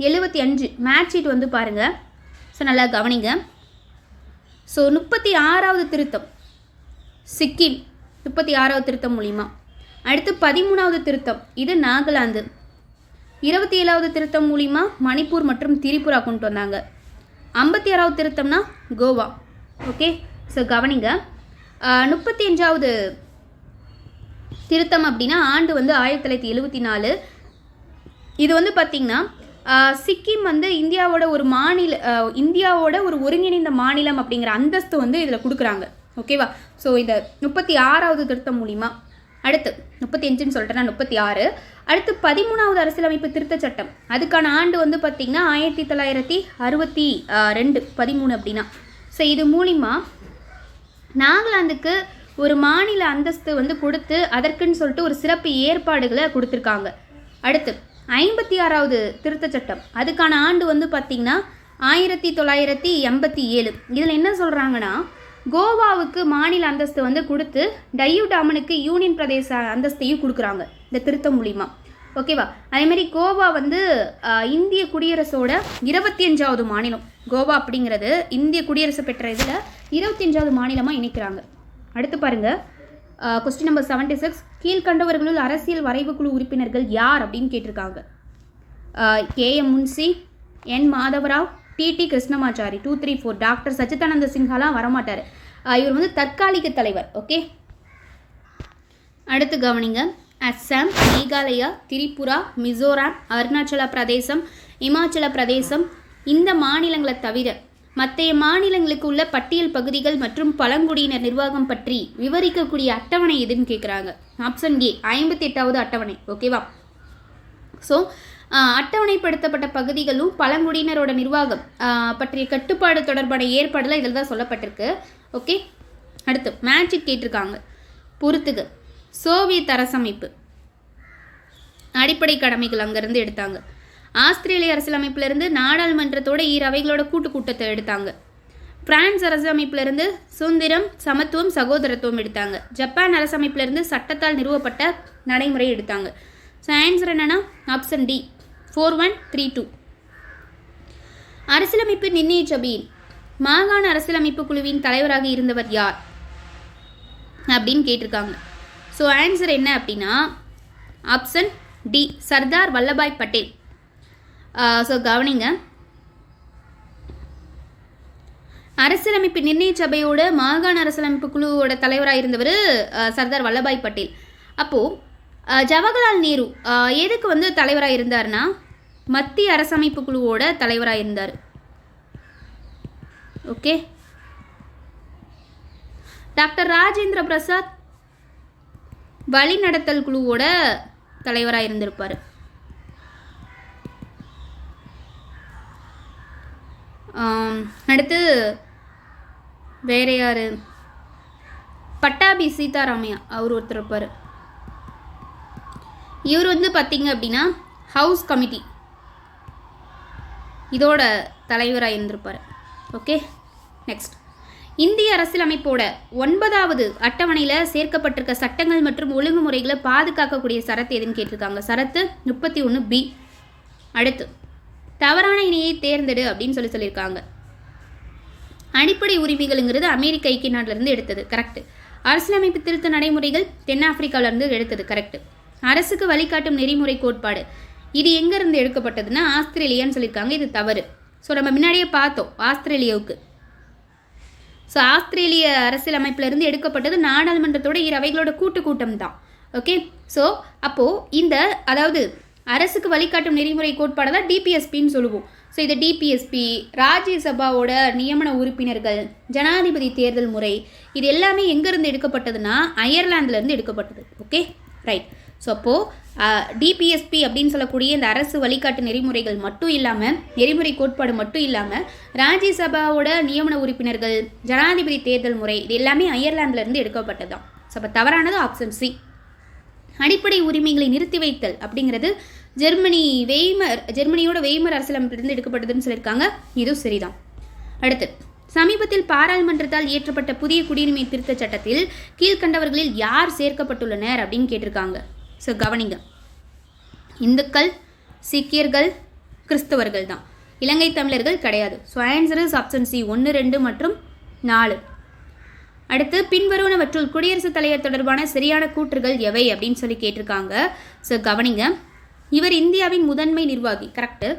75 மேட்ச் ஷீட் வந்து பாருங்கள். ஸோ நல்லா கவனிங்க. ஸோ 36வது திருத்தம் சிக்கிம், 36வது திருத்தம் மூலிமா. அடுத்து 13வது திருத்தம், இது நாகாலாந்து. 27வது திருத்தம் மூலிமா மணிப்பூர் மற்றும் திரிபுரா கொண்டு வந்தாங்க. 56வது திருத்தம்னா கோவா. ஓகே, ஸோ கவனிங்க. 35வது திருத்தம் அப்படின்னா ஆண்டு வந்து 1974. இது வந்து பார்த்திங்கன்னா சிக்கிம் வந்து இந்தியாவோட ஒரு ஒருங்கிணைந்த மாநிலம் அப்படிங்கிற அந்தஸ்து வந்து இதில் கொடுக்குறாங்க. ஓகேவா? ஸோ இந்த 36வது திருத்தம் மூலிமா. அடுத்து 35ன்னு சொல்லிட்டேன்னா 36. அடுத்து 13வது அரசியலமைப்பு திருத்த சட்டம், அதுக்கான ஆண்டு வந்து பார்த்திங்கன்னா 1962, 13 அப்படின்னா. ஸோ இது மூலிமா நாகாலாந்துக்கு ஒரு மாநில அந்தஸ்து வந்து கொடுத்து அதற்குன்னு சொல்லிட்டு ஒரு சிறப்பு ஏற்பாடுகளை கொடுத்துருக்காங்க. அடுத்து 56வது திருத்த சட்டம், அதுக்கான ஆண்டு வந்து பார்த்திங்கன்னா 1987. இதில் என்ன சொல்கிறாங்கன்னா கோவாவுக்கு மாநில அந்தஸ்து வந்து கொடுத்து டையூ டாமனுக்கு யூனியன் பிரதேச அந்தஸ்தையும் கொடுக்குறாங்க இந்த திருத்தம் மூலிமா. ஓகேவா? அதேமாதிரி கோவா வந்து இந்திய குடியரசோட 25வது மாநிலம். கோவா அப்படிங்கிறது இந்திய குடியரசு பெற்ற இதில் 25வது மாநிலமாக இணைக்கிறாங்க. அடுத்து பாருங்கள், கொஸ்டின் நம்பர் 76. கீழ்கண்டவர்களுள் அரசியல் வரைவு குழு உறுப்பினர்கள் யார் அப்படின்னு கேட்டிருக்காங்க. KM Munshi, N Madhavrao, TT Krishnamachari. 2, 3, 4. Doctor Sachchidananda சின்ஹாலாம் வரமாட்டார், இவர் வந்து தற்காலிக தலைவர். ஓகே, அடுத்து கவனிங்க. அஸ்ஸாம், மேகாலயா, திரிபுரா, மிசோராம், அருணாச்சல பிரதேசம், இமாச்சல பிரதேசம், இந்த மாநிலங்களை தவிர மற்ற மாநிலங்களுக்கு உள்ள பட்டியல் பகுதிகள் மற்றும் பழங்குடியினர் நிர்வாகம் பற்றி விவரிக்கக்கூடிய அட்டவணை எதுன்னு கேட்குறாங்க. ஆப்ஷன் ஏ, 58வது அட்டவணை. ஓகேவா? ஸோ அட்டவணைப்படுத்தப்பட்ட பகுதிகளும் பழங்குடியினரோட நிர்வாகம் பற்றிய கட்டுப்பாடு தொடர்பான ஏற்பாடுலாம் இதில் தான் சொல்லப்பட்டிருக்கு. ஓகே, அடுத்து மேட்சிக் கேட்டிருக்காங்க. பொறுத்துக. சோவியத் அரசமைப்பு அடிப்படை கடமைகள் அங்கேருந்து எடுத்தாங்க. ஆஸ்திரேலிய அரசியலமைப்பிலிருந்து நாடாளுமன்றத்தோட அவைகளோட கூட்டத்தை எடுத்தாங்க. பிரான்ஸ் அரசமைப்பிலிருந்து சுதந்திரம், சமத்துவம், சகோதரத்துவம் எடுத்தாங்க. ஜப்பான் அரசமைப்பிலிருந்து சட்டத்தால் நிறுவப்பட்ட நடைமுறை எடுத்தாங்க. ஸோ ஆன்சர் என்னன்னா ஆப்ஷன் டி, 4132. அரசியலமைப்பு நிர்ணய சபையில் மாகாண அரசியலமைப்பு குழுவின் தலைவராக இருந்தவர் யார் அப்படின்னு கேட்டிருக்காங்க. ஸோ ஆன்சர் என்ன அப்படின்னா option D, Sardar Vallabhbhai Patel. So கவனிங்க, அரசியலமைப்பு நிர்ணய சபையோட மாகாண அரசியலமைப்பு குழுவோட தலைவராக இருந்தவர் சர்தார் வல்லபாய் பட்டேல். அப்போது ஜவஹர்லால் நேரு எதுக்கு வந்து தலைவராக இருந்தார்னா மத்திய அரசமைப்பு குழுவோட தலைவராக இருந்தார். ஓகே, டாக்டர் ராஜேந்திர பிரசாத் வழிநடத்தல் குழுவோட தலைவராக இருந்திருப்பார். அடுத்து வேற யார்? பட்டாபி சீதாராமையா அவர் ஒருத்தர் இருப்பார். இவர் வந்து பார்த்தீங்க அப்படின்னா ஹவுஸ் கமிட்டி இதோட தலைவராக இருந்திருப்பார். Okay, next. இந்திய அரசியலமைப்போட 9வது அட்டவணையில் சேர்க்கப்பட்டிருக்க சட்டங்கள் மற்றும் ஒழுங்குமுறைகளை பாதுகாக்கக்கூடிய சரத்து எதுன்னு கேட்டிருக்காங்க. சரத்து 31B. அடுத்து தவறான இணையை தேர்ந்தெடு அப்படின்னு சொல்லியிருக்காங்க. அடிப்படை உரிமைகள்ங்கிறது அமெரிக்க ஐக்கிய நாட்டிலிருந்து எடுத்தது. கரெக்ட். அரசியலமைப்பு திருத்த நடைமுறைகள் தென்னாப்பிரிக்காவிலிருந்து எடுத்தது. கரெக்ட். அரசுக்கு வழிகாட்டும் நெறிமுறை கோட்பாடு இது எங்கேருந்து எடுக்கப்பட்டதுன்னா ஆஸ்திரேலியான்னு சொல்லியிருக்காங்க. இது தவறு. ஸோ நம்ம முன்னாடியே பார்த்தோம் ஆஸ்திரேலியாவுக்கு. ஸோ ஆஸ்திரேலிய அரசியலமைப்பிலிருந்து எடுக்கப்பட்டது நாடாளுமன்றத்தோட இரு அவைகளோட கூட்டம் தான். ஓகே, ஸோ அப்போது இந்த அதாவது அரசுக்கு வழிகாட்டும் நெறிமுறை கோட்பாடு தான் டிபிஎஸ்பின்னு சொல்லுவோம். ஸோ இது டிபிஎஸ்பி, ராஜ்யசபாவோட நியமன உறுப்பினர்கள், ஜனாதிபதி தேர்தல் முறை, இது எல்லாமே எங்கேருந்து எடுக்கப்பட்டதுன்னா அயர்லாந்துலேருந்து எடுக்கப்பட்டது. Okay, right. ஸோ அப்போது டிபிஎஸ்பி அப்படின்னு சொல்லக்கூடிய இந்த அரசு வழிகாட்டு நெறிமுறைகள் மட்டும் இல்லாமல், நெறிமுறை கோட்பாடு மட்டும் இல்லாமல், ராஜ்யசபாவோட நியமன உறுப்பினர்கள், ஜனாதிபதி தேர்தல் முறை, இது எல்லாமே அயர்லாந்துலேருந்து எடுக்கப்பட்டது தான். ஸோ அப்போ தவறானது ஆப்ஷன் சி. அடிப்படை உரிமைகளை நிறுத்தி வைத்தல் அப்படிங்கிறது ஜெர்மனியோட வெய்மர் அரசியலமைப்பிலிருந்து எடுக்கப்பட்டதுன்னு சொல்லியிருக்காங்க. இதுவும் சரிதான். அடுத்து, சமீபத்தில் பாராளுமன்றத்தால் இயற்றப்பட்ட புதிய குடியுரிமை திருத்த சட்டத்தில் கீழ்கண்டவர்களில் யார் சேர்க்கப்பட்டுள்ளனர் அப்படின்னு கேட்டிருக்காங்க. ஸோ கவனிங்க, இந்துக்கள், சீக்கியர்கள், கிறிஸ்தவர்கள் தான். இலங்கை தமிழர்கள் கிடையாது. So answer is option C 1, 2 மற்றும் 4. அடுத்து, பின்வருவனவற்றுள் குடியரசுத் தலைவர் தொடர்பான சரியான கூற்றுகள் எவை அப்படின்னு சொல்லி கேட்டிருக்காங்க. ஸோ கவனிங்க, இவர் இந்தியாவின் முதன்மை நிர்வாகி. கரெக்டு.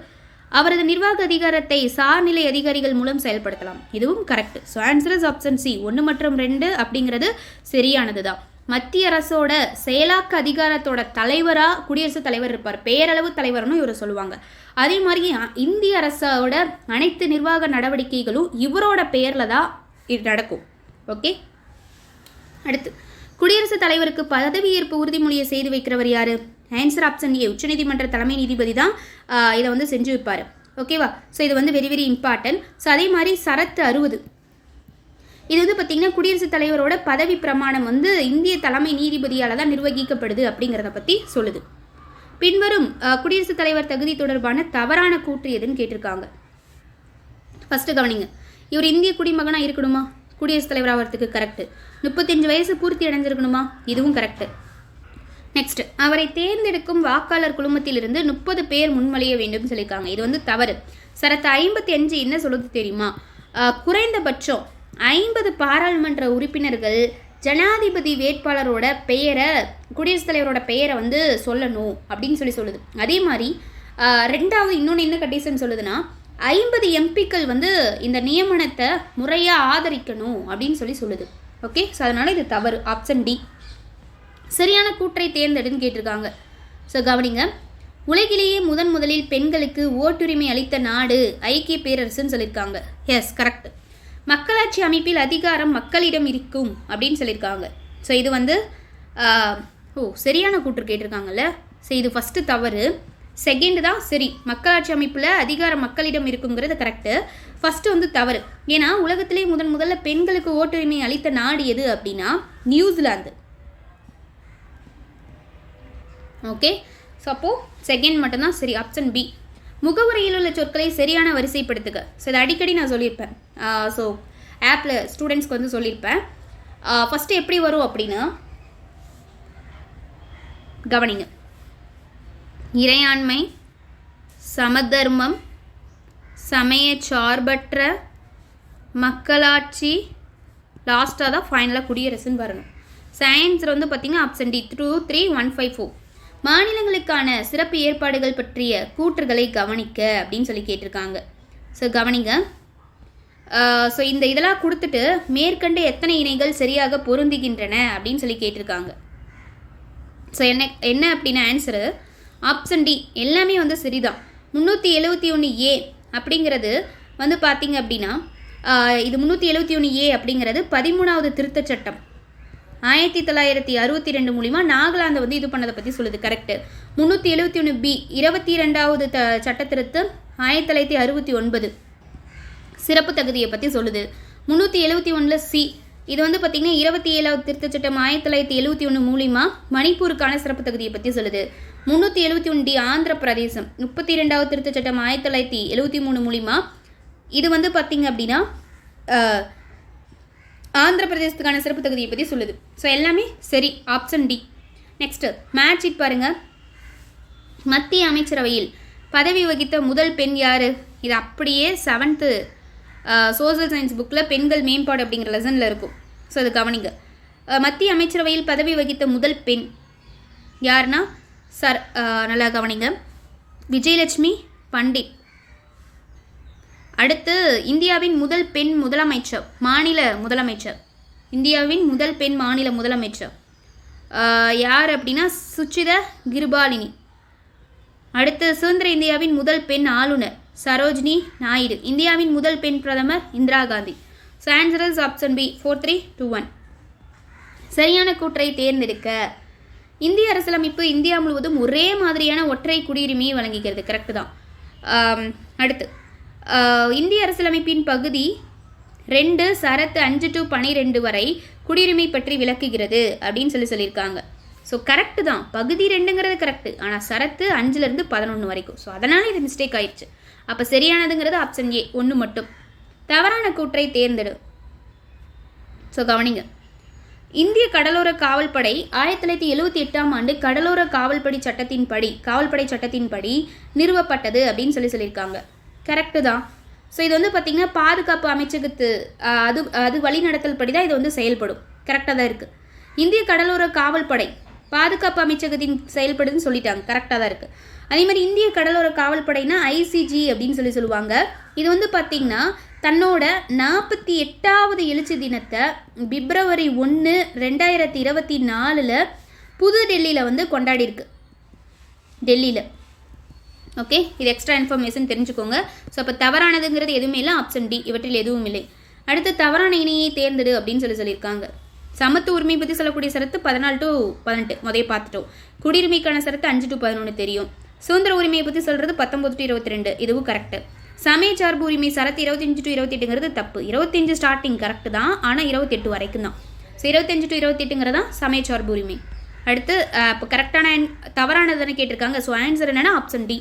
அவரது நிர்வாக அதிகாரத்தை சார்நிலை அதிகாரிகள் மூலம் செயல்படுத்தலாம். இதுவும் correct. So answer is option C 1 மற்றும் 2 அப்படிங்கிறது சரியானது தான். மத்திய அரசோட செயலாக்க அதிகாரத்தோட தலைவராக குடியரசுத் தலைவர் இருப்பார். பேரளவு தலைவர்னு இவரை சொல்லுவாங்க. அதே மாதிரி இந்திய அரசோட அனைத்து நிர்வாக நடவடிக்கைகளும் இவரோட பெயரில் தான் நடக்கும். ஓகே, அடுத்து, குடியரசுத் தலைவருக்கு பதவியேற்பு உறுதிமொழியை செய்து வைக்கிறவர் யார்? ஆன்சர் ஆப்ஷன் ஏ உச்சநீதிமன்ற தலைமை நீதிபதி தான் இதை வந்து செஞ்சு வைப்பார். ஓகேவா? ஸோ இது வந்து வெரி வெரி இம்பார்ட்டன்ட். ஸோ அதே மாதிரி சரத்து 60 இது வந்து பார்த்திங்கன்னா குடியரசுத் தலைவரோட பதவி பிரமாணம் வந்து இந்திய தலைமை நீதிபதியால் தான் நிர்வகிக்கப்படுது அப்படிங்கிறத பற்றி சொல்லுது. பின்வரும் குடியரசுத் தலைவர் தகுதி தொடர்பான தவறான கூற்று எதுன்னு கேட்டிருக்காங்க. ஃபஸ்ட்டு கவனிங்க, இவர் இந்திய குடிமகனாக இருக்கணுமா? குடியரசுத் தலைவர் ஆகிறதுக்கு கரெக்டு. 35 வயசு பூர்த்தி அடைஞ்சிருக்கணுமா? இதுவும் கரெக்டு. நெக்ஸ்ட், அவரை தேர்ந்தெடுக்கும் வாக்காளர் குழுமத்திலிருந்து 30 பேர் முன்மொழிய வேண்டும் சொல்லியிருக்காங்க. இது வந்து தவறு. சரத்து 55 என்ன சொல்லுது தெரியுமா? குறைந்தபட்சம் 50 பாராளுமன்ற உறுப்பினர்கள் ஜனாதிபதி வேட்பாளரோட பெயரை, குடியரசுத் தலைவரோட பெயரை வந்து சொல்லணும் அப்படின்னு சொல்லுது. அதே மாதிரி ரெண்டாவது இன்னொன்று என்ன கண்டிஷன் சொல்லுதுன்னா 50 எம்பிக்கள் வந்து இந்த நியமனத்தை முறையாக ஆதரிக்கணும் அப்படின்னு சொல்லுது. ஓகே, ஸோ அதனால் இது தவறு. Option D. சரியான கூற்றை தேர்ந்தெடுன்னு கேட்டிருக்காங்க. ஸோ கவனிங்க, உலகிலேயே முதலில் பெண்களுக்கு ஓட்டுரிமை அளித்த நாடு ஐக்கிய பேரரசுன்னு சொல்லியிருக்காங்க. Yes, correct. மக்களாட்சி அமைப்பில் அதிகாரம் மக்களிடம் இருக்கும் அப்படின்னு சொல்லியிருக்காங்க. ஸோ இது வந்து சரியான கூற்று கேட்டிருக்காங்கல்ல. ஸோ இது ஃபஸ்ட்டு தவறு, செகண்ட் தான் சரி. மக்களாட்சி அமைப்பில் அதிகாரம் மக்களிடம் இருக்குங்கிறது கரெக்டு. ஃபஸ்ட்டு வந்து தவறு. ஏன்னா உலகத்திலே முதல்ல பெண்களுக்கு ஓட்டுரிமை அளித்த நாடு எது அப்படின்னா நியூசிலாந்து. ஓகே, ஸோ அப்போது செகண்ட் மட்டும்தான் சரி. Option B. முகவுரையில் உள்ள சொற்களை சரியான வரிசைப்படுத்துக. ஸோ இது அடிக்கடி நான் சொல்லியிருப்பேன். ஸோ ஆப்பில் ஸ்டூடெண்ட்ஸ்க்கு வந்து சொல்லியிருப்பேன். ஃபஸ்ட்டு எப்படி வரும் அப்படின்னா கவனிங்க, இறையாண்மை, சமதர்மம், சமய சார்பற்ற, மக்களாட்சி, லாஸ்ட்டாக தான் ஃபைனலாக குடியரசுன்னு வரணும். சயின்ஸில் வந்து பார்த்திங்கன்னா ஆப்ஷன் டி 2, 3, 1, 5, 4. மாநிலங்களுக்கான சிறப்பு ஏற்பாடுகள் பற்றிய கூற்றுகளை கவனிக்க அப்படின்னு சொல்லி கேட்டிருக்காங்க. ஸோ கவனிங்க, ஸோ இந்த இதெல்லாம் கொடுத்துட்டு மேற்கண்ட எத்தனை இணைகள் சரியாக பொருந்துகின்றன அப்படின்னு சொல்லி கேட்டிருக்காங்க. ஸோ என்ன அப்படின்னா ஆன்சரு ஆப்ஷன் டி எல்லாமே வந்து சரிதான். 371A அப்படிங்கிறது வந்து பார்த்திங்க அப்படின்னா இது 371A அப்படிங்கிறது 13வது திருத்தச் சட்டம் 1962 மூலிமா நாகாலாந்து வந்து இது பண்ணதை பற்றி சொல்லுது. கரெக்டு. 371B 22வது சட்ட திருத்தம் 1969 சிறப்பு தகுதியை பற்றி சொல்லுது. 371C இது வந்து பார்த்திங்கன்னா 27வது திருத்தச் சட்டம் 1971 மூலிமா மணிப்பூருக்கான சிறப்பு தகுதியை பற்றி சொல்லுது. 371D ஆந்திர பிரதேசம் 32வது திருத்தச் சட்டம் 1973 மூலிமா இது வந்து பார்த்திங்க அப்படின்னா ஆந்திர பிரதேசத்துக்கான சிறப்பு தகுதியை பற்றி சொல்லுது. ஸோ எல்லாமே சரி, option D. Next match it பாருங்கள். மத்திய அமைச்சரவையில் பதவி வகித்த முதல் பெண் யார்? இது அப்படியே 7th சோஷியல் சயின்ஸ் புக்கில் பெண்கள் மேம்பாடு அப்படிங்கிற லெசனில் இருக்கும். ஸோ அது கவனிங்க. மத்திய அமைச்சரவையில் பதவி வகித்த முதல் பெண் யாருன்னா நல்லா கவனிங்க, விஜயலட்சுமி பண்டிட். அடுத்து இந்தியாவின் முதல் பெண் முதலமைச்சர், மாநில முதலமைச்சர், இந்தியாவின் முதல் பெண் மாநில முதலமைச்சர் யார் அப்படின்னா சுச்சிதா கிருபாலினி. அடுத்து சுதந்திர இந்தியாவின் முதல் பெண் ஆளுநர் சரோஜினி நாயுடு. இந்தியாவின் முதல் பெண் பிரதமர் Indira Gandhi. So answer is option B 4, 3, 2, 1. சரியான கூற்றை தேர்ந்தெடுக்க. இந்திய அரசியலமைப்பு இந்தியா முழுவதும் ஒரே மாதிரியான ஒற்றை குடியுரிமையை வழங்குகிறது. கரெக்டு தான். அடுத்து இந்திய அரசியலமைப்பின் பகுதி 2 சரத்து 5 to 12 வரை குடியுரிமை பற்றி விளக்குகிறது அப்படின்னு சொல்லியிருக்காங்க. ஸோ கரெக்டு தான், பகுதி 2ங்கிறது கரெக்டு, ஆனால் சரத்து 5லேருந்து 11 வரைக்கும். ஸோ அதனால் இது மிஸ்டேக் ஆயிடுச்சு. அப்போ சரியானதுங்கிறது ஆப்ஷன் ஏ 1 மட்டும். தவறான கூற்றை தேர்ந்தெடு. ஸோ கவனிங்க, இந்திய கடலோர காவல்படை 1978ஆம் ஆண்டு கடலோர காவல்படை சட்டத்தின்படி நிறுவப்பட்டது அப்படின்னு சொல்லியிருக்காங்க. கரெக்டு தான். ஸோ இது வந்து பார்த்திங்கன்னா பாதுகாப்பு அமைச்சகத்து அது வழிநடத்தல் படி தான் இது வந்து செயல்படும். கரெக்டாக தான் இருக்குது. இந்திய கடலோர காவல்படை பாதுகாப்பு அமைச்சகத்தின் செயல்படுதுன்னு சொல்லிட்டாங்க. கரெக்டாக தான் இருக்குது. அதே மாதிரி இந்திய கடலோர காவல்படைனா ஐசிஜி அப்படின்னு சொல்லுவாங்க. இது வந்து பார்த்திங்கன்னா தன்னோட 48வது எழுச்சி தினத்தை பிப்ரவரி 1, 2024 புது டெல்லியில் வந்து கொண்டாடி இருக்கு. டெல்லியில். ஓகே, இது எக்ஸ்ட்ரா இன்ஃபர்மேஷன் தெரிஞ்சுக்கோங்க. ஸோ அப்போ தவறானதுங்கிறது எதுவுமே இல்லை, ஆப்ஷன் டி. இவற்றில் எதுவும் இல்லை. அடுத்து தவறான இணையை தேர்ந்தெடு அப்படின்னு சொல்லியிருக்காங்க. சமத்துவ உரிமை பற்றி சொல்லக்கூடிய சரத்து 14 to 18 முதல்ல பார்த்துட்டோம். குடியுரிமைக்கான சரத்து 5 to 11 தெரியும். சுதந்திர உரிமையை பற்றி சொல்கிறது 19 to 22, இதுவும் கரெக்டு. சமய சார்பு உரிமை சரத்து 25 to 28ங்கிறது தப்பு. 25 ஸ்டார்டிங் கரெக்டு தான், ஆனால் 28 வரைக்கும் தான். ஸோ 25 to 28ங்கிறது தான் சமய சார்பு உரிமை. அடுத்து இப்போ கரெக்டான தவறானதுன்னு கேட்டிருக்காங்க. ஸோ ஆன்சர் என்னென்னா ஆப்ஷன் டி.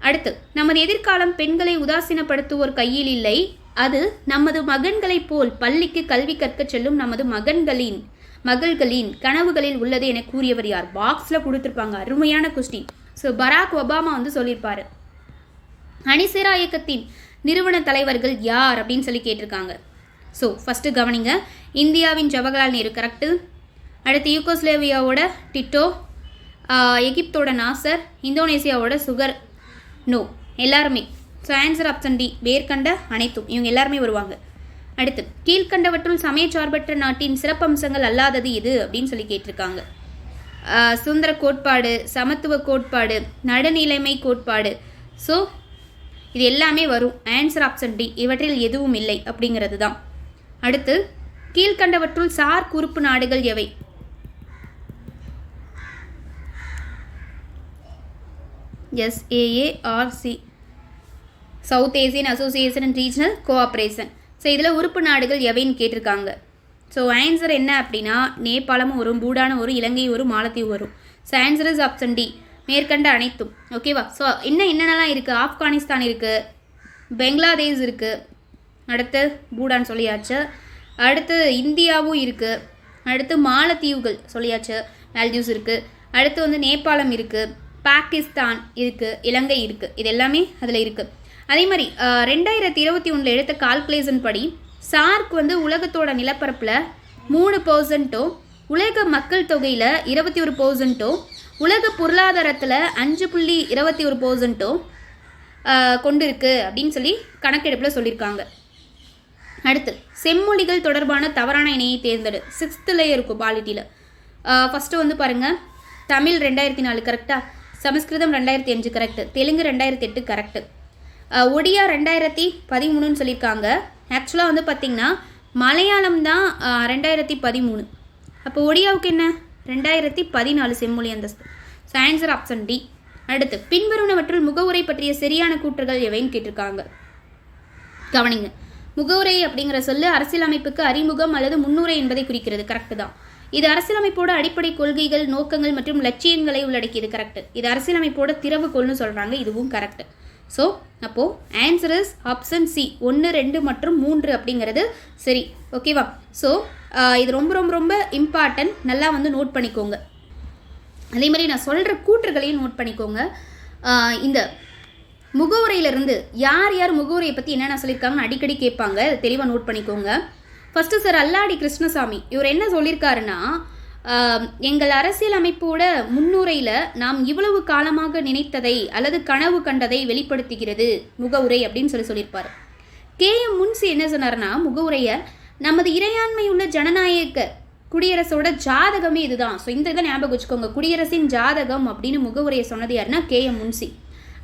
அடுத்து நமது எதிர்காலம் பெண்களை உதாசீனப்படுத்துவோர் கையில் இல்லை, அது நமது மகன்களைப் போல் பள்ளிக்கு கல்வி கற்க செல்லும் நமது மகள்களின் கனவுகளில் உள்ளது என கூறியவர் யார்? பாக்ஸில் கொடுத்துருப்பாங்க. அருமையான கொஸ்டின். ஸோ பராக் ஒபாமா வந்து சொல்லியிருப்பாரு. அணிசேரா இயக்கத்தின் நிறுவன தலைவர்கள் யார் அப்படின்னு சொல்லி கேட்டிருக்காங்க. ஸோ ஃபஸ்ட்டு கவனிங்க, இந்தியாவின் ஜவஹர்லால் நேரு கரெக்டு. அடுத்து யூகோஸ்லேவியாவோட டிட்டோ, எகிப்தோட நாசர், இந்தோனேசியாவோட சுகர் நோ எல்லாருமே. ஸோ ஆன்சர் ஆப்ஷன் டி, மேற்கண்ட அனைத்தும். இவங்க எல்லாருமே வருவாங்க. அடுத்து கீழ்கண்டவற்றுள் சமயச்சார்பற்ற நாட்டின் சிறப்பம்சங்கள் அல்லாதது எது அப்படின்னு சொல்லி கேட்டிருக்காங்க. சுதந்திர கோட்பாடு, சமத்துவ கோட்பாடு, நடுநிலைமை கோட்பாடு. ஸோ இது எல்லாமே வரும். ஆன்சர் ஆப்ஷன் டி, இவற்றில் எதுவும் இல்லை அப்படிங்கிறது தான். அடுத்து கீழ்கண்டவற்றுள் சார்க் உறுப்பு நாடுகள் எவை? SAARC, south Asian association and regional cooperation. So இதில் உறுப்பு நாடுகள் எவைன்னு கேட்டிருக்காங்க. ஸோ ஆன்சர் என்ன அப்படின்னா நேபாளமும் வரும், பூடானும் வரும், இலங்கை வரும், மாலத்தீவு வரும். So answer is option D, மேற்கண்ட அனைத்தும். ஓகேவா? ஸோ என்னென்னலாம் இருக்குது? ஆப்கானிஸ்தான் இருக்குது, பெங்களாதேஷ் இருக்குது, அடுத்து பூடான் சொல்லியாச்சு, அடுத்து இந்தியாவும் இருக்குது, அடுத்து மாலத்தீவுகள் சொல்லியாச்சு, மால்தீவ்ஸ் இருக்குது, அடுத்து வந்து நேபாளம் இருக்குது, பாகிஸ்தான் இருக்குது, இலங்கை இருக்குது. இது எல்லாமே அதில் இருக்குது. அதே மாதிரி 2021 எடுத்த கால்குலேஷன் படி சார்க் வந்து உலகத்தோட நிலப்பரப்பில் 3%, உலக மக்கள் தொகையில் 21%, உலக பொருளாதாரத்தில் 5.21% கொண்டு இருக்கு அப்படின்னு சொல்லி கணக்கெடுப்பில் சொல்லியிருக்காங்க. அடுத்து செம்மொழிகள் தொடர்பான தவறான இணையை தேர்ந்தெடு. 6th இருக்கும் பாலிட்டியில். ஃபஸ்ட்டு வந்து பாருங்கள், தமிழ் 2004 கரெக்டாக, சமஸ்கிருதம் 2005 கரெக்டு, தெலுங்கு 2008 கரெக்டு, ஒடியா 2013 சொல்லியிருக்காங்க. ஆக்சுவலாக வந்து பார்த்திங்கன்னா மலையாளம் தான் 2013. அப்போ ஒடியாவுக்கு என்ன 2014 செம்மொழி அந்தஸ்து. So answer option D. அடுத்து பின்வருவனவற்றுள் முகவுரை பற்றிய சரியான கூற்றுகள் எவைன்னு கேட்டிருக்காங்க. கவனிங்க, முகவுரை அப்படிங்கிற சொல்லு அரசியலமைப்புக்கு அறிமுகம் அல்லது முன்னுரை என்பதை குறிக்கிறது. கரெக்டு தான். இது அரசியலமைப்போட அடிப்படை கொள்கைகள், நோக்கங்கள் மற்றும் லட்சியங்களை உள்ளடக்கியது. கரெக்ட். இது அரசியலமைப்போட திறவுகோள்னு சொல்கிறாங்க. இதுவும் கரெக்ட். ஸோ அப்போது ஆன்சர் இஸ் ஆப்ஷன் சி 1, 2 மற்றும் 3 அப்படிங்கிறது சரி. ஓகேவா? ஸோ இது ரொம்ப ரொம்ப ரொம்ப இம்பார்ட்டன்ட். நல்லா வந்து நோட் பண்ணிக்கோங்க. அதே மாதிரி நான் சொல்கிற கூற்றுகளையும் நோட் பண்ணிக்கோங்க. இந்த முகவுரையிலிருந்து யார் யார் முகவுரையை பற்றி என்னென்ன சொல்லியிருக்காங்கன்னு அடிக்கடி கேட்பாங்க. அதை தெளிவாக நோட் பண்ணிக்கோங்க. ஃபஸ்ட்டு சார் அல்லாடி கிருஷ்ணசாமி இவர் என்ன சொல்லியிருக்காருன்னா, எங்கள் அரசியல் அமைப்போட முன்னுரையில் நாம் இவ்வளவு காலமாக நினைத்ததை அல்லது கனவு கண்டதை வெளிப்படுத்துகிறது முகவுரை அப்படின்னு சொல்லியிருப்பார். KM முன்சி என்ன சொன்னார்னா, முகவுரையை நமது இறையாண்மை உள்ள ஜனநாயக குடியரசோட ஜாதகமே இதுதான். ஸோ இந்த இதை ஞாபகம் வச்சுக்கோங்க. குடியரசின் ஜாதகம் அப்படின்னு முகவுரையை சொன்னது யாருன்னா KM முன்சி.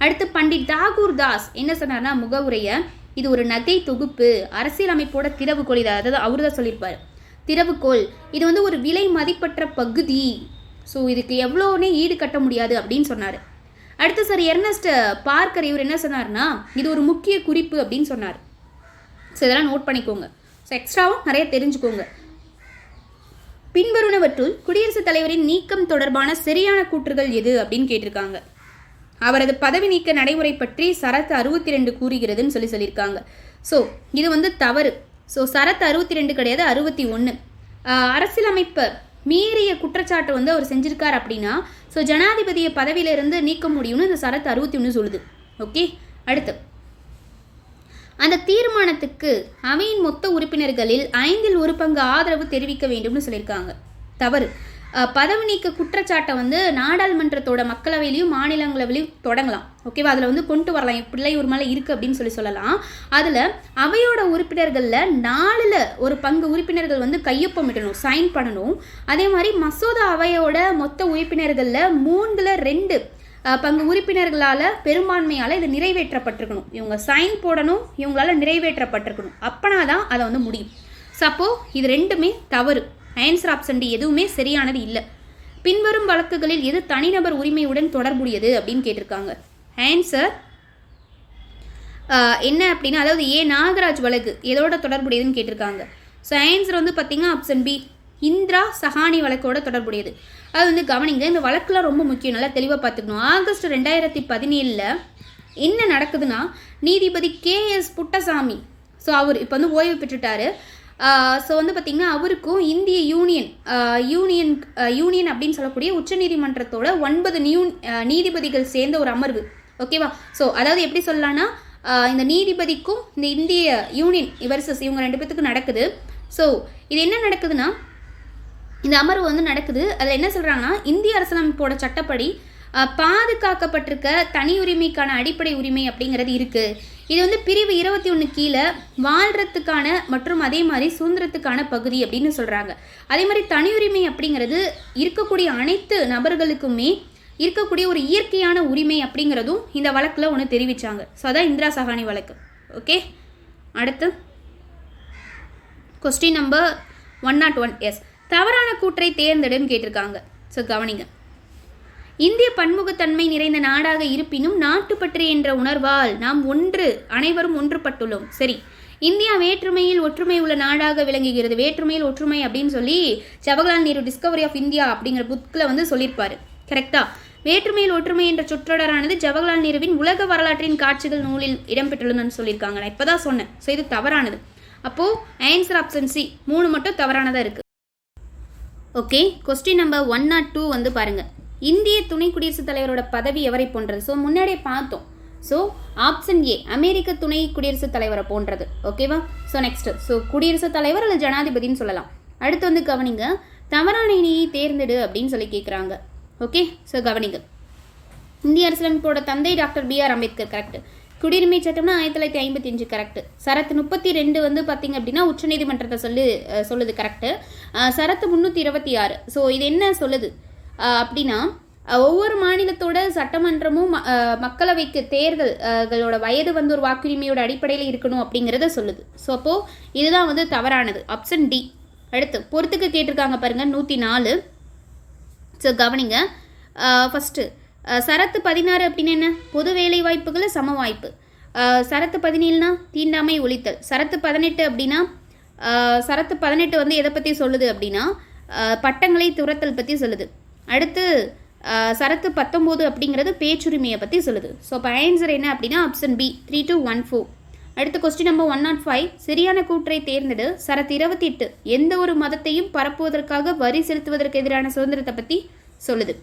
அடுத்து பண்டிட் தாகூர் தாஸ் என்ன சொன்னார்னா, முகவுரையை இது ஒரு நகை தொகுப்பு, அரசியலமைப்போட திறவுகோள். இதை அதாவது அவர் தான் சொல்லியிருப்பார். திறவுகோள் இது வந்து ஒரு விலை மதிப்பற்ற பகுதி. ஸோ இதுக்கு எவ்வளோனே ஈடு கட்ட முடியாது அப்படின்னு சொன்னார். அடுத்து சார் எர்னஸ்ட் பார்க்கர் இவர் என்ன சொன்னார்னா, இது ஒரு முக்கிய குறிப்பு அப்படின்னு சொன்னார். ஸோ இதெல்லாம் நோட் பண்ணிக்கோங்க. ஸோ எக்ஸ்ட்ராவும் நிறைய தெரிஞ்சுக்கோங்க. பின்வருவனவற்றுள் குடியரசுத் தலைவரின் நீக்கம் தொடர்பான சரியான கூற்றுகள் எது அப்படின்னு கேட்டிருக்காங்க. அவரது பதவி நீக்க நடைமுறை பற்றி சரத்து 62 கூறுகிறதுன்னு சொல்லியிருக்காங்க. ஸோ இது வந்து தவறு. ஸோ சரத்து 62 கிடையாது, 61. அரசியலமைப்பை மீறிய குற்றச்சாட்டு வந்து அவர் செஞ்சிருக்கார் அப்படின்னா ஸோ ஜனாதிபதியை பதவியிலிருந்து நீக்க முடியும்னு இந்த சரத்து 61 சொல்லுது. ஓகே. அடுத்து அந்த தீர்மானத்துக்கு அவையின் மொத்த உறுப்பினர்களில் 1/5 ஆதரவு தெரிவிக்க வேண்டும்னு சொல்லியிருக்காங்க. தவறு. பதவி நீக்க குற்றச்சாட்டை வந்து நாடாளுமன்றத்தோட மக்களவையிலையும் மாநிலங்களவையிலையும் தொடங்கலாம். ஓகேவா? அதில் வந்து கொண்டு வரலாம். பிள்ளை ஒரு மேலே இருக்குது அப்படின்னு சொல்லலாம். அதில் அவையோட உறுப்பினர்களில் 4/1 உறுப்பினர்கள் வந்து கையொப்பமிடணும், சைன் பண்ணணும். அதே மாதிரி மசோதா அவையோட மொத்த உறுப்பினர்களில் 3/2 பங்கு உறுப்பினர்களால் பெரும்பான்மையால் இது நிறைவேற்றப்பட்டிருக்கணும். இவங்க சைன் போடணும், இவங்களால நிறைவேற்றப்பட்டிருக்கணும். அப்பனா தான் அதை வந்து முடியும். சப்போ இது ரெண்டுமே தவறு. ஆன்சர் ஆப்ஷன் டி எதுவுமே சரியானது இல்லை. பின்வரும் வழக்குகளில் எது தனிநபர் உரிமையுடன் தொடர்புடையது அப்படின்னு கேட்டிருக்காங்க. ஆன்சர் என்ன அப்படின்னா, அதாவது நாகராஜ் வழக்கு எதோட தொடர்புடையதுன்னு கேட்டிருக்காங்க. ஸோ ஆன்சர் வந்து பார்த்தீங்கன்னா ஆப்ஷன் பி இந்திரா சஹானி வழக்கோட தொடர்புடையது. அது வந்து கவனிங்க. இந்த வழக்குலாம் ரொம்ப முக்கியம், நல்லா தெளிவாக பார்த்துக்கணும். ஆகஸ்ட் 2017 என்ன நடக்குதுன்னா, நீதிபதி KS புட்டசாமி ஸோ அவர் இப்போ வந்து ஓய்வு பெற்றுட்டாரு. ஸோ வந்து பார்த்திங்கன்னா அவருக்கும் இந்திய யூனியன் அப்படின்னு சொல்லக்கூடிய உச்சநீதிமன்றத்தோட 9 நீதிபதிகள் சேர்ந்த ஒரு அமர்வு. ஓகேவா? ஸோ அதாவது எப்படி சொல்லலாம்னா, இந்த நீதிபதிக்கும் இந்த இந்திய யூனியன் வர்சஸ் இவங்க 2 பேத்துக்கும் நடக்குது. ஸோ இது என்ன நடக்குதுன்னா, இந்த அமர்வு வந்து நடக்குது. அதில் என்ன சொல்கிறாங்கன்னா, இந்திய அரசியலமைப்போட சட்டப்படி பாதுகாக்கப்பட்டிருக்க தனி உரிமைக்கான அடிப்படை உரிமை அப்படிங்கிறது இருக்குது. இது வந்து பிரிவு 21 கீழே வாழ்கிறதுக்கான மற்றும் அதே மாதிரி சுதந்திரத்துக்கான பகுதி அப்படின்னு சொல்கிறாங்க. அதே மாதிரி தனி உரிமை அப்படிங்கிறது இருக்கக்கூடிய அனைத்து நபர்களுக்குமே இருக்கக்கூடிய ஒரு இயற்கையான உரிமை அப்படிங்கிறதும் இந்த வழக்கில் ஒன்று தெரிவித்தாங்க. ஸோ அதான் இந்திரா சஹானி வழக்கு. ஓகே. அடுத்து கொஸ்டின் நம்பர் 101. எஸ், தவறான கூற்றை தேர்ந்தெடுன்னு கேட்டிருக்காங்க. ஸோ கவனிங்க. இந்திய பன்முகத்தன்மை நிறைந்த நாடாக இருப்பினும் நாட்டுப்பற்று என்ற உணர்வால் நாம் அனைவரும் ஒன்றுபட்டுள்ளோம். சரி. இந்தியா வேற்றுமையில் ஒற்றுமை உள்ள நாடாக விளங்குகிறது. வேற்றுமையில் ஒற்றுமை அப்படின்னு சொல்லி Jawaharlal Nehru discovery of India அப்படிங்கிற புக்கில் வந்து சொல்லியிருப்பாரு. கரெக்டா? வேற்றுமையில் ஒற்றுமை என்ற சொற்றொடரானது ஜவஹர்லால் நேருவின் உலக வரலாற்றின் காட்சிகள் நூலில் இடம்பெற்றுள்ளதுன்னு சொல்லியிருக்காங்க. நான் இப்போ தான் சொன்னேன். ஸோ இது தவறானது. அப்போது ஆன்சர் ஆப்ஷன் சி 3 மட்டும் தவறானதாக இருக்குது. ஓகே. கொஸ்டின் நம்பர் 102 வந்து பாருங்கள். இந்திய துணை குடியரசுத் தலைவரோட பதவி எவரை போன்றது? ஸோ முன்னாடியே பார்த்தோம். ஸோ ஆப்ஷன் ஏ அமெரிக்க துணை குடியரசுத் தலைவரை போன்றது. ஓகேவா? ஸோ நெக்ஸ்ட், ஸோ குடியரசுத் தலைவர் அல்லது ஜனாதிபதினு சொல்லலாம். அடுத்து வந்து கவனிங்க, தவறான இணையை தேர்ந்தெடு அப்படின்னு சொல்லி கேட்குறாங்க. ஓகே. ஸோ கவனிங்க. இந்திய அரசியலமைப்போட தந்தை டாக்டர் BR அம்பேத்கர். கரெக்ட். குடியுரிமை சட்டம்னா 1955. கரெக்ட். சரத்து 32 வந்து பார்த்திங்க அப்படின்னா உச்சநீதிமன்றத்தை சொல்லுது. கரெக்டு. சரத்து 326. ஸோ இது என்ன சொல்லுது அப்படின்னா, ஒவ்வொரு மாநிலத்தோட சட்டமன்றமும் மக்களவைக்கு தேர்தல்களோட வயது வந்து ஒரு வாக்குரிமையோட அடிப்படையில் இருக்கணும் அப்படிங்கிறத சொல்லுது. ஸோ அப்போது இதுதான் வந்து தவறானது. Option D. அடுத்து பொறுத்துக்கு கேட்டிருக்காங்க பாருங்கள், 104. ஸோ கவனிங்க. ஃபஸ்ட்டு சரத்து 16 அப்படின்னு என்ன? பொது வேலை வாய்ப்புகளில் சம வாய்ப்பு. சரத்து 17னா தீண்டாமை ஒழித்தல். சரத்து 18 அப்படின்னா சரத்து 18 வந்து எதை பற்றி சொல்லுது அப்படின்னா பட்டங்களை துரத்தல் பற்றி சொல்லுது. அடுத்து சரத்து 19 அப்படிங்கிறது பேச்சுரிமையை பற்றி சொல்லுது. ஸோ இப்போ ஆன்சர் என்ன அப்படின்னா ஆப்ஷன் பி 3214. அடுத்து கொஸ்டின் நம்பர் 105. சரியான கூற்றை தேர்ந்தெடு. சரத்து 28 எந்த ஒரு மதத்தையும் பரப்புவதற்காக வரி செலுத்துவதற்கு எதிரான சுதந்திரத்தை பற்றி சொல்லுது.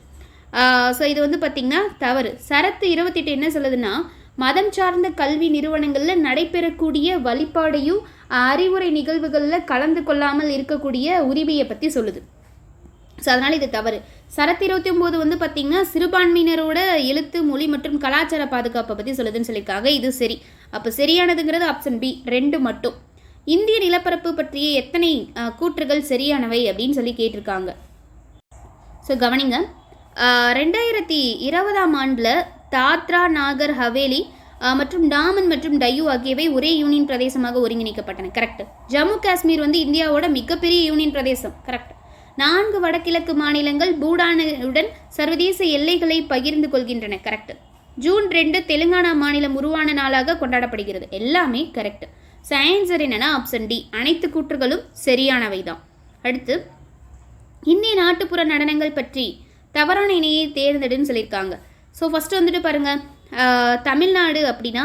ஸோ இது வந்து பார்த்திங்கன்னா தவறு. சரத்து 28 என்ன சொல்லுதுன்னா மதம் சார்ந்த கல்வி நிறுவனங்களில் நடைபெறக்கூடிய வழிபாடையும் அறிவுரை நிகழ்வுகளில் கலந்து கொள்ளாமல் இருக்கக்கூடிய உரிமையை பற்றி சொல்லுது. ஸோ அதனால் இது தவறு. சரத்து 29 வந்து பார்த்திங்கன்னா சிறுபான்மையினரோட எழுத்து மொழி மற்றும் கலாச்சார பாதுகாப்பை பற்றி சொல்லுதுன்னு சொல்லியிருக்காங்க. இது சரி. அப்போ சரியானதுங்கிறது ஆப்ஷன் பி 2 மட்டும். இந்திய நிலப்பரப்பு பற்றிய எத்தனை கூற்றுகள் சரியானவை அப்படின்னு சொல்லி கேட்டிருக்காங்க. ஸோ கவனிங்க, 2020ஆம் ஆண்டில் தாத்ரா நாகர் ஹவேலி மற்றும் டாமன் மற்றும் டையூ ஆகியவை ஒரே யூனியன் பிரதேசமாக ஒருங்கிணைக்கப்பட்டன. கரெக்ட். ஜம்மு காஷ்மீர் வந்து இந்தியாவோட மிகப்பெரிய யூனியன் பிரதேசம். கரெக்ட். 4 வடகிழக்கு மாநிலங்கள் பூடானுடன் சர்வதேச எல்லைகளை பகிர்ந்து கொள்கின்றன. கரெக்ட். ஜூன் 2 தெலுங்கானா மாநிலம் உருவான நாளாக கொண்டாடப்படுகிறது. எல்லாமே கரெக்ட். ஸோ ஆன்சர் என்னன்னா ஆப்ஷன் டி அனைத்து கூற்றுகளும் சரியானவை தான். அடுத்து இந்திய நாட்டுப்புற நடனங்கள் பற்றி தவறான இணையை தேர்ந்தெடுன்னு சொல்லியிருக்காங்க. ஸோ ஃபஸ்ட்டு வந்துட்டு பாருங்கள், தமிழ்நாடு அப்படின்னா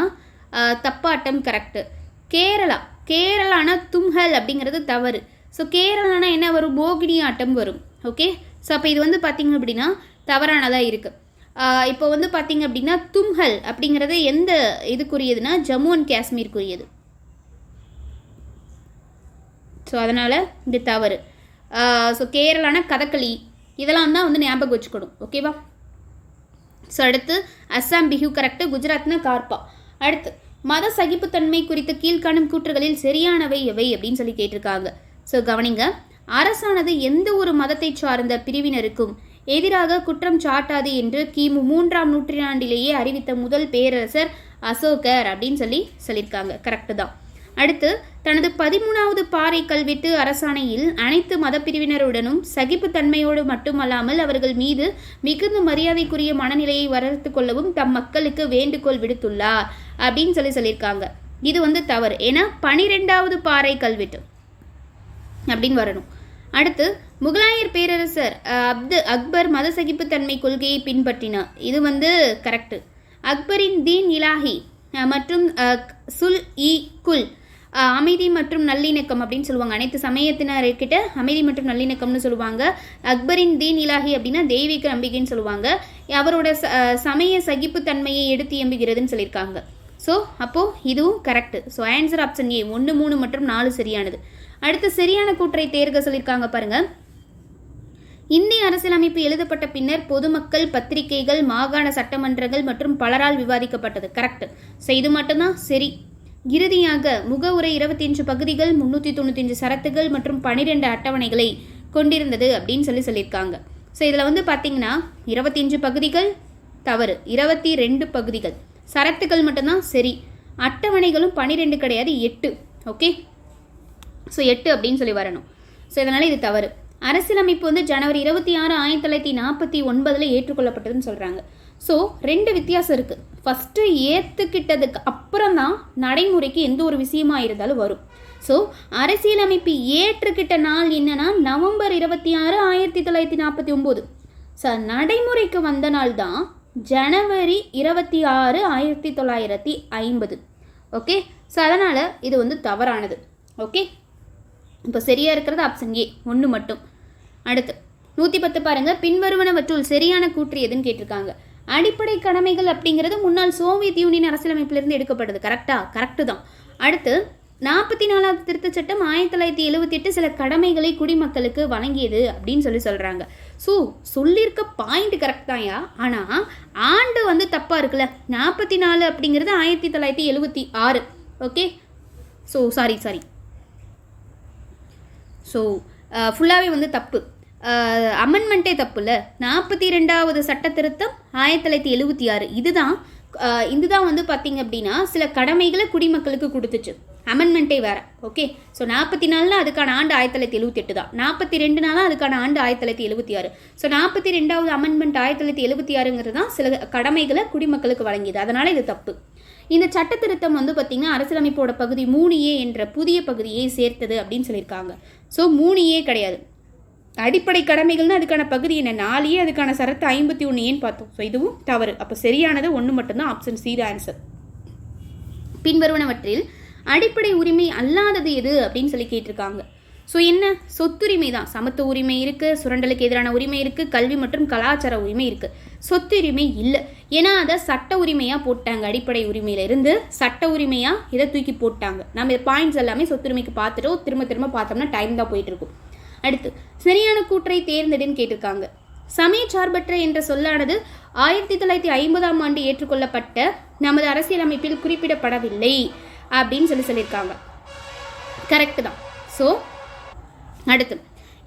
தப்பாட்டம் கரெக்டு. கேரளானா தும்ஹல் அப்படிங்கிறது தவறு. ஸோ கேரளானா என்ன வரும்? மோகினி ஆட்டம் வரும். ஓகே. ஸோ அப்போ இது வந்து பார்த்திங்க அப்படின்னா தவறானதாக இருக்குது. இப்போ வந்து பார்த்திங்க அப்படின்னா தும்ஹல் அப்படிங்கிறது எந்த இதுக்குரியதுன்னா ஜம்மு அண்ட் காஷ்மீருக்குரியது. ஸோ அதனால் இது தவறு. ஸோ கேரளானா கதகளி இதெல்லாம் தான் வந்து ஞாபகம் வச்சுக்கணும். ஓகேவா? ஸோ அடுத்து அஸ்ஸாம் பிஹு கரெக்டு. குஜராத்னா கார்பா. அடுத்து மத சகிப்புத்தன்மை குறித்து கீழ்காணும் கூற்றுகளில் சரியானவை எவை அப்படின்னு சொல்லி கேட்டிருக்காங்க. ஸோ கவனிங்க, அரசானது எந்த ஒரு மதத்தை சார்ந்த பிரிவினருக்கும் எதிராக குற்றம் சாட்டாது என்று கிமு 3ஆம் நூற்றாண்டிலேயே அறிவித்த முதல் பேரரசர் அசோகர் அப்படின்னு சொல்லியிருக்காங்க. கரெக்டு தான். அடுத்து தனது 13வது பாறை கல்வெட்டு அரசாணையில் அனைத்து மதப்பிரிவினருடனும் சகிப்புத்தன்மையோடு மட்டுமல்லாமல் அவர்கள் மீது மிகுந்த மரியாதைக்குரிய மனநிலையை வளர்த்து கொள்ளவும் தம் மக்களுக்கு வேண்டுகோள் விடுத்துள்ளார் அப்படின்னு சொல்லியிருக்காங்க. இது வந்து தவறு. ஏன்னா 12வது பாறை கல்வெட்டு அப்படின்னு வரணும். அடுத்து முகலாயர் பேரரசர் அக்பர் மத சகிப்புத்தன்மை கொள்கையை பின்பற்றினார். இது வந்து கரெக்டு. அக்பரின் தீன் இலாஹி மற்றும் சுல் இ குல் அமைதி மற்றும் நல்லிணக்கம் அப்படின்னு சொல்லுவாங்க. அனைத்து சமயத்தினர்கிட்ட அமைதி மற்றும் நல்லிணக்கம்னு சொல்லுவாங்க. அக்பரின் தீன் இலாஹி அப்படின்னா தெய்வீக நம்பிக்கைன்னு சொல்லுவாங்க. அவரோட சமய சகிப்புத்தன்மையை எடுத்து எம்புகிறதுன்னு சொல்லியிருக்காங்க. ஸோ அப்போது இதுவும் correct. So answer option A 1, 3 மற்றும் 4 சரியானது. அடுத்து சரியான கூற்றை தேர்க சொல்லியிருக்காங்க பாருங்கள். இந்திய அரசியலமைப்பு எழுதப்பட்ட பின்னர் பொதுமக்கள், பத்திரிகைகள், மாகாண சட்டமன்றங்கள் மற்றும் பலரால் விவாதிக்கப்பட்டது. கரெக்ட். ஸோ இது மட்டும்தான் சரி. இறுதியாக முகவுரை 25 பகுதிகள், 395 சரத்துகள் மற்றும் 12 அட்டவணைகளை கொண்டிருந்தது அப்படின்னு சொல்லியிருக்காங்க. ஸோ இதில் வந்து பார்த்தீங்கன்னா 25 பகுதிகள் தவறு, 22 பகுதிகள், சரத்துக்கள் மட்டும்தான் சரி. அட்டவணைகளும் 12 கிடையாது, 8. ஓகே. ஸோ 8 அப்படின்னு சொல்லி வரணும். ஸோ இதனால் இது தவறு. அரசியலமைப்பு வந்து ஜனவரி 26, 1949 ஏற்றுக்கொள்ளப்பட்டதுன்னு சொல்கிறாங்க. ஸோ 2 வித்தியாசம் இருக்குது. ஃபஸ்ட்டு ஏற்றுக்கிட்டதுக்கு அப்புறம் தான் நடைமுறைக்கு எந்த ஒரு விஷயமா இருந்தாலும் வரும். ஸோ அரசியலமைப்பு ஏற்றுக்கிட்ட நாள் என்னன்னா நவம்பர் 26, 1949. ஸோ நடைமுறைக்கு வந்த நாள் தான் ஜனவரி 26, 1950. ஓகே. ஸோ அதனால் இது வந்து தவறானது. ஓகே. இப்போ சரியாக இருக்கிறது ஆப்ஷன் ஏ 1 மட்டும். அடுத்து 110 பாருங்கள். பின்வருவனவற்றுள் சரியான கூற்று எதுன்னு கேட்டிருக்காங்க. அடிப்படை கடமைகள் அப்படிங்கிறது முன்னாள் சோவியத் யூனியன் அரசியலமைப்பிலிருந்து எடுக்கப்பட்டது. கரெக்டு தான். அடுத்து 44வது திருத்தச் சட்டம் 1978 சில கடமைகளை குடிமக்களுக்கு வழங்கியது அப்படின்னு சொல்கிறாங்க. ஸோ சொல்லியிருக்க பாயிண்ட் கரெக்ட் தான்யா, ஆனால் ஆண்டு வந்து தப்பாக இருக்குல்ல. 44 அப்படிங்கிறது 1976. ஓகே. ஸோ சாரி ஸோ ஃபுல்லாகவே வந்து தப்பு. அமெண்ட்மெண்ட்டே தப்பு இல்லை. 42வது சட்ட திருத்தம் 1976 இதுதான் வந்து பார்த்திங்க அப்படின்னா சில கடமைகளை குடிமக்களுக்கு கொடுத்துச்சு. அமெண்ட்மெண்ட்டே வேறு. ஓகே, ஸோ 44 அதுக்கான ஆண்டு 1978 தான், 42 அதுக்கான ஆண்டு 1976. ஸோ 42வது அமெண்ட்மெண்ட் 1976 தான் சில கடமைகளை குடிமக்களுக்கு வழங்கியது. அதனால் இது தப்பு. இந்த சட்ட திருத்தம் வந்து பார்த்திங்கன்னா அரசியலமைப்போட பகுதி 3A என்ற புதிய பகுதியை சேர்த்தது அப்படின்னு சொல்லியிருக்காங்க. ஸோ 3A கிடையாது. அடிப்படை கடமைகள்னு அதுக்கான பகுதி என்ன, 4A, அதுக்கான சரத்து 51Aன்னு பார்த்தோம். ஸோ இதுவும் தவறு. அப்போ சரியானது 1 மட்டும்தான், ஆப்ஷன் சி ஆன்சர். பின்வருவனவற்றில் அடிப்படை உரிமை அல்லாதது எது அப்படின்னு சொல்லி கேட்டிருக்காங்க. ஸோ என்ன, சொத்துரிமை தான். சமத்துவ உரிமை இருக்குது, சுரண்டலுக்கு எதிரான உரிமை இருக்குது, கல்வி மற்றும் கலாச்சார உரிமை இருக்குது. சொத்துரிமை இல்லை, ஏன்னா அதை சட்ட உரிமையாக போட்டாங்க. அடிப்படை உரிமையிலிருந்து சட்ட உரிமையாக இதை தூக்கி போட்டாங்க. நம்ம பாயிண்ட்ஸ் எல்லாமே சொத்துரிமைக்கு பார்த்துட்டோம், திரும்ப திரும்ப பார்த்தோம்னா டைம் தான் போயிட்டுருக்கும். அடுத்து, சரியான கூற்றை தேர்ந்தெடுன்னு கேட்டிருக்காங்க. சமய சார்பற்ற என்ற சொல்லானது 1950ஆம் ஆண்டு ஏற்றுக்கொள்ளப்பட்ட நமது அரசியலமைப்பில் குறிப்பிடப்படவில்லை அப்படின்னு சொல்லியிருக்காங்க. கரெக்டு தான். ஸோ அடுத்து,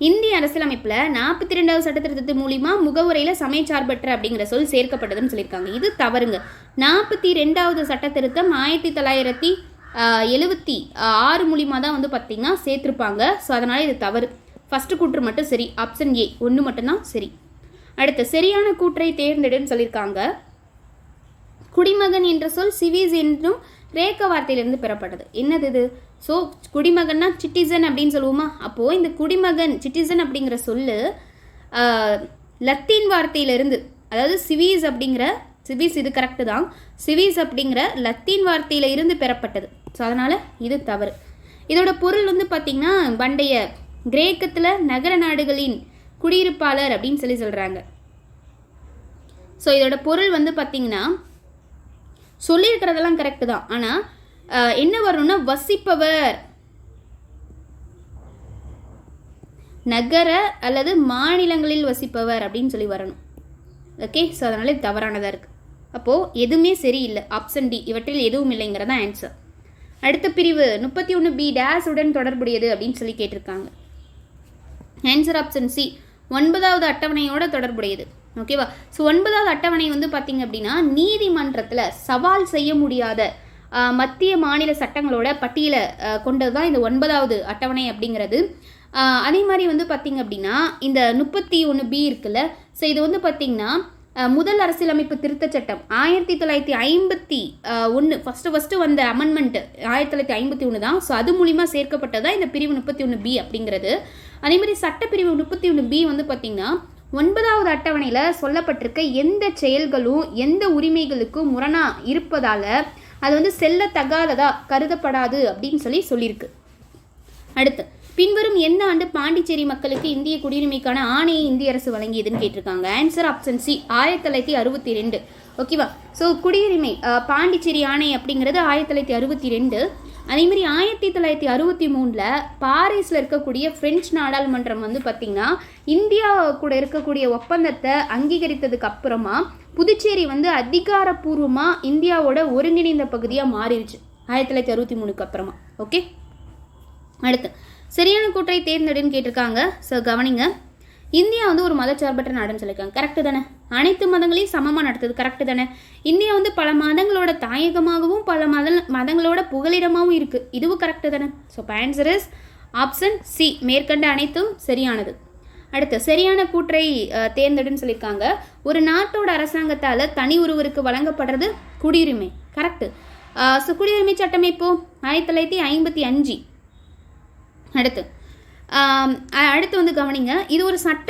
இந்திய அரசியலமைப்பில் 42வது சட்ட திருத்தத்தின் மூலிமா முகவுரையில் சமயச்சார்பற்ற அப்படிங்கிற சொல் சேர்க்கப்பட்டதுன்னு சொல்லியிருக்காங்க. இது தவறுங்க. 42வது சட்ட திருத்தம் 1976 மூலிமா தான் வந்து பார்த்திங்கன்னா சேர்த்துருப்பாங்க. ஸோ அதனால் இது தவறு. ஃபஸ்ட்டு கூற்று மட்டும் சரி, ஆப்ஷன் ஏ 1 மட்டும்தான் சரி. அடுத்து, சரியான கூற்றை தேர்ந்தெடுன்னு சொல்லியிருக்காங்க. குடிமகன் என்ற சொல் சிவிஸ் என்றும் கிரேக்க வார்த்தையிலிருந்து பெறப்பட்டது. என்னது இது? ஸோ குடிமகன்னா சிட்டிசன் அப்படின்னு சொல்லுவோமா? அப்போது இந்த குடிமகன் சிட்டிசன் அப்படிங்கிற சொல்லு லத்தீன் வார்த்தையிலிருந்து, அதாவது சிவிஸ் அப்படிங்கிற, சிவிஸ் இது கரெக்டு தான், சிவிஸ் அப்படிங்கிற லத்தீன் வார்த்தையில் இருந்து பெறப்பட்டது. ஸோ அதனால் இது தவறு. இதோட பொருள் வந்து பார்த்திங்கன்னா பண்டைய கிரேக்கத்தில் நகர நாடுகளின் குடியிருப்பாளர் அப்படின்னு சொல்கிறாங்க. ஸோ இதோட பொருள் வந்து பார்த்திங்கன்னா சொல்லியிருக்கிறதெல்லாம் கரெக்டு தான், ஆனால் என்ன வரணும்னா வசிப்பவர், நகர அல்லது மாநிலங்களில் வசிப்பவர் அப்படின்னு சொல்லி வரணும். ஓகே, ஸோ அதனால இது தவறானதாக இருக்குது. அப்போது எதுவுமே சரியில்லை, ஆப்ஷன் டி இவற்றில் எதுவும் இல்லைங்கிறதான் ஆன்சர். அடுத்த பிரிவு 31B டேஸ் உடன் தொடர்புடையது அப்படின்னு சொல்லி கேட்டிருக்காங்க. ஆன்சர் ஆப்ஷன் சி 9வது அட்டவணையோட தொடர்புடையது. ஓகேவா? ஸோ 9வது அட்டவணை வந்து பார்த்திங்க அப்படின்னா நீதிமன்றத்தில் சவால் செய்ய முடியாத மத்திய மாநில சட்டங்களோட பட்டியலை கொண்டது தான் இந்த 9வது அட்டவணை அப்படிங்கிறது. அதே மாதிரி வந்து பார்த்திங்க அப்படின்னா இந்த 31B இருக்குல்ல, ஸோ இது வந்து பார்த்திங்கன்னா முதல் அரசியலமைப்பு திருத்த சட்டம் 1951 ஃபஸ்ட்டு வந்த அமெண்ட்மெண்ட் 1951 தான். ஸோ அது மூலிமா சேர்க்கப்பட்டது தான் இந்த பிரிவு 31B அப்படிங்கிறது. அதே மாதிரி சட்டப்பிரிவு 31B வந்து பார்த்திங்கன்னா 9வது அட்டவணையில் சொல்லப்பட்டிருக்க எந்த செயல்களும் எந்த உரிமைகளுக்கும் முரணாக இருப்பதால் அது வந்து செல்லத்தகாததா கருதப்படாது அப்படின்னு சொல்லியிருக்கு. அடுத்து, பின்வரும் எந்த ஆண்டு பாண்டிச்சேரி மக்களுக்கு இந்திய குடியுரிமைக்கான ஆணையை இந்திய அரசு வழங்கியதுன்னு கேட்டிருக்காங்க. Answer option C 1962. ஓகேவா? ஸோ குடியுரிமை பாண்டிச்சேரி ஆணை அப்படிங்கிறது 1962. அதேமாதிரி 1963 பாரிஸில் இருக்கக்கூடிய பிரெஞ்சு நாடாளுமன்றம் வந்து பார்த்திங்கன்னா இந்தியா கூட இருக்கக்கூடிய ஒப்பந்தத்தை அங்கீகரித்ததுக்கு அப்புறமா புதுச்சேரி வந்து அதிகாரப்பூர்வமாக இந்தியாவோட ஒருங்கிணைந்த பகுதியாக மாறிடுச்சு 1963 அப்புறமா. ஓகே, அடுத்து, சரியான கூற்றை தேர்ந்தெடுன்னு கேட்டிருக்காங்க. ஸோ கவனிங்க, இந்தியா வந்து ஒரு மதச்சார்பற்ற நாடுன்னு சொல்லியிருக்காங்க. கரெக்டு தானே? அனைத்து மதங்களையும் சமமாக நடத்துது. கரெக்டு தானே? இந்தியா வந்து பல மதங்களோட தாயகமாகவும் பல மதங்களோட புகலிடமாகவும் இருக்குது. இதுவும் கரெக்டு தானே? So answer is option C மேற்கண்ட அனைத்தும் சரியானது. அடுத்து, சரியான கூற்றை தேர்ந்தெடுன்னு சொல்லியிருக்காங்க. ஒரு நாட்டோட அரசாங்கத்தால் தனி ஒருவருக்கு வழங்கப்படுறது குடியுரிமை. கரெக்டு. ஸோ குடியுரிமை சட்டம் இப்போ 1955. அடுத்து வந்து கவனிங்க, இது ஒரு சட்ட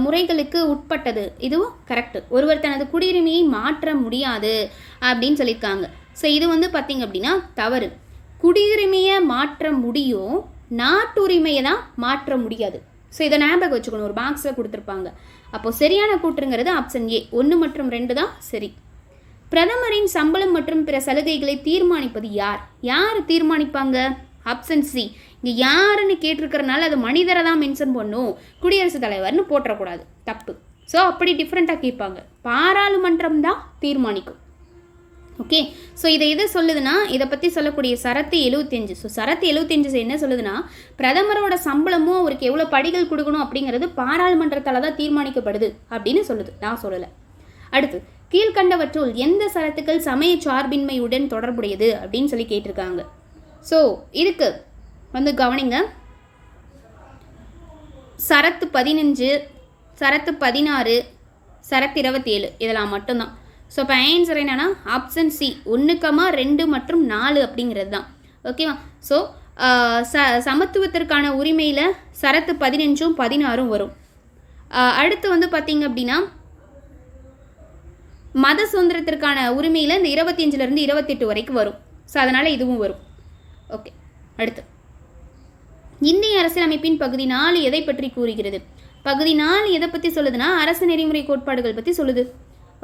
முறைகளுக்கு உட்பட்டது. இதுவும் கரெக்டு. ஒருவர் தனது குடியுரிமையை மாற்ற முடியாது அப்படின்னு சொல்லியிருக்காங்க. ஸோ இது வந்து பார்த்திங்க அப்படின்னா தவறு. குடியுரிமையை மாற்ற முடியும், நாட்டுரிமையை தான் மாற்ற முடியாது. ஸோ இதை ஞாபகம் வச்சுக்கணும், ஒரு பாக்ஸில் கொடுத்துருப்பாங்க. அப்போது சரியான கூற்றுங்கிறது ஆப்ஷன் ஏ 1 மற்றும் 2 தான் சரி. பிரதமரின் சம்பளம் மற்றும் பிற சலுகைகளை தீர்மானிப்பது யார்? யார் தீர்மானிப்பாங்க? Option C. இங்கே யாருன்னு கேட்டிருக்கிறனால அது மனிதரை தான் மென்ஷன் பண்ணும், குடியரசுத் தலைவர்னு போட்டக்கூடாது, தப்பு. ஸோ அப்படி டிஃப்ரெண்ட்டாக கேட்பாங்க. பாராளுமன்றம் தான் தீர்மானிக்கும். ஓகே, ஸோ இதை எது சொல்லுதுன்னா, இதை பற்றி சொல்லக்கூடிய சரத்து 75. ஸோ சரத்து 75 என்ன சொல்லுதுன்னா, பிரதமரோட சம்பளமும் அவருக்கு எவ்வளோ படிகள் கொடுக்கணும் அப்படிங்கிறது பாராளுமன்றத்தால் தான் தீர்மானிக்கப்படுது அப்படின்னு சொல்லுது, நான் சொல்லலை. அடுத்து, கீழ்கண்டவற்றுள் எந்த சரத்துக்கள் சமய சார்பின்மையுடன் தொடர்புடையது அப்படின்னு சொல்லி கேட்டிருக்காங்க. ஸோ இதுக்கு வந்து கவனிங்க, சரத்து 15, சரத்து 16, சரத்து 27 இதெல்லாம் மட்டும்தான். ஸோ இப்போ ஆன்சர் என்னென்னா ஆப்ஷன் சி 1, 2 மற்றும் 4 அப்படிங்கிறது தான். ஓகேவா? ஸோ சமத்துவத்திற்கான உரிமையில் சரத்து 15, 16 வரும். அடுத்து வந்து பார்த்திங்க அப்படின்னா மத சுதந்திரத்திற்கான உரிமையில் இந்த 25லேருந்து 28 வரைக்கும் வரும். ஸோ அதனால் இதுவும் வரும். ஓகே, அடுத்து இந்திய அரசியலமைப்பின் பகுதி 4 எதை பற்றி கூறுகிறது? பகுதி 4 எதை பற்றி சொல்லுதுன்னா அரசு நெறிமுறை கோட்பாடுகள் பற்றி சொல்லுது.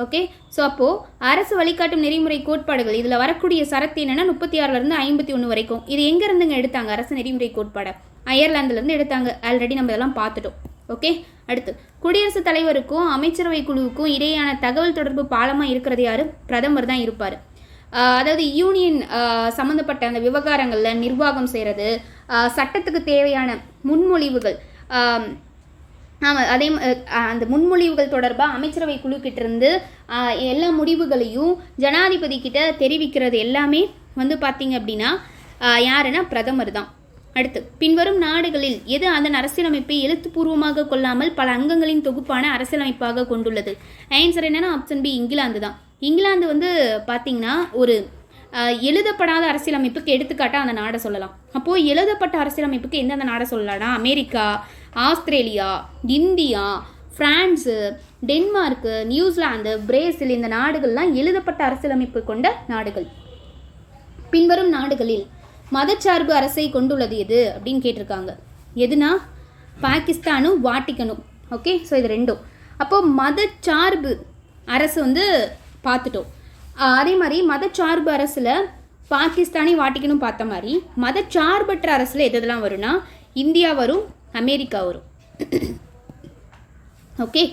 ஓகே, ஸோ அப்போது அரசு வழிகாட்டும் நெறிமுறை கோட்பாடுகள் இதில் வரக்கூடிய சரத்து என்னென்னா 36லேருந்து 51 வரைக்கும். இது எங்கேருந்துங்க எடுத்தாங்க? அரசு நெறிமுறை கோட்பாடை அயர்லாந்துலேருந்து எடுத்தாங்க. ஆல்ரெடி நம்ம இதெல்லாம் பார்த்துட்டோம். ஓகே, அடுத்து குடியரசுத் தலைவருக்கும் அமைச்சரவை குழுவுக்கும் இடையேயான தகவல் தொடர்பு பாலமாக இருக்கிறது யார்? பிரதமர் தான் இருப்பார். அதாவது யூனியன் சம்மந்தப்பட்ட அந்த விவகாரங்களில் நிர்வாகம் செய்கிறது, சட்டத்துக்கு தேவையான முன்மொழிவுகள், அதே அந்த முன்மொழிவுகள் தொடர்பாக அமைச்சரவை குழுக்கிட்டிருந்து எல்லா முடிவுகளையும் ஜனாதிபதி கிட்ட தெரிவிக்கிறது எல்லாமே வந்து பார்த்திங்க அப்படின்னா யாருன்னா பிரதமர் தான். அடுத்து பின்வரும் நாடுகளில் எது அதன் அரசியலமைப்பை எழுத்துப்பூர்வமாக கொள்ளாமல் பல அங்கங்களின் தொகுப்பான அரசியலமைப்பாக கொண்டுள்ளது? ஆன்சர் என்னன்னா ஆப்ஷன் பி இங்கிலாந்து தான். இங்கிலாந்து வந்து பார்த்திங்கன்னா ஒரு எழுதப்படாத அரசியலமைப்புக்கு எடுத்துக்காட்டாக அந்த நாடை சொல்லலாம். அப்போது எழுதப்பட்ட அரசியலமைப்புக்கு எந்தெந்த நாடை சொல்லலாம்னா America, Australia, India, France, Denmark, New Zealand, Brazil இந்த நாடுகள்லாம் எழுதப்பட்ட அரசியலமைப்பு கொண்ட நாடுகள். பின்வரும் நாடுகளில் மதச்சார்பு அரசை கொண்டுள்ளது எது அப்படின்னு கேட்டிருக்காங்க. எதுனா பாகிஸ்தானும் வாட்டிக்கனும். ஓகே, ஸோ இது ரெண்டும். அப்போது மதச்சார்பு அரசு வந்து பார்த்துட்டோம். அதே மாதிரி மதச்சார்பு அரசில் பாகிஸ்தானி வாட்டிக்கனும் பார்த்த மாதிரி மதச்சார்பற்ற அரசில் எதெல்லாம் வரும்னா இந்தியா வரும், அமெரிக்கா வரும். ஓகே,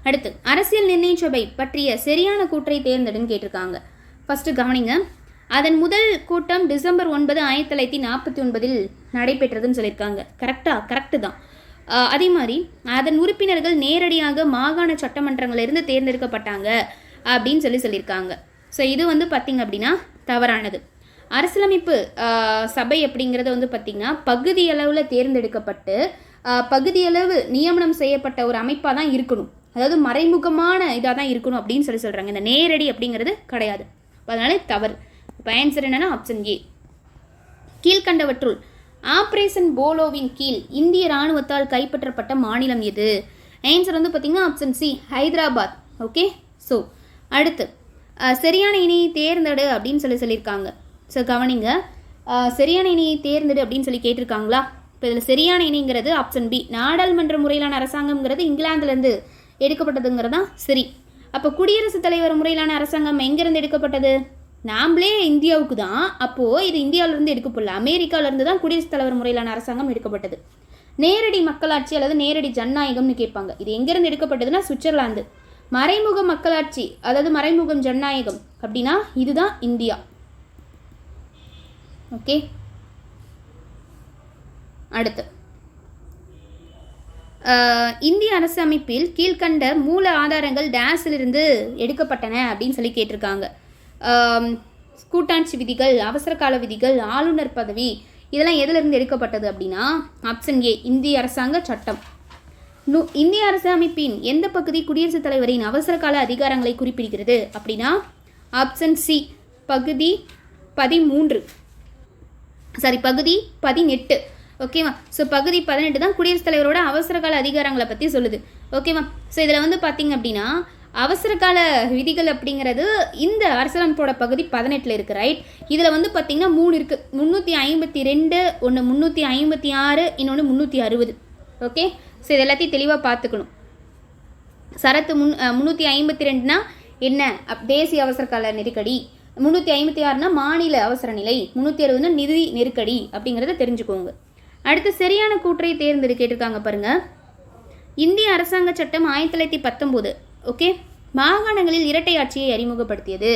அடுத்து அரசியல் நிர்ணய சபை பற்றிய சரியான கூற்றை தேர்ந்தெடுன்னு கேட்டிருக்காங்க. ஃபஸ்ட்டு கவனிங்க, அதன் முதல் கூட்டம் டிசம்பர் 9, 1949 நடைபெற்றதுன்னு சொல்லியிருக்காங்க. கரெக்டு தான். அதே மாதிரி அதன் உறுப்பினர்கள் நேரடியாக மாகாண சட்டமன்றங்களிலிருந்து தேர்ந்தெடுக்கப்பட்டாங்க அப்படின்னு சொல்லியிருக்காங்க. ஸோ இது வந்து பார்த்திங்க அப்படின்னா தவறானது. அரசியலமைப்பு சபை அப்படிங்கிறது வந்து பார்த்திங்கன்னா பகுதியளவில் தேர்ந்தெடுக்கப்பட்டு பகுதியளவு நியமனம் செய்யப்பட்ட ஒரு அமைப்பாக தான் இருக்கணும். அதாவது மறைமுகமான இதாக தான் இருக்கணும் அப்படின்னு சொல்கிறாங்க. இந்த நேரடி அப்படிங்கிறது கிடையாது. அதனால தவறு. இப்போ ஆன்சர் என்னென்னா ஆப்ஷன் ஏ. கீழ்கண்டவற்றுள் ஆப்ரேஷன் போலோவின் கீழ் இந்திய இராணுவத்தால் கைப்பற்றப்பட்ட மாநிலம் எது? ஆன்சர் வந்து பார்த்திங்கன்னா option C Hyderabad. Okay, so அடுத்து சரியான இணையை தேர்ந்தெடு அப்படின்னு சொல்லியிருக்காங்க. ஸோ கவனிங்க, சரியான இணையை தேர்ந்தெடு அப்படின்னு சொல்லி கேட்டிருக்காங்களா? இப்போ இதில் சரியான இணைங்கிறது ஆப்ஷன் பி. நாடாளுமன்ற முறையிலான அரசாங்கம்ங்கிறது இங்கிலாந்துலேருந்து எடுக்கப்பட்டதுங்கிறது தான் சரி. அப்போ குடியரசுத் தலைவர் முறையிலான அரசாங்கம் எங்கேருந்து எடுக்கப்பட்டது? நாம்ளே இந்தியாவுக்கு தான். அப்போது இது இந்தியாவிலேருந்து எடுக்கப்படல, அமெரிக்காவிலேருந்து தான் குடியரசுத் தலைவர் முறையிலான அரசாங்கம் எடுக்கப்பட்டது. நேரடி மக்களாட்சி அல்லது நேரடி ஜனநாயகம்னு கேட்பாங்க. இது எங்கேருந்து எடுக்கப்பட்டதுன்னா சுவிட்சர்லாந்து. மறைமுக மக்களாட்சி அதாவது மறைமுகம் ஜனநாயகம் அப்படின்னா இதுதான் இந்தியா. ஓகே, அடுத்து இந்திய அரசு அமைப்பில் கீழ்கண்ட மூல ஆதாரங்கள் டேஸிலிருந்து எடுக்கப்பட்டன அப்படின்னு சொல்லி கேட்டிருக்காங்க. கூட்டாட்சி விதிகள், அவசர கால விதிகள், ஆளுநர் பதவி இதெல்லாம் எதிலிருந்து எடுக்கப்பட்டது அப்படின்னா ஆப்ஷன் ஏ இந்திய அரசாங்க சட்டம். இந்திய அரசு அமைப்பின் எந்த பகுதி குடியரசுத் தலைவரின் அவசர கால அதிகாரங்களை குறிப்பிடுகிறது அப்படின்னா ஆப்ஷன் சி பகுதி 18. பகுதி 18. ஓகேவா? ஸோ பகுதி 18 தான் குடியரசுத் தலைவரோட அவசர கால அதிகாரங்களை பற்றி சொல்லுது. ஓகேவா? ஸோ இதில் வந்து பார்த்திங்க அப்படின்னா அவசர கால விதிகள் அப்படிங்கிறது இந்த அரசியலமைப்போட பகுதி 18 இருக்குது. ரைட்? இதில் வந்து பார்த்திங்கன்னா 3 இருக்குது. 352, ஒன்று 356, இன்னொன்று 360. ஓகே, ஸோ இது எல்லாத்தையும் தெளிவாக பார்த்துக்கணும். சரத்து 352னா என்ன? தேசிய அவசர கால நெருக்கடி. 356னா மாநில அவசர நிலை. 360னா நிதி நெருக்கடி அப்படிங்கிறத தெரிஞ்சுக்கோங்க. அடுத்து சரியான கூற்றை தேர்ந்தெடு கேட்டிருக்காங்க பாருங்க. இந்திய அரசாங்க சட்டம் 1919 ஓகே மாகாணங்களில் இரட்டை ஆட்சியை அறிமுகப்படுத்தியது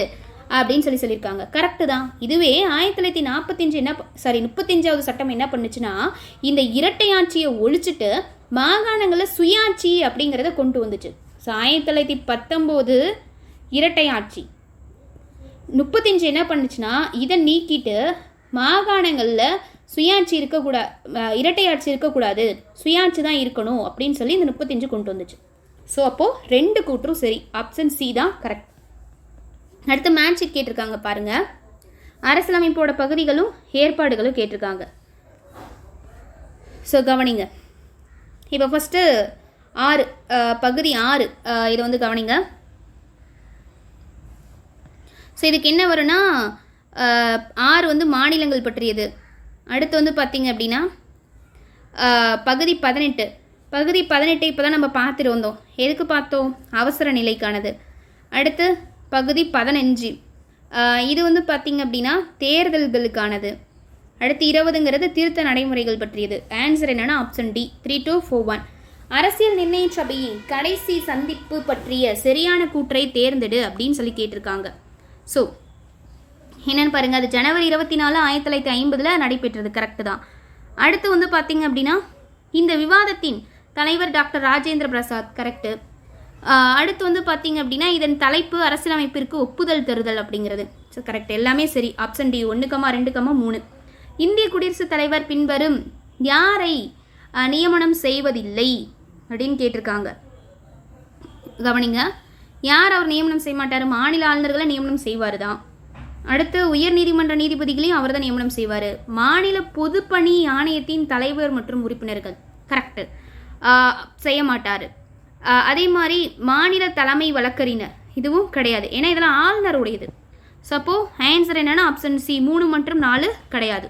அப்படின்னு சொல்லியிருக்காங்க. கரெக்டு தான். இதுவே 1945 35வது சட்டம் என்ன பண்ணுச்சுன்னா இந்த இரட்டை ஆட்சியை ஒழிச்சிட்டு மாகாணங்களில் சுயாட்சி அப்படிங்கிறத கொண்டு வந்துச்சு. ஸோ 1919 இரட்டை ஆட்சி. 35 என்ன பண்ணுச்சுன்னா இதை நீக்கிட்டு மாகாணங்களில் சுயாட்சி இருக்கக்கூடாது, இரட்டை ஆட்சி இருக்கக்கூடாது, சுயாட்சி தான் இருக்கணும் அப்படின்னு சொல்லி இந்த 35 கொண்டு வந்துச்சு. ஸோ அப்போது 2 கூற்றும் சரி, ஆப்ஷன் சி தான் கரெக்ட். அடுத்து மேட்ச் கேட்டிருக்காங்க பாருங்கள். அரசியலமைப்போட பகுதிகளும் ஏற்பாடுகளும் கேட்டிருக்காங்க. ஸோ கவனிங்க. இப்போ ஃபஸ்ட்டு 6 பகுதி 6 இதை வந்து கவனிங்க. ஸோ இதுக்கு என்ன வரும்னா 6 வந்து மாநிலங்கள் பற்றியது. அடுத்து வந்து பார்த்திங்க அப்படின்னா பகுதி 18. பகுதி 18 இப்போ தான் நம்ம பார்த்துட்டு வந்தோம். எதுக்கு பார்த்தோம்? அவசர நிலைக்கானது. அடுத்து பகுதி 15 இது வந்து பார்த்திங்க அப்படின்னா தேர்தல்களுக்கானது. அடுத்து 20ங்கிறது திருத்த நடைமுறைகள் பற்றியது. ஆன்சர் என்னென்னா ஆப்ஷன் டி 3241. அரசியல் நிர்ணய சபையின் கடைசி சந்திப்பு பற்றிய சரியான கூற்றை தேர்ந்தெடு அப்படின்னு சொல்லி கேட்டிருக்காங்க. ஸோ என்னென்னு பாருங்கள், அது ஜனவரி 24, 1950 நடைபெற்றது. கரெக்டு தான். அடுத்து வந்து பார்த்திங்க அப்படின்னா இந்த விவாதத்தின் தலைவர் டாக்டர் ராஜேந்திர பிரசாத். கரெக்டு. அடுத்து வந்து பார்த்திங்க அப்படின்னா இதன் தலைப்பு அரசியலமைப்பிற்கு ஒப்புதல் தருதல் அப்படிங்கிறது. ஸோ கரெக்ட், எல்லாமே சரி. Option D 1,2,3. இந்திய குடியரசுத் தலைவர் பின்வரும் யாரை நியமனம் செய்வதில்லை அப்படின்னு கேட்டிருக்காங்க. கவனிங்க. யார் அவர் நியமனம் செய்ய மாட்டார்? மாநில ஆளுநர்களை நியமனம் செய்வார் தான். அடுத்து உயர் நீதிமன்ற நீதிபதிகளையும் அவர் தான் நியமனம் செய்வார். மாநில பொதுப்பணி ஆணையத்தின் தலைவர் மற்றும் உறுப்பினர்கள் கரெக்டு செய்ய மாட்டார். அதே மாதிரி மாநில தலைமை வழக்கறிஞர் இதுவும் கிடையாது, ஏன்னா இதெல்லாம் ஆளுநருடையது. சப்போ ஆன்சர் என்னென்னா ஆப்ஷன் சி 3 மற்றும் 4 கிடையாது.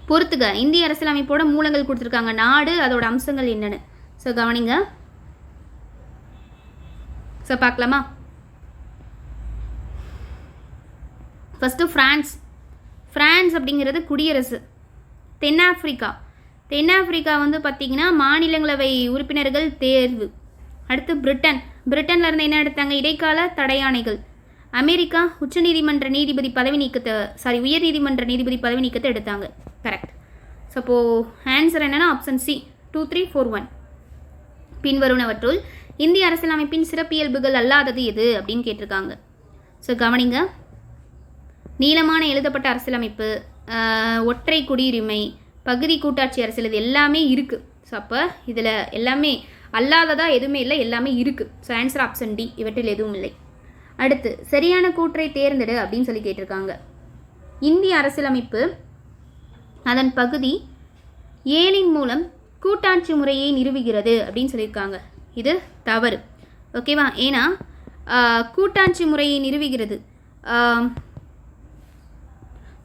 பொறுத்துக்க. இந்திய அரசியலமைப்போட மூலங்கள் கொடுத்துருக்காங்க, நாடு அதோட அம்சங்கள் என்னென்னு. ஸோ கவனிங்க. ஸோ பார்க்கலாமா? ஃபஸ்ட்டு ஃப்ரான்ஸ் அப்படிங்கிறது குடியரசு. தென்னாப்பிரிக்கா வந்து பார்த்திங்கன்னா மாநிலங்களவை உறுப்பினர்கள் தேர்வு. அடுத்து பிரிட்டனில் இருந்து என்ன எடுத்தாங்க? இடைக்கால தடையாணைகள். அமெரிக்கா உச்சநீதிமன்ற நீதிபதி பதவி நீக்கத்தை உயர் நீதிமன்ற நீதிபதி பதவி நீக்கத்தை எடுத்தாங்க. கரெக்ட். ஸோ அப்போது ஆன்சர் என்னென்னா ஆப்ஷன் சி 2341. பின்வருவனவற்றுள் இந்திய அரசியலமைப்பின் சிறப்பியல்புகள் அல்லாதது எது அப்படின்னு கேட்டிருக்காங்க. ஸோ கவனிங்க. நீளமான எழுதப்பட்ட அரசியலமைப்பு, ஒற்றை குடியுரிமை, பகுதி கூட்டாட்சி அரசியல், இது எல்லாமே இருக்குது. ஸோ அப்போ இதில் எல்லாமே அல்லாததா எதுவுமே இல்லை, எல்லாமே இருக்குது. ஸோ ஆன்சர் ஆப்ஷன் டி, இவற்றில் எதுவும் இல்லை. அடுத்து சரியான கூற்றை தேர்ந்தெடு அப்படின்னு சொல்லி கேட்டிருக்காங்க. இந்திய அரசியலமைப்பு அதன் பகுதி 7 மூலம் கூட்டாட்சி முறையை நிறுவுகிறது அப்படின்னு சொல்லியிருக்காங்க. இது தவறு. ஓகேவா? ஏன்னா கூட்டாட்சி முறையை நிறுவுகிறது.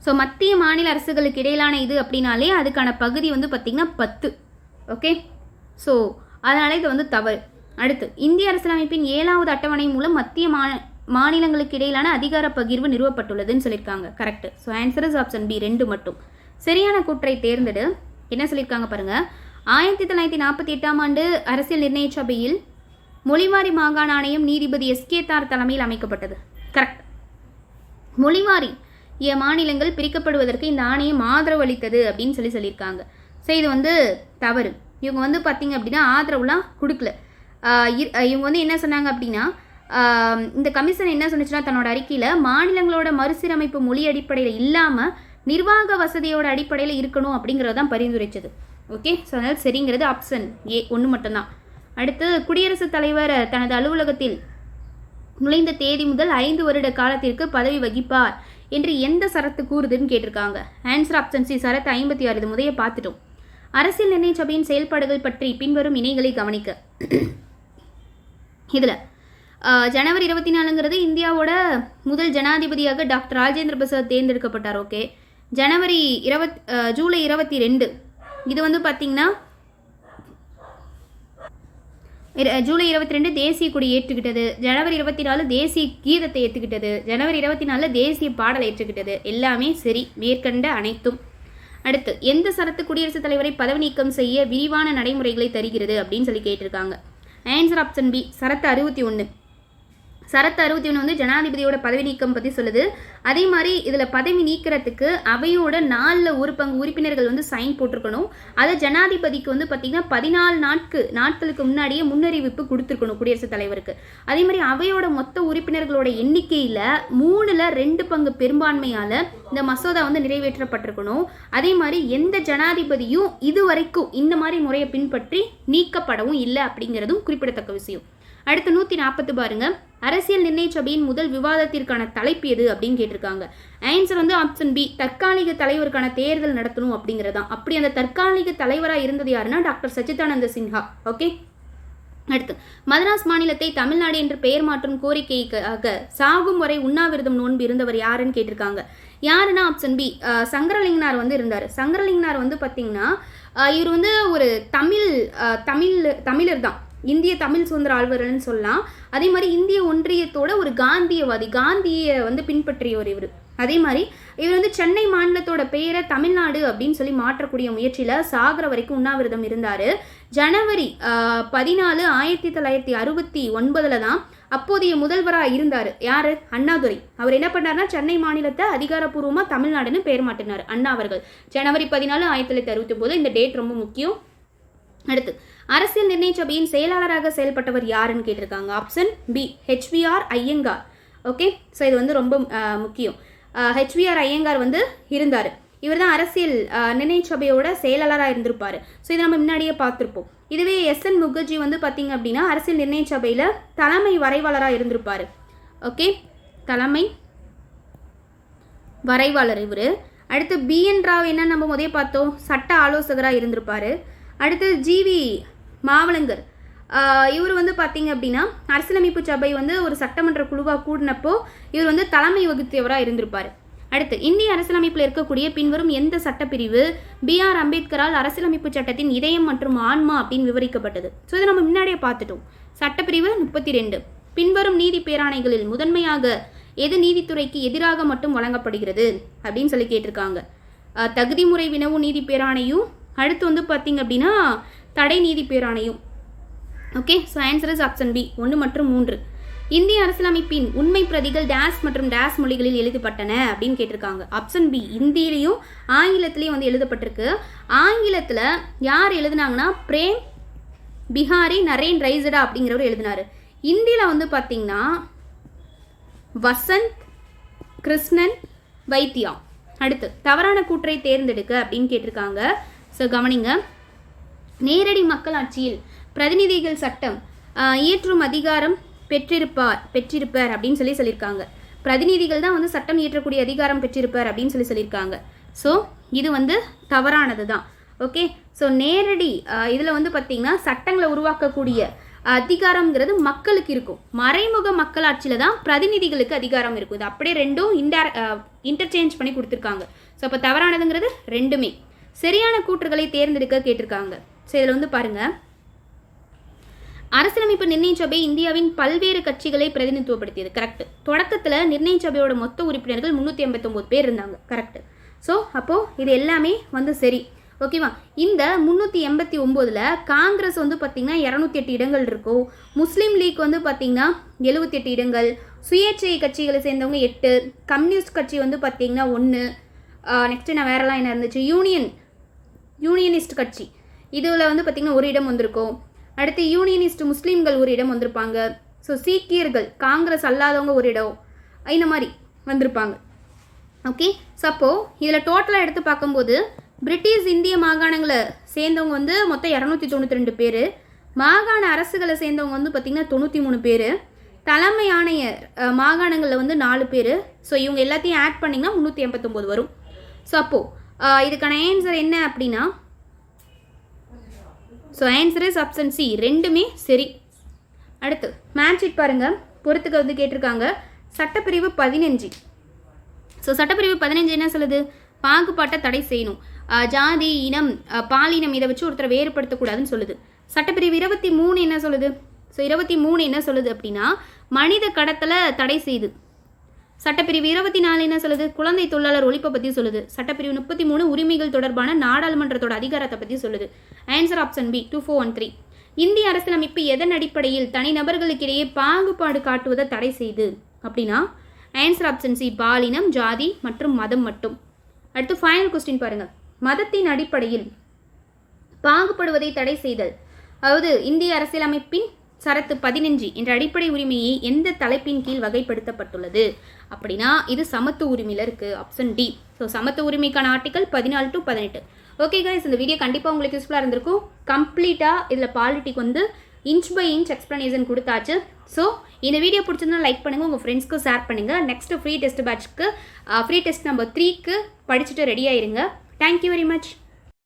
ஸோ மத்திய மாநில அரசுகளுக்கு இடையிலான இது அப்படின்னாலே அதுக்கான பகுதி வந்து பார்த்திங்கன்னா 10. ஓகே. ஸோ அதனால் இது வந்து தவறு. அடுத்து இந்திய அரசியலமைப்பின் 7வது அட்டவணை மூலம் மத்திய மாநிலங்களுக்கு இடையிலான அதிகார பகிர்வு நிறுவப்பட்டுள்ளதுன்னு சொல்லியிருக்காங்க. Correct. So answer is option B 2 மட்டும். சரியான கூற்றை தேர்ந்தெடு. என்ன சொல்லியிருக்காங்க பாருங்கள். 1948ஆம் ஆண்டு அரசியல் நிர்ணய சபையில் மொழிவாரி மாகாண ஆணையம் நீதிபதி எஸ்கே தார் தலைமையில் அமைக்கப்பட்டது. கரெக்ட். மொழிவாரி மாநிலங்கள் பிரிக்கப்படுவதற்கு இந்த ஆணையம் ஆதரவு அளித்தது அப்படின்னு சொல்லியிருக்காங்க. ஸோ இது வந்து தவறு. இவங்க வந்து பார்த்திங்க அப்படின்னா ஆதரவுலாம் கொடுக்கல. இவங்க வந்து என்ன சொன்னாங்க அப்படின்னா இந்த கமிஷன் என்ன சொன்னிச்சுன்னா தன்னோட அறிக்கையில் மாநிலங்களோட மறுசீரமைப்பு மொழி அடிப்படையில் இல்லாமல் நிர்வாக வசதியோட அடிப்படையில் இருக்கணும் அப்படிங்கிறதான் பரிந்துரைச்சது. ஓகே. ஸோ அதனால் சரிங்கிறது ஆப்ஷன் ஏ 1 மட்டும்தான். அடுத்து குடியரசுத் தலைவர் தனது அலுவலகத்தில் நுழைந்த தேதி முதல் 5 வருட காலத்திற்கு பதவி வகிப்பார் என்று எந்த சரத்து கூறுதுன்னு கேட்டிருக்காங்க. ஆன்சர் ஆப்ஷன் சி சரத்து 56. இது முதைய பார்த்துட்டோம். அரசியல் நிர்ணய சபையின் செயல்பாடுகள் பற்றி பின்வரும் இணைகளை கவனிக்க. இதில் ஜனவரி 24ங்கிறது இந்தியாவோட முதல் ஜனாதிபதியாக டாக்டர் ராஜேந்திர பிரசாத் தேர்ந்தெடுக்கப்பட்டார். ஓகே. ஜூலை 22 இது வந்து பார்த்திங்கன்னா ஜூலை 22 தேசிய கொடி ஏற்றுக்கிட்டது. ஜனவரி 24 தேசிய கீதத்தை ஏற்றுக்கிட்டது. ஜனவரி 24 தேசிய பாடலை ஏற்றுக்கிட்டது. எல்லாமே சரி, மேற்கண்ட அனைத்தும். அடுத்து எந்த சரத்து குடியரசுத் தலைவரை பதவி நீக்கம் செய்ய விரிவான நடைமுறைகளை தருகிறது அப்படின்னு சொல்லி கேட்டிருக்காங்க. ஆன்சர் ஆப்ஷன் பி சரத்து 61. சரத்து 61 வந்து ஜனாதிபதியோட பதவி நீக்கம் பற்றி சொல்லுது. அதே மாதிரி இதில் பதவி நீக்கிறதுக்கு அவையோட 4 ஒரு பங்கு உறுப்பினர்கள் வந்து சைன் போட்டிருக்கணும். அதை ஜனாதிபதிக்கு வந்து பார்த்திங்கன்னா 14 நாட்களுக்கு முன்னாடியே முன்னறிவிப்பு கொடுத்துருக்கணும் குடியரசுத் தலைவருக்கு. அதே மாதிரி அவையோட மொத்த உறுப்பினர்களோட எண்ணிக்கையில் 2/3 பங்கு பெரும்பான்மையால் இந்த மசோதா வந்து நிறைவேற்றப்பட்டிருக்கணும். அதே மாதிரி எந்த ஜனாதிபதியும் இதுவரைக்கும் இந்த மாதிரி முறையை பின்பற்றி நீக்கப்படவும் இல்லை அப்படிங்கிறதும் குறிப்பிடத்தக்க விஷயம். அடுத்து 140 பாருங்க, அரசியல் நிர்ணய சபையின் முதல் விவாதத்திற்கான தலைப்பு எது அப்படின்னு கேட்டிருக்காங்க. ஆன்சர் வந்து ஆப்ஷன் பி, தற்காலிக தலைவருக்கான தேர்தல் நடத்தணும் அப்படிங்கிறதான். அப்படி அந்த தற்காலிக தலைவராக இருந்தது யாருன்னா டாக்டர் சச்சிதானந்த சின்ஹா. ஓகே, அடுத்து மதராஸ் மாநிலத்தை தமிழ்நாடு என்று பெயர் மாற்றும் கோரிக்கைக்காக சாகும் வரை உண்ணாவிரதம் நோன்பு இருந்தவர் யாருன்னு கேட்டிருக்காங்க. யாருன்னா ஆப்ஷன் பி, சங்கரலிங்கனார் வந்து இருந்தார். சங்கரலிங்கனார் வந்து பார்த்தீங்கன்னா இவர் வந்து ஒரு தமிழர் தான், இந்திய தமிழ் சுதந்திர ஆழ்வர்கள்னு சொல்லலாம். அதே மாதிரி இந்திய ஒன்றியத்தோட ஒரு காந்தியவாதி, காந்தியை வந்து பின்பற்றியவர் இவர். அதே மாதிரி இவர் வந்து சென்னை மாநிலத்தோட பெயரை தமிழ்நாடு அப்படின்னு சொல்லி மாற்றக்கூடிய முயற்சியில் சாகர வரைக்கும் உண்ணாவிரதம் இருந்தார். ஜனவரி 14, 1969 தான் அப்போதைய முதல்வராக இருந்தார். யார்? அண்ணாதுரை. அவர் என்ன பண்ணார்னா சென்னை மாநிலத்தை அதிகாரப்பூர்வமாக தமிழ்நாடுன்னு பெயர் மாற்றினார் அண்ணா அவர்கள். ஜனவரி 14, 1969. இந்த டேட் ரொம்ப முக்கியம். அடுத்து அரசியல் நிர்ணய சபையின் செயலாளராக செயல்பட்டவர் யாருன்னு கேட்டிருக்காங்க. Option B, HVR Iyengar. Okay, so இது வந்து ரொம்ப முக்கியம். HVR ஐயங்கார் வந்து இருந்தார். இவர் தான் அரசியல் நிர்ணய சபையோட செயலாளராக இருந்திருப்பார். ஸோ இதை நம்ம முன்னாடியே பார்த்துருப்போம். இதுவே SN முகர்ஜி வந்து பார்த்தீங்க அப்படின்னா அரசியல் நிர்ணய சபையில் தலைமை வரைவாளராக இருந்திருப்பார். ஓகே, தலைமை வரைவாளர் இவர். அடுத்து BN ராவ் என்ன நம்ம முதலே பார்த்தோம், சட்ட ஆலோசகராக இருந்திருப்பார். அடுத்து GV மாவளங்கர், இவர் வந்து பார்த்தீங்க அப்படின்னா அரசியலமைப்பு சபை வந்து ஒரு சட்டமன்ற குழுவாக கூடினப்போ இவர் வந்து தலைமை வகுத்தியவராக இருந்திருப்பார். அடுத்து இந்திய அரசியலமைப்பில் இருக்கக்கூடிய பின்வரும் எந்த சட்டப்பிரிவு BR அம்பேத்கரால் அரசியலமைப்பு சட்டத்தின் இதயம் மற்றும் ஆன்மா அப்படின்னு விவரிக்கப்பட்டது? ஸோ இதை நம்ம முன்னாடியே பார்த்துட்டோம். சட்டப்பிரிவு 32. பின்வரும் நீதி பேராணைகளில் முதன்மையாக எது நீதித்துறைக்கு எதிராக மட்டும் வழங்கப்படுகிறது அப்படின்னு சொல்லி கேட்டிருக்காங்க. தகுதி முறை வினவு நீதி பேராணையும், அடுத்து வந்து பார்த்தீங்க அப்படின்னா தடை நீதி பேராணையும். ஓகே, so answer is option B, 1 மற்றும் 3. இந்திய அரசியலமைப்பின் உண்மை பிரதிகள் டேஸ் மற்றும் டேஸ் மொழிகளில் எழுதப்பட்டன அப்படின்னு கேட்டிருக்காங்க. ஆப்ஷன் பி, இந்தியிலையும் ஆங்கிலத்திலையும் வந்து எழுதப்பட்டிருக்கு. ஆங்கிலத்தில் யார் எழுதுனாங்கன்னா பிரேம் பிஹாரி நரேன் ரைசடா அப்படிங்கிறவர் எழுதினார். இந்தியில் வந்து பார்த்தீங்கன்னா வசந்த் கிருஷ்ணன் வைத்தியா. அடுத்து தவறான கூற்றை தேர்ந்தெடுக்க அப்படின்னு கேட்டிருக்காங்க. ஸோ கவனிங்க, நேரடி மக்களாட்சியில் பிரதிநிதிகள் சட்டம் இயற்றும் அதிகாரம் பெற்றிருப்பார் அப்படின்னு சொல்லியிருக்காங்க. பிரதிநிதிகள் தான் வந்து சட்டம் இயற்றக்கூடிய அதிகாரம் பெற்றிருப்பார் அப்படின்னு சொல்லியிருக்காங்க. ஸோ இது வந்து தவறானது தான். ஓகே, ஸோ நேரடி இதில் வந்து பார்த்திங்கன்னா சட்டங்களை உருவாக்கக்கூடிய அதிகாரம்ங்கிறது மக்களுக்கு இருக்கும். மறைமுக மக்களாட்சியில் தான் பிரதிநிதிகளுக்கு அதிகாரம் இருக்கும். இது அப்படியே ரெண்டும் இன்டர்சேஞ்ச் பண்ணி கொடுத்துருக்காங்க. ஸோ அப்போ தவறானதுங்கிறது ரெண்டுமே. சரியான கூற்றுகளை தேர்ந்தெடுக்க கேட்டிருக்காங்க. ஸோ இதில் வந்து பாருங்கள், அரசியலமைப்பு நிர்ணய சபை இந்தியாவின் பல்வேறு கட்சிகளை பிரதிநிதித்துவப்படுத்தியது. கரெக்ட். தொடக்கத்தில் நிர்ணய சபையோட மொத்த உறுப்பினர்கள் 389 பேர் இருந்தாங்க. கரெக்ட். ஸோ அப்போது இது எல்லாமே வந்து சரி. ஓகேவா? இந்த 389ல் காங்கிரஸ் வந்து பார்த்திங்கன்னா 208 இடங்கள் இருக்கும். முஸ்லீம் லீக் வந்து பார்த்திங்கன்னா 78 இடங்கள். சுயேட்சை கட்சிகளை சேர்ந்தவங்க 8. கம்யூனிஸ்ட் கட்சி வந்து பார்த்திங்கன்னா 1. நெக்ஸ்ட்டு நான் வேறெல்லாம் என்ன இருந்துச்சு, யூனியனிஸ்ட் கட்சி இதில் வந்து பார்த்திங்கன்னா 1 இடம் வந்திருக்கும். அடுத்து யூனியனிஸ்ட் முஸ்லீம்கள் 1 இடம் வந்திருப்பாங்க. ஸோ சீக்கியர்கள் காங்கிரஸ் அல்லாதவங்க 1 இடம், இந்த மாதிரி வந்திருப்பாங்க. ஓகே, ஸோ அப்போது இதில் டோட்டலாக எடுத்து பார்க்கும்போது பிரிட்டிஷ் இந்திய மாகாணங்களை சேர்ந்தவங்க வந்து மொத்தம் 292 பேர். மாகாண அரசுகளை சேர்ந்தவங்க வந்து பார்த்திங்கன்னா 93 பேர். தலைமை ஆணையர் மாகாணங்களில் வந்து 4 பேர். ஸோ இவங்க எல்லாத்தையும் ஆட் பண்ணிங்கன்னா 389 வரும். ஸோ அப்போது இதுக்கான ஆன்சர் என்ன அப்படின்னா, so answer is option C, ரெண்டுமே சரி. அடுத்து மேட்ச் இட் பாருங்கள், பொறுத்துக்க வந்து கேட்டிருக்காங்க. சட்டப்பிரிவு 15. ஸோ சட்டப்பிரிவு 15 என்ன சொல்லுது? பாகுபாட்டை தடை செய்யணும். ஜாதி, இனம், பாலினம் இதை வச்சு ஒருத்தரை வேறுபடுத்தக்கூடாதுன்னு சொல்லுது. சட்டப்பிரிவு 23 என்ன சொல்லுது? ஸோ 23 என்ன சொல்லுது அப்படின்னா மனித கடத்தலை தடை செய்யுது. சட்டப்பிரிவு 24 என்ன சொல்லுது? குழந்தை தொழிலாளர் ஒழிப்பை பற்றி சொல்லுது. சட்டப்பிரிவு 33 உரிமைகள் தொடர்பான நாடாளுமன்றத்தோட அதிகாரத்தை பற்றி சொல்லுது. Answer option B, 2413. இந்திய அரசியலமைப்பு எதன் அடிப்படையில் தனிநபர்களுக்கிடையே பாகுபாடு காட்டுவதை தடை செய்து அப்படின்னா ஆன்சர் ஆப்ஷன் சி, பாலினம், ஜாதி மற்றும் மதம் மட்டும். அடுத்து ஃபைனல் கொஸ்டின் பாருங்க. மதத்தின் அடிப்படையில் பாகுபடுவதை தடை செய்தல், அதாவது இந்திய அரசியலமைப்பின் சரத்து 15 என்ற அடிப்படை உரிமையை எந்த தலைப்பின் கீழ் வகைப்படுத்தப்பட்டுள்ளது அப்படின்னா இது சமத்துவ உரிமையில் இருக்குது, ஆப்ஷன் டி. ஸோ சமத்துவ உரிமைக்கான ஆர்டிகல் 14 to 18. ஓகே கைஸ், இந்த வீடியோ கண்டிப்பாக உங்களுக்கு யூஸ்ஃபுல்லாக இருந்திருக்கும். கம்ப்ளீட்டாக இதில் பாலிட்டிக் வந்து இன்ச் பை இன்ச் எக்ஸ்ப்ளனேஷன் கொடுத்தாச்சு. ஸோ இந்த வீடியோ பிடிச்சிருந்தா லைக் பண்ணுங்கள், உங்கள் ஃப்ரெண்ட்ஸ்க்கு ஷேர் பண்ணுங்கள். நெக்ஸ்ட் ஃப்ரீ டெஸ்ட் பேட்ச்க்கு ஃப்ரீ டெஸ்ட் நம்பர் 3க்கு படிச்சுட்டு ரெடி ஆயிருங்க. Thank you very much.